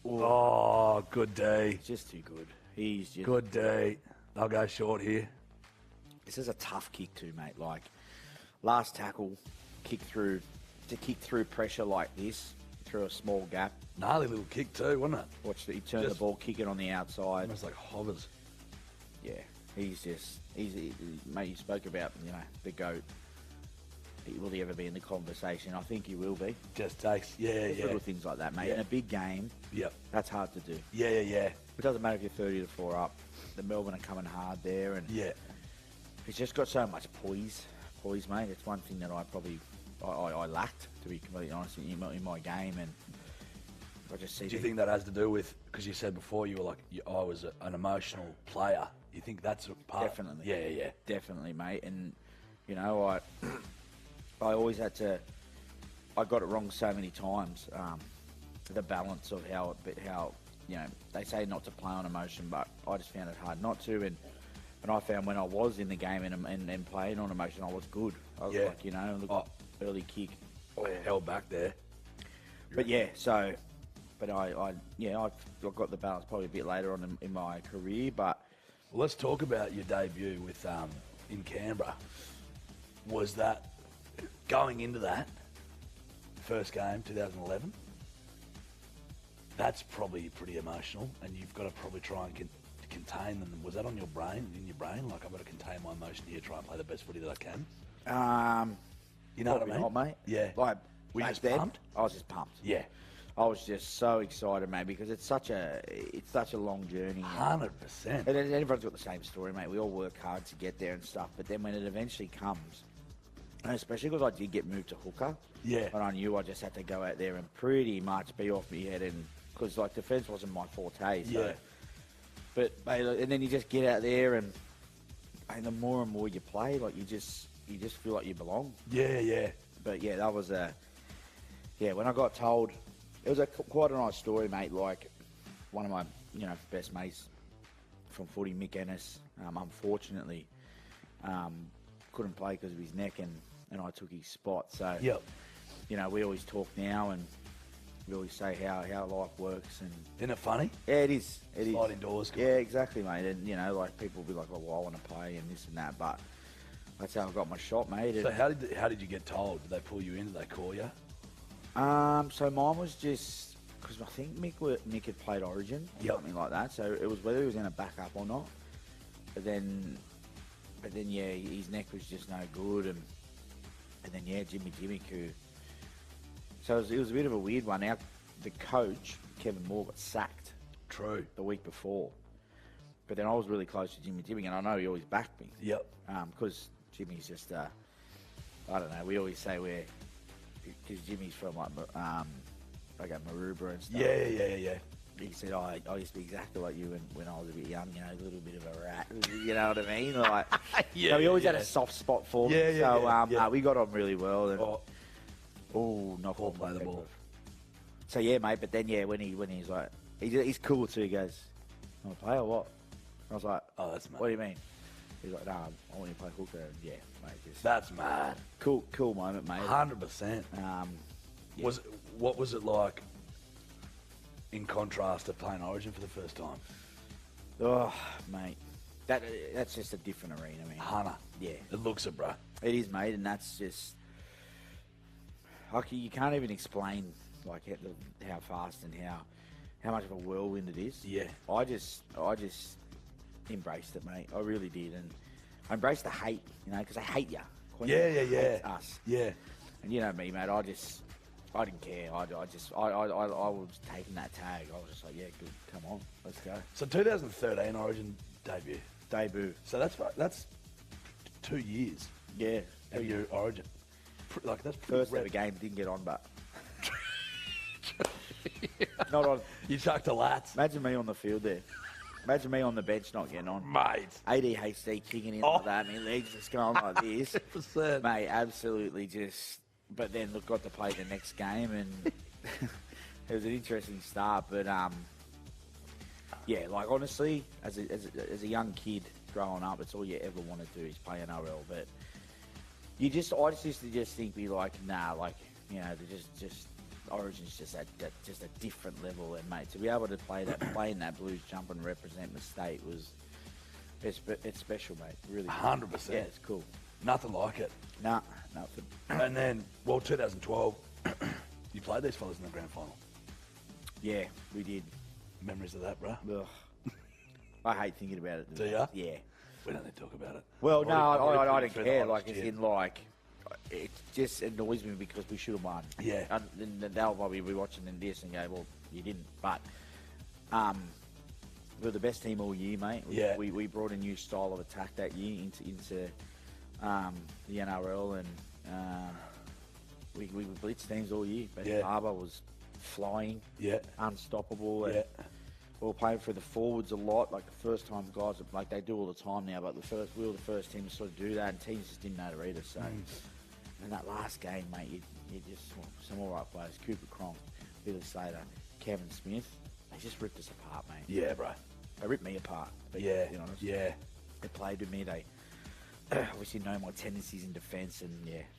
Oh, good day. It's just too good. He's just Good day. They'll go short here. This is a tough kick too, mate. Like last tackle, kick through pressure like this through a small gap. Gnarly little kick too, wasn't it? Watch he turned the ball, kick it on the outside. Almost like hovers. Yeah, he's mate. You spoke about the GOAT. Will he ever be in the conversation? I think he will be. Just takes, Little things like that, mate. Yeah. In a big game, Yep. that's hard to do. Yeah. It doesn't matter if you're 30-4 up. The Melbourne are coming hard there, and Yeah. he's just got so much poise, mate. It's one thing that I lacked, to be completely honest, in my game, and I just see. Do you think that has to do with, because you said before you were like, I was an emotional player. You think that's a part? Definitely. Yeah. Definitely, mate. And, I always had to. I got it wrong so many times. The balance of how they say not to play on emotion, but I just found it hard not to. And I found when I was in the game and playing on emotion, I was good. I was early kick. Held back there. But I got the balance probably a bit later on in my career. But Well, let's talk about your debut with in Canberra. Was that going into that first game, 2011? That's probably pretty emotional, and you've got to probably try and contain them. Was that on your brain, in your brain? Like, I've got to contain my emotion here, try and play the best footy that I can? You know what I mean? Not, mate. Yeah. Like, Were you back just then, pumped? I was just pumped. Yeah. I was just so excited, mate, because it's such a long journey. 100%. And everyone's got the same story, mate. We all work hard to get there and stuff, but then when it eventually comes, and especially because I did get moved to hooker, Yeah. and I knew I just had to go out there and pretty much be off my head, and because like defence wasn't my forte. So. Yeah. But mate, and then you just get out there, and the more and more you play, like you just feel like you belong. Yeah, yeah. But yeah, that was when I got told, it was quite a nice story, mate. Like one of my best mates from footy, Mick Ennis, unfortunately couldn't play because of his neck, and I took his spot. So Yep. we always talk now, and we always say how life works. And Isn't it funny? yeah, it is. It is. Sliding doors. Yeah, exactly, mate. And like people will be like, "Oh, well, I want to play and this and that," but that's how I got my shot, mate. So how did you get told? Did they pull you in? Did they call you? So mine was just because I think Mick had played Origin or something like that. So it was whether he was going to back up or not. But then yeah, his neck was just no good, and then yeah, Jimmy who. So it was a bit of a weird one. The coach Kevin Moore got sacked. True. The week before, but then I was really close to Jimmy, and I know he always backed me. Yep. Because Jimmy's just I don't know. We always say because Jimmy's from like Maroubra and stuff. Yeah. He said, I used to be exactly like you when I was a bit young, a little bit of a rat. You know what I mean? Like, so he always had a soft spot for me. So we got on really well. And, knock Paul on play the ball. So yeah, mate. But then when he's like, he's cool too. He goes, "Want to play or what?" I was like, "Oh, that's mad." What do you mean? He's like, "No, I want you to play hooker." And yeah, mate. That's mad. Cool moment, mate. 100%. Yeah. What was it like in contrast to playing Origin for the first time? Oh, mate. That's just a different arena, man. Hunter. Yeah. It looks it, bro. It is, mate, and that's just... Like, you can't even explain, like, how fast and how much of a whirlwind it is. Yeah. I just embraced it, mate. I really did, and I embraced the hate, because I hate you. Yeah. Hates us. Yeah. And you know me, mate, I didn't care. I was taking that tag. I was just like, yeah, good, come on, let's go. So 2013 Origin debut. So that's 2 years. Yeah. Of your Origin. Like, that's pretty First ever game, didn't get on, but... Not on. You chucked a lats. Imagine me on the field there. Imagine me on the bench not getting on. Mate. ADHD kicking in like that, and my legs just going like this. 100%. Mate, absolutely just... But then, look, got to play the next game, and it was an interesting start. But, yeah, like, honestly, as a young kid growing up, it's all you ever want to do is play NRL. But I just used to just think, be like, nah, like, just Origin's just at just a different level. And, mate, to be able to play in that Blues jump and represent the state it's special, mate. Really. 100%. Yeah, it's cool. Nothing like it. Nah, nothing. And then, 2012, you played these fellas in the grand final. Yeah, we did. Memories of that, bro? Ugh. I hate thinking about it. Do ya? Yeah. We don't need to talk about it. Well, no, I don't through care. the Like, last it's year. in, like, it just annoys me because we should have won. Yeah. And they'll probably be watching this and go, well, you didn't. But we were the best team all year, mate. Yeah. We brought a new style of attack that year into the NRL, and we blitzed teams all year. But Harbour was flying, unstoppable. And we were playing for the forwards a lot. Like the first time guys, like they do all the time now, but we were the first team to sort of do that, and teams just didn't know to read us. So, and that last game, mate, you just some all right players: Cooper Cronk, Billy Slater, Kevin Smith. They just ripped us apart, mate. Yeah, bro. They ripped me apart. To be honest. Yeah. They played with me. They obviously know my tendencies in defence, and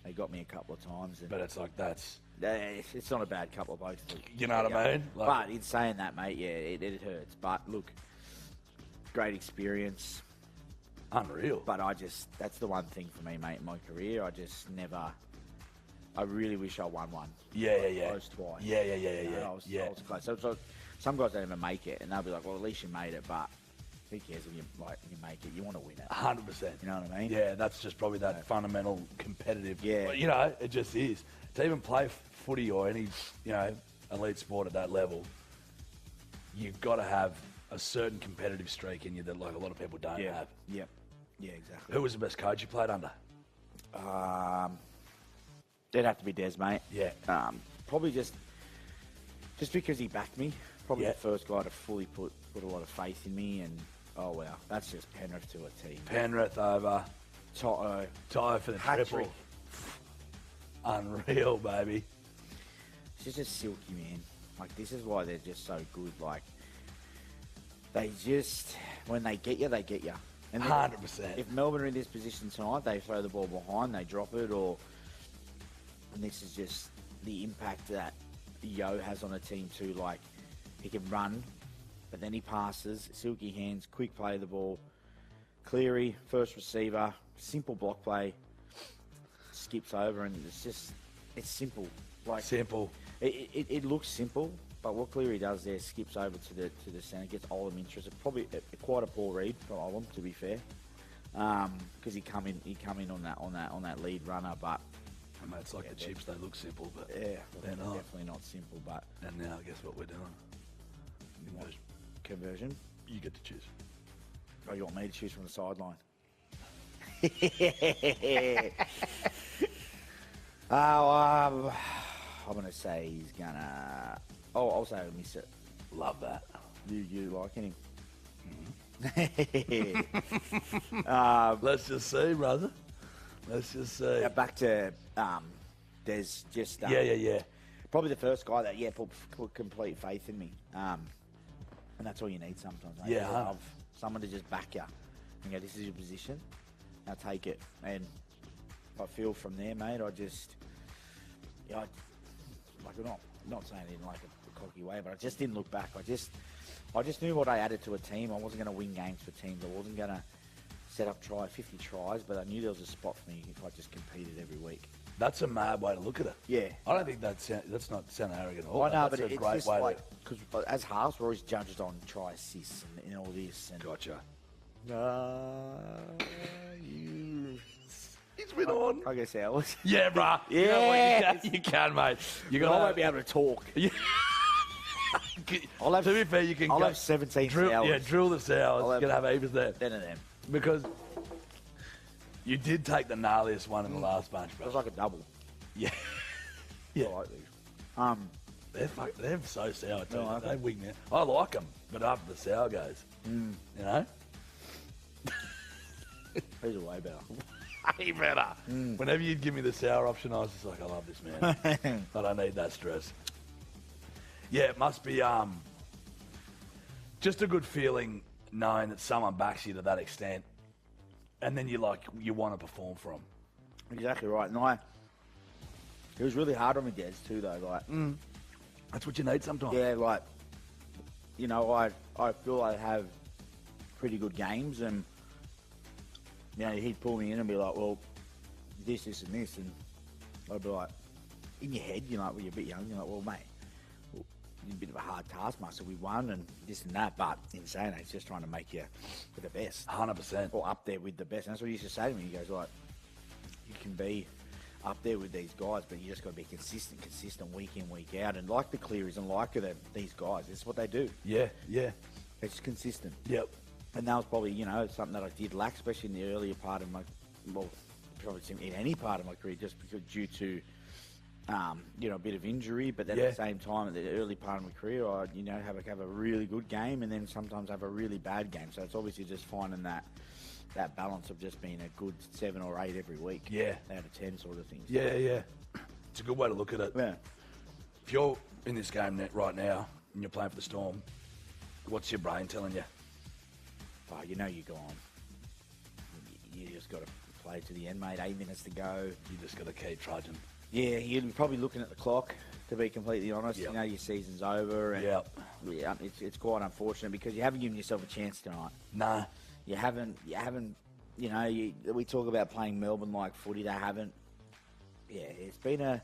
they got me a couple of times. And But it's like that's... it's not a bad couple of blokes. You know what I mean? But in saying that, mate, yeah, it hurts. But look, great experience. Unreal. But that's the one thing for me, mate, in my career. I really wish I won one. Yeah. Close twice. Yeah. I was close. So some guys don't even make it, and they'll be like, well, at least you made it. But Who cares if you make it? You want to win it. 100%. You know what I mean? Yeah, that's just probably that fundamental competitive. Yeah. You know, it just is. To even play footy or any, elite sport at that level, you've got to have a certain competitive streak in you that like a lot of people don't have. Yeah, exactly. Who was the best coach you played under? It'd have to be Des, mate. Yeah. Probably just because he backed me. Probably Yeah. the first guy to fully put a lot of faith in me, and oh wow, that's just Penrith to a T. Penrith over. Toto. Tie for the Hat-trick. triple. Unreal, baby. It's just silky, man. Like, this is why they're just so good. Like, they just, when they get you, they get you. And then 100%. If Melbourne are in this position tonight, they throw the ball behind, they drop it, and this is just the impact that Yo has on a team too. Like, he can run, but then he passes, silky hands, quick play of the ball. Cleary, first receiver, simple block play, skips over, and it's simple. Like, Simple. It looks simple, but what Cleary does there, skips over to the centre, gets Olam interested. Probably quite a poor read from Olam, to be fair, because he come in on that lead runner, but. Mate, it's like the chips, they look simple, but Yeah, they're not. definitely not simple, but And now, guess what we're doing? conversion. You get to choose. Oh, you want me to choose from the sideline? I'm going to say he's going to... Oh, I'll say I'll miss it. Love that. You liking him? Let's just see, brother. Let's just see. Back to Des. Just Yeah. probably the first guy that put complete faith in me, and that's all you need sometimes. Mate. Yeah, You love someone to just back you and go, this is your position, now take it. And I feel from there, mate, I'm not saying it in like a cocky way, but I just didn't look back. I just knew what I added to a team. I wasn't going to win games for teams. I wasn't going to set up 50 tries, but I knew there was a spot for me if I just competed every week. That's a mad way to look at it. Yeah. I don't think that's not sound arrogant at all. I know, That's but a it's great just way like, because as halves, we're always judged on try assists and all this. And Gotcha. He's been on. I guess ours. Yeah, bruh. Yeah. You know what? You can, mate. I won't be able to talk. To be fair, you can I'll go, have 17 drill, hours. Yeah, drill the sours. I'll You're going to have heaps there. Then and then. Because you did take the gnarliest one in the last bunch, It bro. was like a double. Yeah. I like these. They're so sour, too. No, I They wing me. I like them, but after the sour goes, you know? These are way better. Way better. Whenever you'd give me the sour option, I was just like, I love this, man. I don't need that stress. Yeah, it must be just a good feeling knowing that someone backs you to that extent, and then you want to perform for them. Exactly right. And it was really hard on me, Des, too, though. Like, That's what you need sometimes. yeah, like, I feel I have pretty good games, and he'd pull me in and be like, well, this, and this, and I'd be like, in your head, when you're a bit young, you're like, well, mate, you're a bit of a hard taskmaster. We won and this and that, but in saying that, it's just trying to make you the best. 100%. Or up there with the best. And that's what he used to say to me. He goes, like, you can be up there with these guys, but you just got to be consistent week in, week out. And like the Clearys and like these guys, it's what they do. Yeah. They're just consistent. Yep. And that was probably, something that I did lack, especially in the earlier part of probably in any part of my career, just because due to, a bit of injury, but then at the same time, at the early part of my career, I, have a really good game and then sometimes have a really bad game. So it's obviously just finding that balance of just being a good 7 or 8 every week. Yeah. Out of 10 sort of things. Yeah. It's a good way to look at it. Yeah. If you're in this game right now and you're playing for the Storm, what's your brain telling you? Oh, you're gone. You just got to play to the end, mate. 8 minutes to go. You just got to keep trudging. Yeah, you'd be probably looking at the clock, to be completely honest. Yep. Your season's over. And yeah, it's quite unfortunate because you haven't given yourself a chance tonight. No. You haven't. We talk about playing Melbourne like footy. They haven't. Yeah, it's been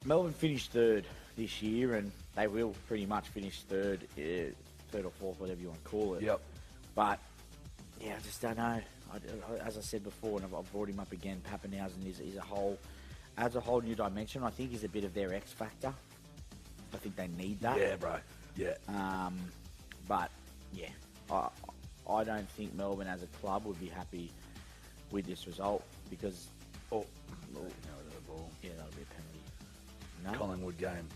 Melbourne finished third this year, and they will pretty much finish third or fourth, whatever you want to call it. Yep. But, yeah, I just don't know. As I said before, and I've brought him up again, Pappenhausen adds a whole new dimension. I think he's a bit of their X factor. I think they need that. Yeah, bro. Yeah. But, yeah, I don't think Melbourne as a club would be happy with this result because... Yeah, that'll be a penalty. No? Collingwood game.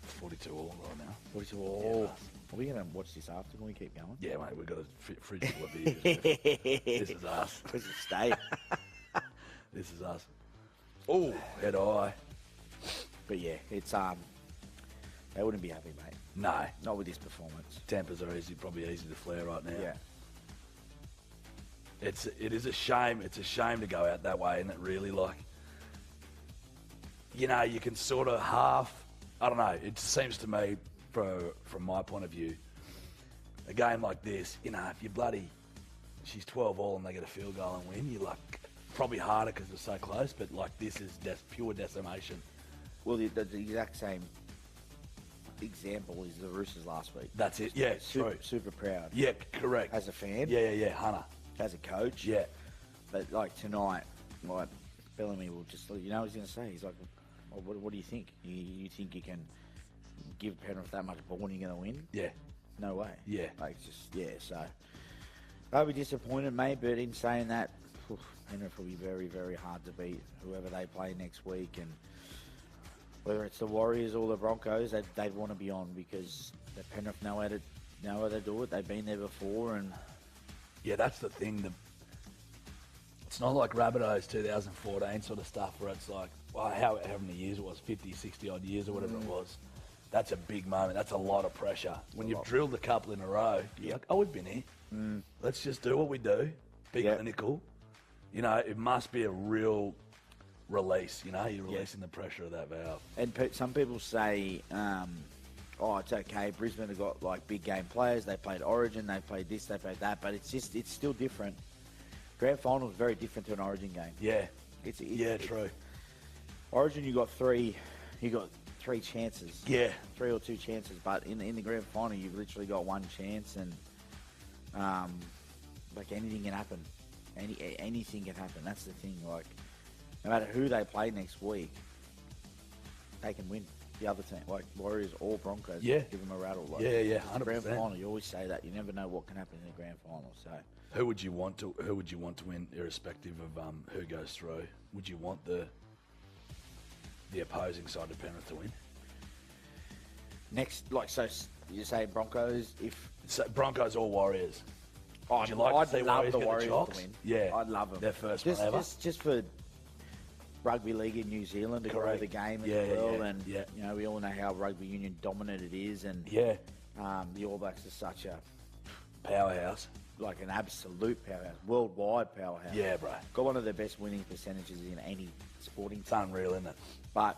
42 all right now. 42 all. Yeah, are we going to watch this after? Can we keep going? Yeah, mate, we've got a fridge full of beers. This is us. This is state. This is us. Oh, head eye. But yeah, it's they wouldn't be happy, mate. No. Not with this performance. Tempers are probably easy to flare right now. Yeah. It is a shame. It's a shame to go out that way, isn't it? Really, like, you know, you can sort of I don't know. It seems to me, from my point of view, a game like this, you know, if she's 12 all and they get a field goal and win, you're like, probably harder because it's so close. But like, this is pure decimation. Well, the exact same example is the Roosters last week. That's it. Yeah, super proud. Yeah, correct. As a fan. Yeah, Hunter. As a coach. Yeah. But like tonight, like Bellamy will just, you know what he's going to say? He's like, well, what do you think? You think you can give Penrith that much ball and you're going to win? Yeah. No way. Yeah. Like, it's just, yeah, so they'll be disappointed, mate, but in saying that, Penrith will be very, very hard to beat whoever they play next week, and whether it's the Warriors or the Broncos, they'd want to be on because the Penrith know how to do it. They've been there before, and yeah, that's the thing. It's not like Rabbitohs 2014 sort of stuff where it's like, well, how many years it was, 50, 60 odd years or whatever it was. That's a big moment. That's a lot of pressure. When you've drilled a couple in a row, you're like, oh, we've been here. Let's just do what we do. Be clinical. You know, it must be a real release. You know, you're releasing the pressure of that valve. And some people say, it's okay. Brisbane have got like big game players. They played Origin. They played this. They played that. But it's still different. Grand final is very different to an Origin game. Yeah. True. Origin, you got three chances. Yeah. 3 or 2 chances. But in the grand final, you've literally got one chance, and like anything can happen. Anything can happen. That's the thing. Like, no matter who they play next week, they can win. The other team, like Warriors or Broncos, give them a rattle. Like, 100%. Grand final, you always say that. You never know what can happen in the grand final. So, who would you want to win, irrespective of who goes through? Would you want the opposing side of Penrith to win? Next, like, so you say Broncos Broncos or Warriors? I'd love the Warriors to win. Yeah, I'd love them. Their first one ever. Just for rugby league in New Zealand to grow the game as well, and you know, we all know how rugby union dominant it is, and the All Blacks are such a powerhouse, like an absolute powerhouse, worldwide powerhouse. Yeah, bro. Got one of the best winning percentages in any sporting. It's unreal, isn't it? But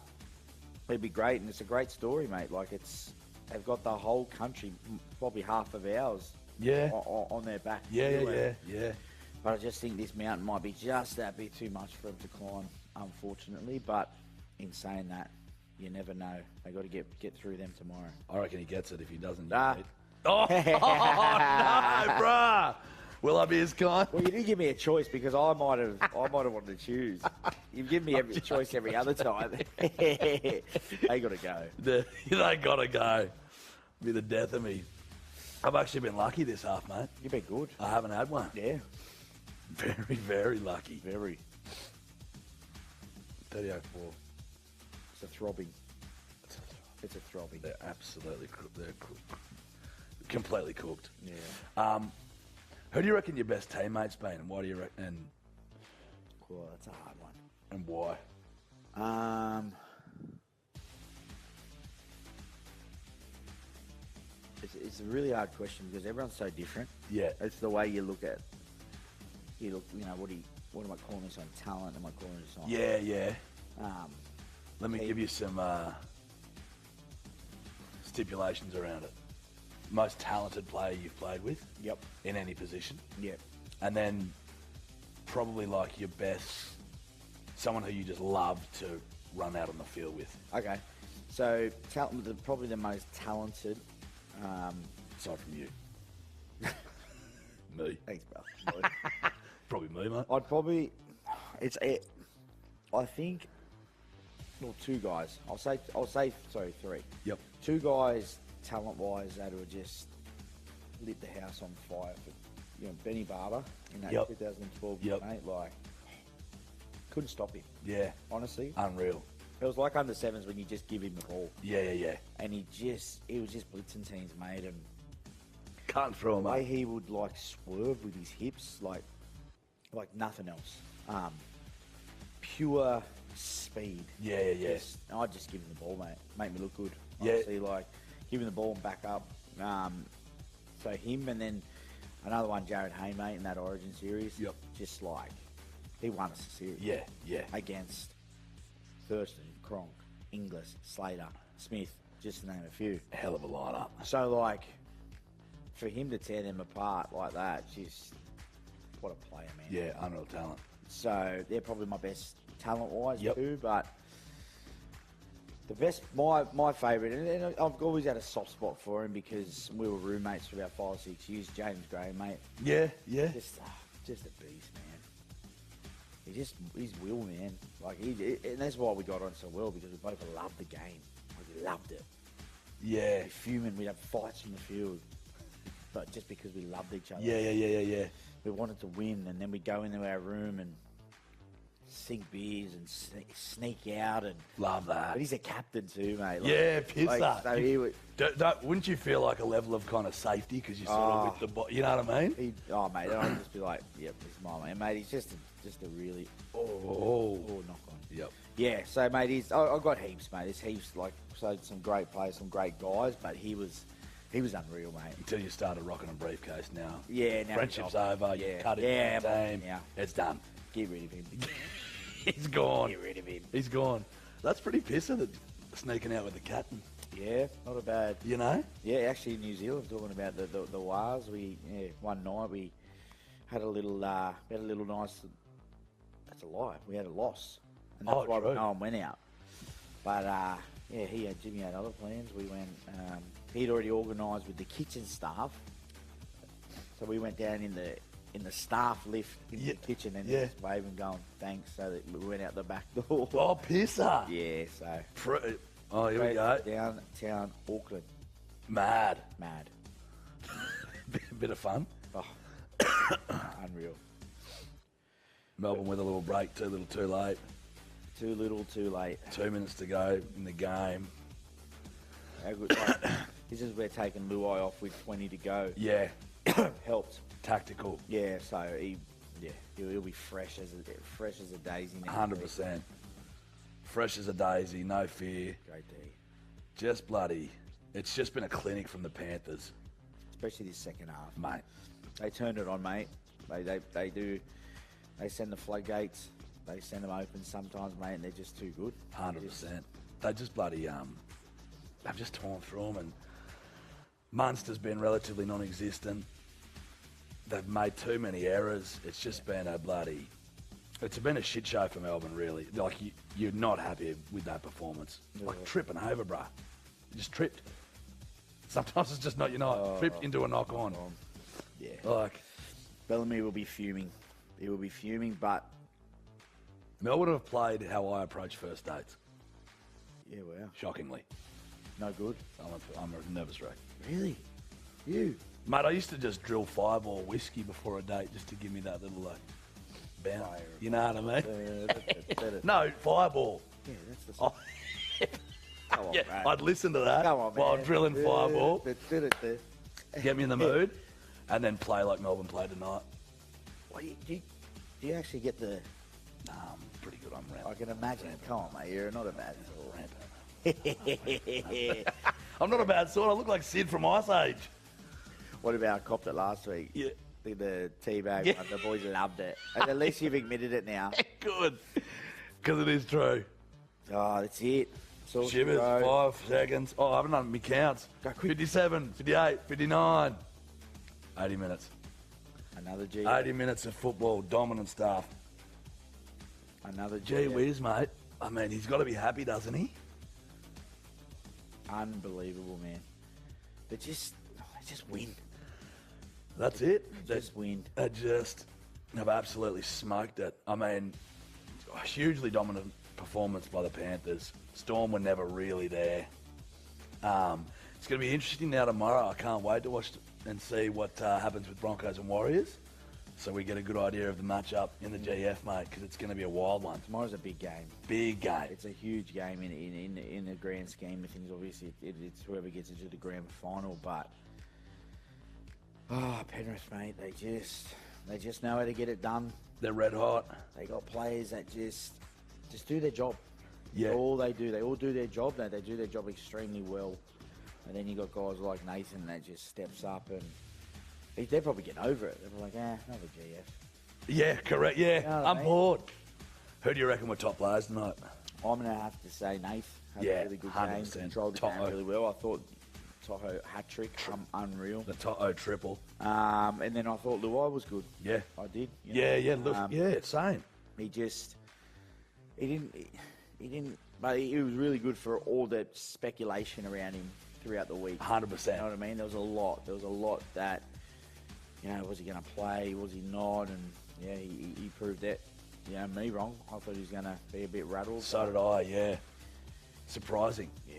it'd be great, and it's a great story, mate. Like, they've got the whole country, probably half of ours, on their back. Yeah. But I just think this mountain might be just that bit too much for them to climb, unfortunately. But in saying that, you never know. They got to get through them tomorrow. I reckon he gets it. If he doesn't, Oh, no, bruh. Will I be as kind? Well, you didn't give me a choice because I might have wanted to choose. You've given me every choice every other time. They got to go. They got to go. Be the death of me. I've actually been lucky this half, mate. You've been good. I haven't had one. Yeah. Very, very lucky. Very. 30-04. It's a throbbing. It's a throbbing. They're absolutely cooked. They're completely cooked. Yeah. Who do you reckon your best teammates been, and why do you reckon? Cool, that's a hard one. And why? It's a really hard question because everyone's so different. Yeah. It's the way you look at. You know, what am I calling this on? Talent? Am I calling this on? Yeah. Let me give you some stipulations around it. Most talented player you've played with. Yep. In any position. Yep. And then probably like your best, someone who you just love to run out on the field with. Okay. So probably the most talented. Aside from you. Me. Thanks, bro. Probably me, mate. I'd probably, I think, well, two guys. I'll say, sorry, three. Yep. Two guys, talent-wise, that were just lit the house on fire. For, Benny Barber in that 2012 Yep. mate, like, couldn't stop him. Yeah. Honestly, Unreal. it was like under sevens when you just give him the ball, Yeah. and he was just blitzing teams, mate, and Can't throw him the up. way he would like swerve with his hips, like nothing else. Pure speed. Yeah. I'd just give him the ball, mate. Make me look good. Yeah. Honestly, like give him the ball and back up. So him and then another one, Jared Hay, mate, in that Origin series. Yep. Just like he won us the series. Yeah. Against Thurston, Cronk, Inglis, Slater, Smith, just to name a few. Hell of a lineup. So like, for him to tear them apart like that, just what a player, man. Yeah, unreal talent. So they're probably my best talent-wise Yep. too. But the best, my favourite, and I've always had a soft spot for him because we were roommates for about 5 or 6 years. James Gray, mate, Yeah. just a beast, man. He's will, man. Like and that's why we got on so well, because we both loved the game. Like, we loved it. Yeah. We'd be fuming. We'd have fights in the field, but just because we loved each other. Yeah. We wanted to win, and then we'd go into our room and sink beers and sneak out. And Love that. but he's a captain too, mate. Like, Yeah, pisser. Like, so he would. Wouldn't you feel like a level of kind of safety because you're sort of with the you know what I mean? Mate, I'd just be like, yep, this is my man, mate. He's just a really knock on. Yep. Yeah, so mate, I've got heaps, mate. There's heaps, like, so some great players, some great guys, but he was unreal, mate. Until you started rocking a briefcase now. Yeah, now Friendship's he's off. over. You cut it from the team. Yeah. It's done. Get rid of him. He's gone. Get rid of him. He's gone. That's pretty pisser that sneaking out with the captain. Yeah, not a bad. You know? Yeah, actually, in New Zealand, talking about the Wars, one night we had a little nice. That's a lie. We had a loss, and that's why true. no one went out. But Jimmy had other plans. We went. He'd already organised with the kitchen staff, so we went down in the staff lift in the kitchen and just waving, going thanks. So that we went out the back door. Oh, pisser. Yeah, so. Here we go. Downtown Auckland. Mad. Bit of fun. Oh, unreal. Melbourne with a little break, too little, too late. Too little, too late. 2 minutes to go in the game. How good. This is where taking Luai off with 20 to go. Yeah. Helped. Tactical. Yeah, so he'll be fresh as a daisy next 100%. week. Fresh as a daisy, no fear. Great D. Just bloody. It's just been a clinic from the Panthers. Especially this second half. Mate. They turned it on, mate. They do. They send the floodgates. They send them open sometimes, mate, and they're just too good. 100%. They just bloody, they've just torn through them, and Munster's been relatively non-existent. They've made too many errors. It's just been it's been a shit show for Melbourne, really. Like, you're not happy with that performance. Yeah. Like, tripping over, bruh. You just tripped. Sometimes it's just not your night. Tripped into a knock-on. Yeah. Like, Bellamy will be fuming. He will be fuming, but... Melbourne have played how I approach first dates. Yeah, wow. Shockingly. No good. I'm a nervous wreck. Really? You? Mate, I used to just drill Fireball whiskey before a date just to give me that little, bounce. Fire. You know what I mean? Better. No, Fireball. Yeah, that's the Oh, Come on, yeah, mate. I'd listen to that Come on, while man. drilling Fireball, Do get me in the mood, and then play like Melbourne played tonight. Well, do you actually get the... Nah, I'm pretty good on ramp. I can imagine. Come on, mate. You're not a bad sort. I'm not a bad sort. I look like Sid from Ice Age. What about copped it last week? Yeah. The teabag Yeah. one. The boys loved it. And at least you've admitted it now. Good. Because it is true. Oh, that's it. It's all Shivers, road. 5 seconds. Oh, I haven't done my counts. Go quick. 57, 58, 59. 80 minutes. Another G. 80 minutes of football, dominant stuff. Another Gee whiz, mate. I mean, he's got to be happy, doesn't he? Unbelievable, man. They just win. That's it. Just win. They just have absolutely smoked it. I mean, a hugely dominant performance by the Panthers. Storm were never really there. It's going to be interesting now tomorrow. I can't wait to watch and see what happens with Broncos and Warriors. So we get a good idea of the matchup in the GF, mate, because it's going to be a wild one. Tomorrow's a big game. Big game. It's a huge game in the grand scheme of things. Obviously, it's whoever gets into the grand final. But Penrith, mate, they just know how to get it done. They're red hot. They got players that just do their job. Yeah. That's all they do. They all do their job. They do their job extremely well. And then you got guys like Nathan that just steps up and they're probably getting over it. They're like, another GF. Yeah, correct. Yeah, You know what I I'm mean? bored. Who do you reckon were top players tonight? I'm going to have to say Nath had Yeah, a really good 100%. game. Controlled the Toto. game really well. I thought Toho hat-trick, unreal. The Toto triple. And then I thought Luai was good. Yeah. I did. you Yeah, know. yeah, same. He didn't, but he was really good for all the speculation around him throughout the week. 100%. You know what I mean? There was a lot that, was he going to play? Was he not? And yeah, he proved that. Me wrong. I thought he was going to be a bit rattled. So did I, yeah. Surprising. Yeah.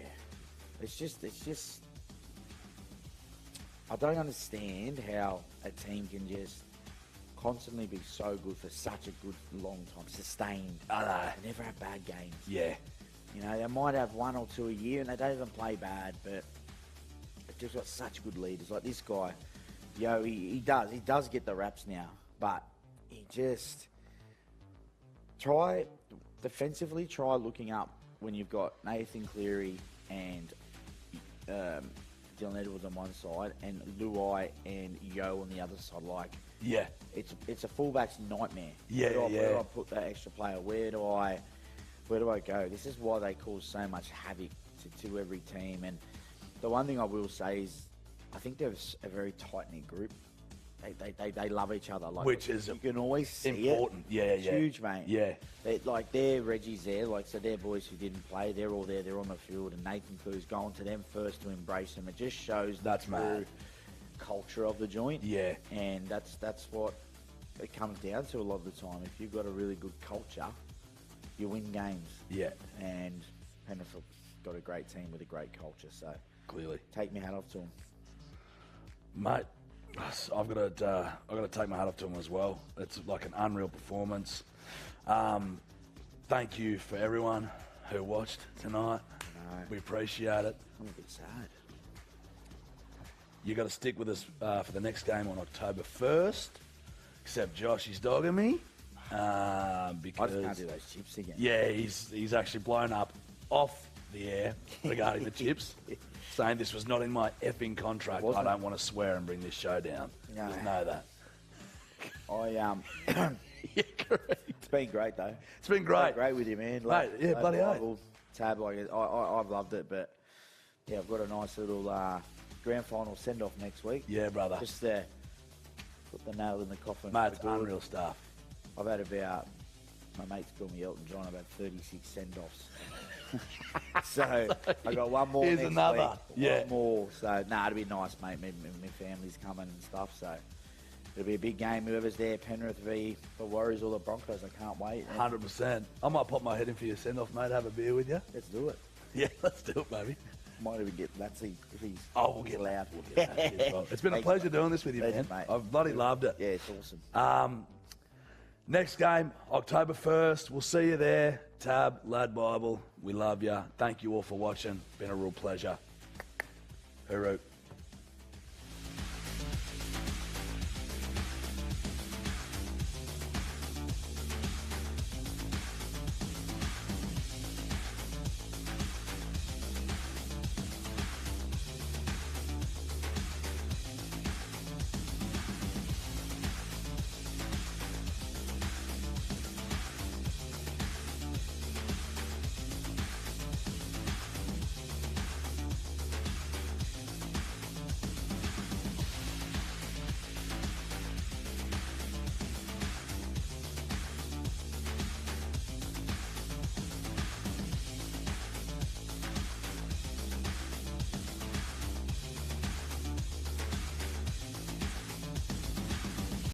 It's just, I don't understand how a team can just constantly be so good for such a good long time, sustained. I know. They never have bad games. Yeah. They might have one or two a year, and they don't even play bad, but they've just got such good leaders. Like this guy, he does get the raps now, but he just try looking up when you've got Nathan Cleary and Dylan Edwards on one side and Luai and Yo on the other side. Like, Yeah. it's a fullback's nightmare. Yeah, Where do I yeah. put that extra player? Where do I go? This is why they cause so much havoc to every team. And the one thing I will say is, I think they're a very tight-knit group. They love each other. Like, Which is you can always see important. It. Yeah, It's yeah. huge, mate. Yeah. They're Reggie's there. So they're boys who didn't play. They're all there. They're on the field. And Nathan Cleary's going to them first to embrace them. It just shows That's the mad. culture of the joint. Yeah. And that's what it comes down to a lot of the time. If you've got a really good culture, you win games. Yeah. And Penrith have got a great team with a great culture. So Clearly. take my hat off to them. Mate, I've got to take my hat off to him as well. It's like an unreal performance. Thank you for everyone who watched tonight. We appreciate it. I'm a bit sad. You got to stick with us for the next game on October 1st. Except Josh, he's dogging me I because just can't do those chips again. yeah, he's actually blown up off the air regarding the chips, saying this was not in my effing contract. I don't want to swear and bring this show down. No. Just know that. Yeah, correct. It's been great though. It's been great. Been great with you, man. Mate, yeah, bloody LADbible tab, I've loved it, but yeah, I've got a nice little grand final send off next week. Yeah, brother. Just put the nail in the coffin. Mate, it's for good. unreal stuff. I've had about, my mates call me Elton John, about 36 send-offs. So I got one more Here's next another. week. Yeah. One more. So, it'll be nice, mate. My family's coming and stuff, so it'll be a big game. Whoever's there, Penrith v. the Warriors or the Broncos, I can't wait. 100%. I might pop my head in for your send-off, mate. Have a beer with you. Let's do it. Yeah, let's do it, baby. Might even get Latsy if he's We'll get loud. We'll get that as well. It's been a Thanks, pleasure doing this with you, Legend, man. mate. I've bloody loved it. Yeah, it's awesome. Next game, October 1st. We'll see you there. Tab, LADbible. We love you. Thank you all for watching. Been a real pleasure. Hooroo.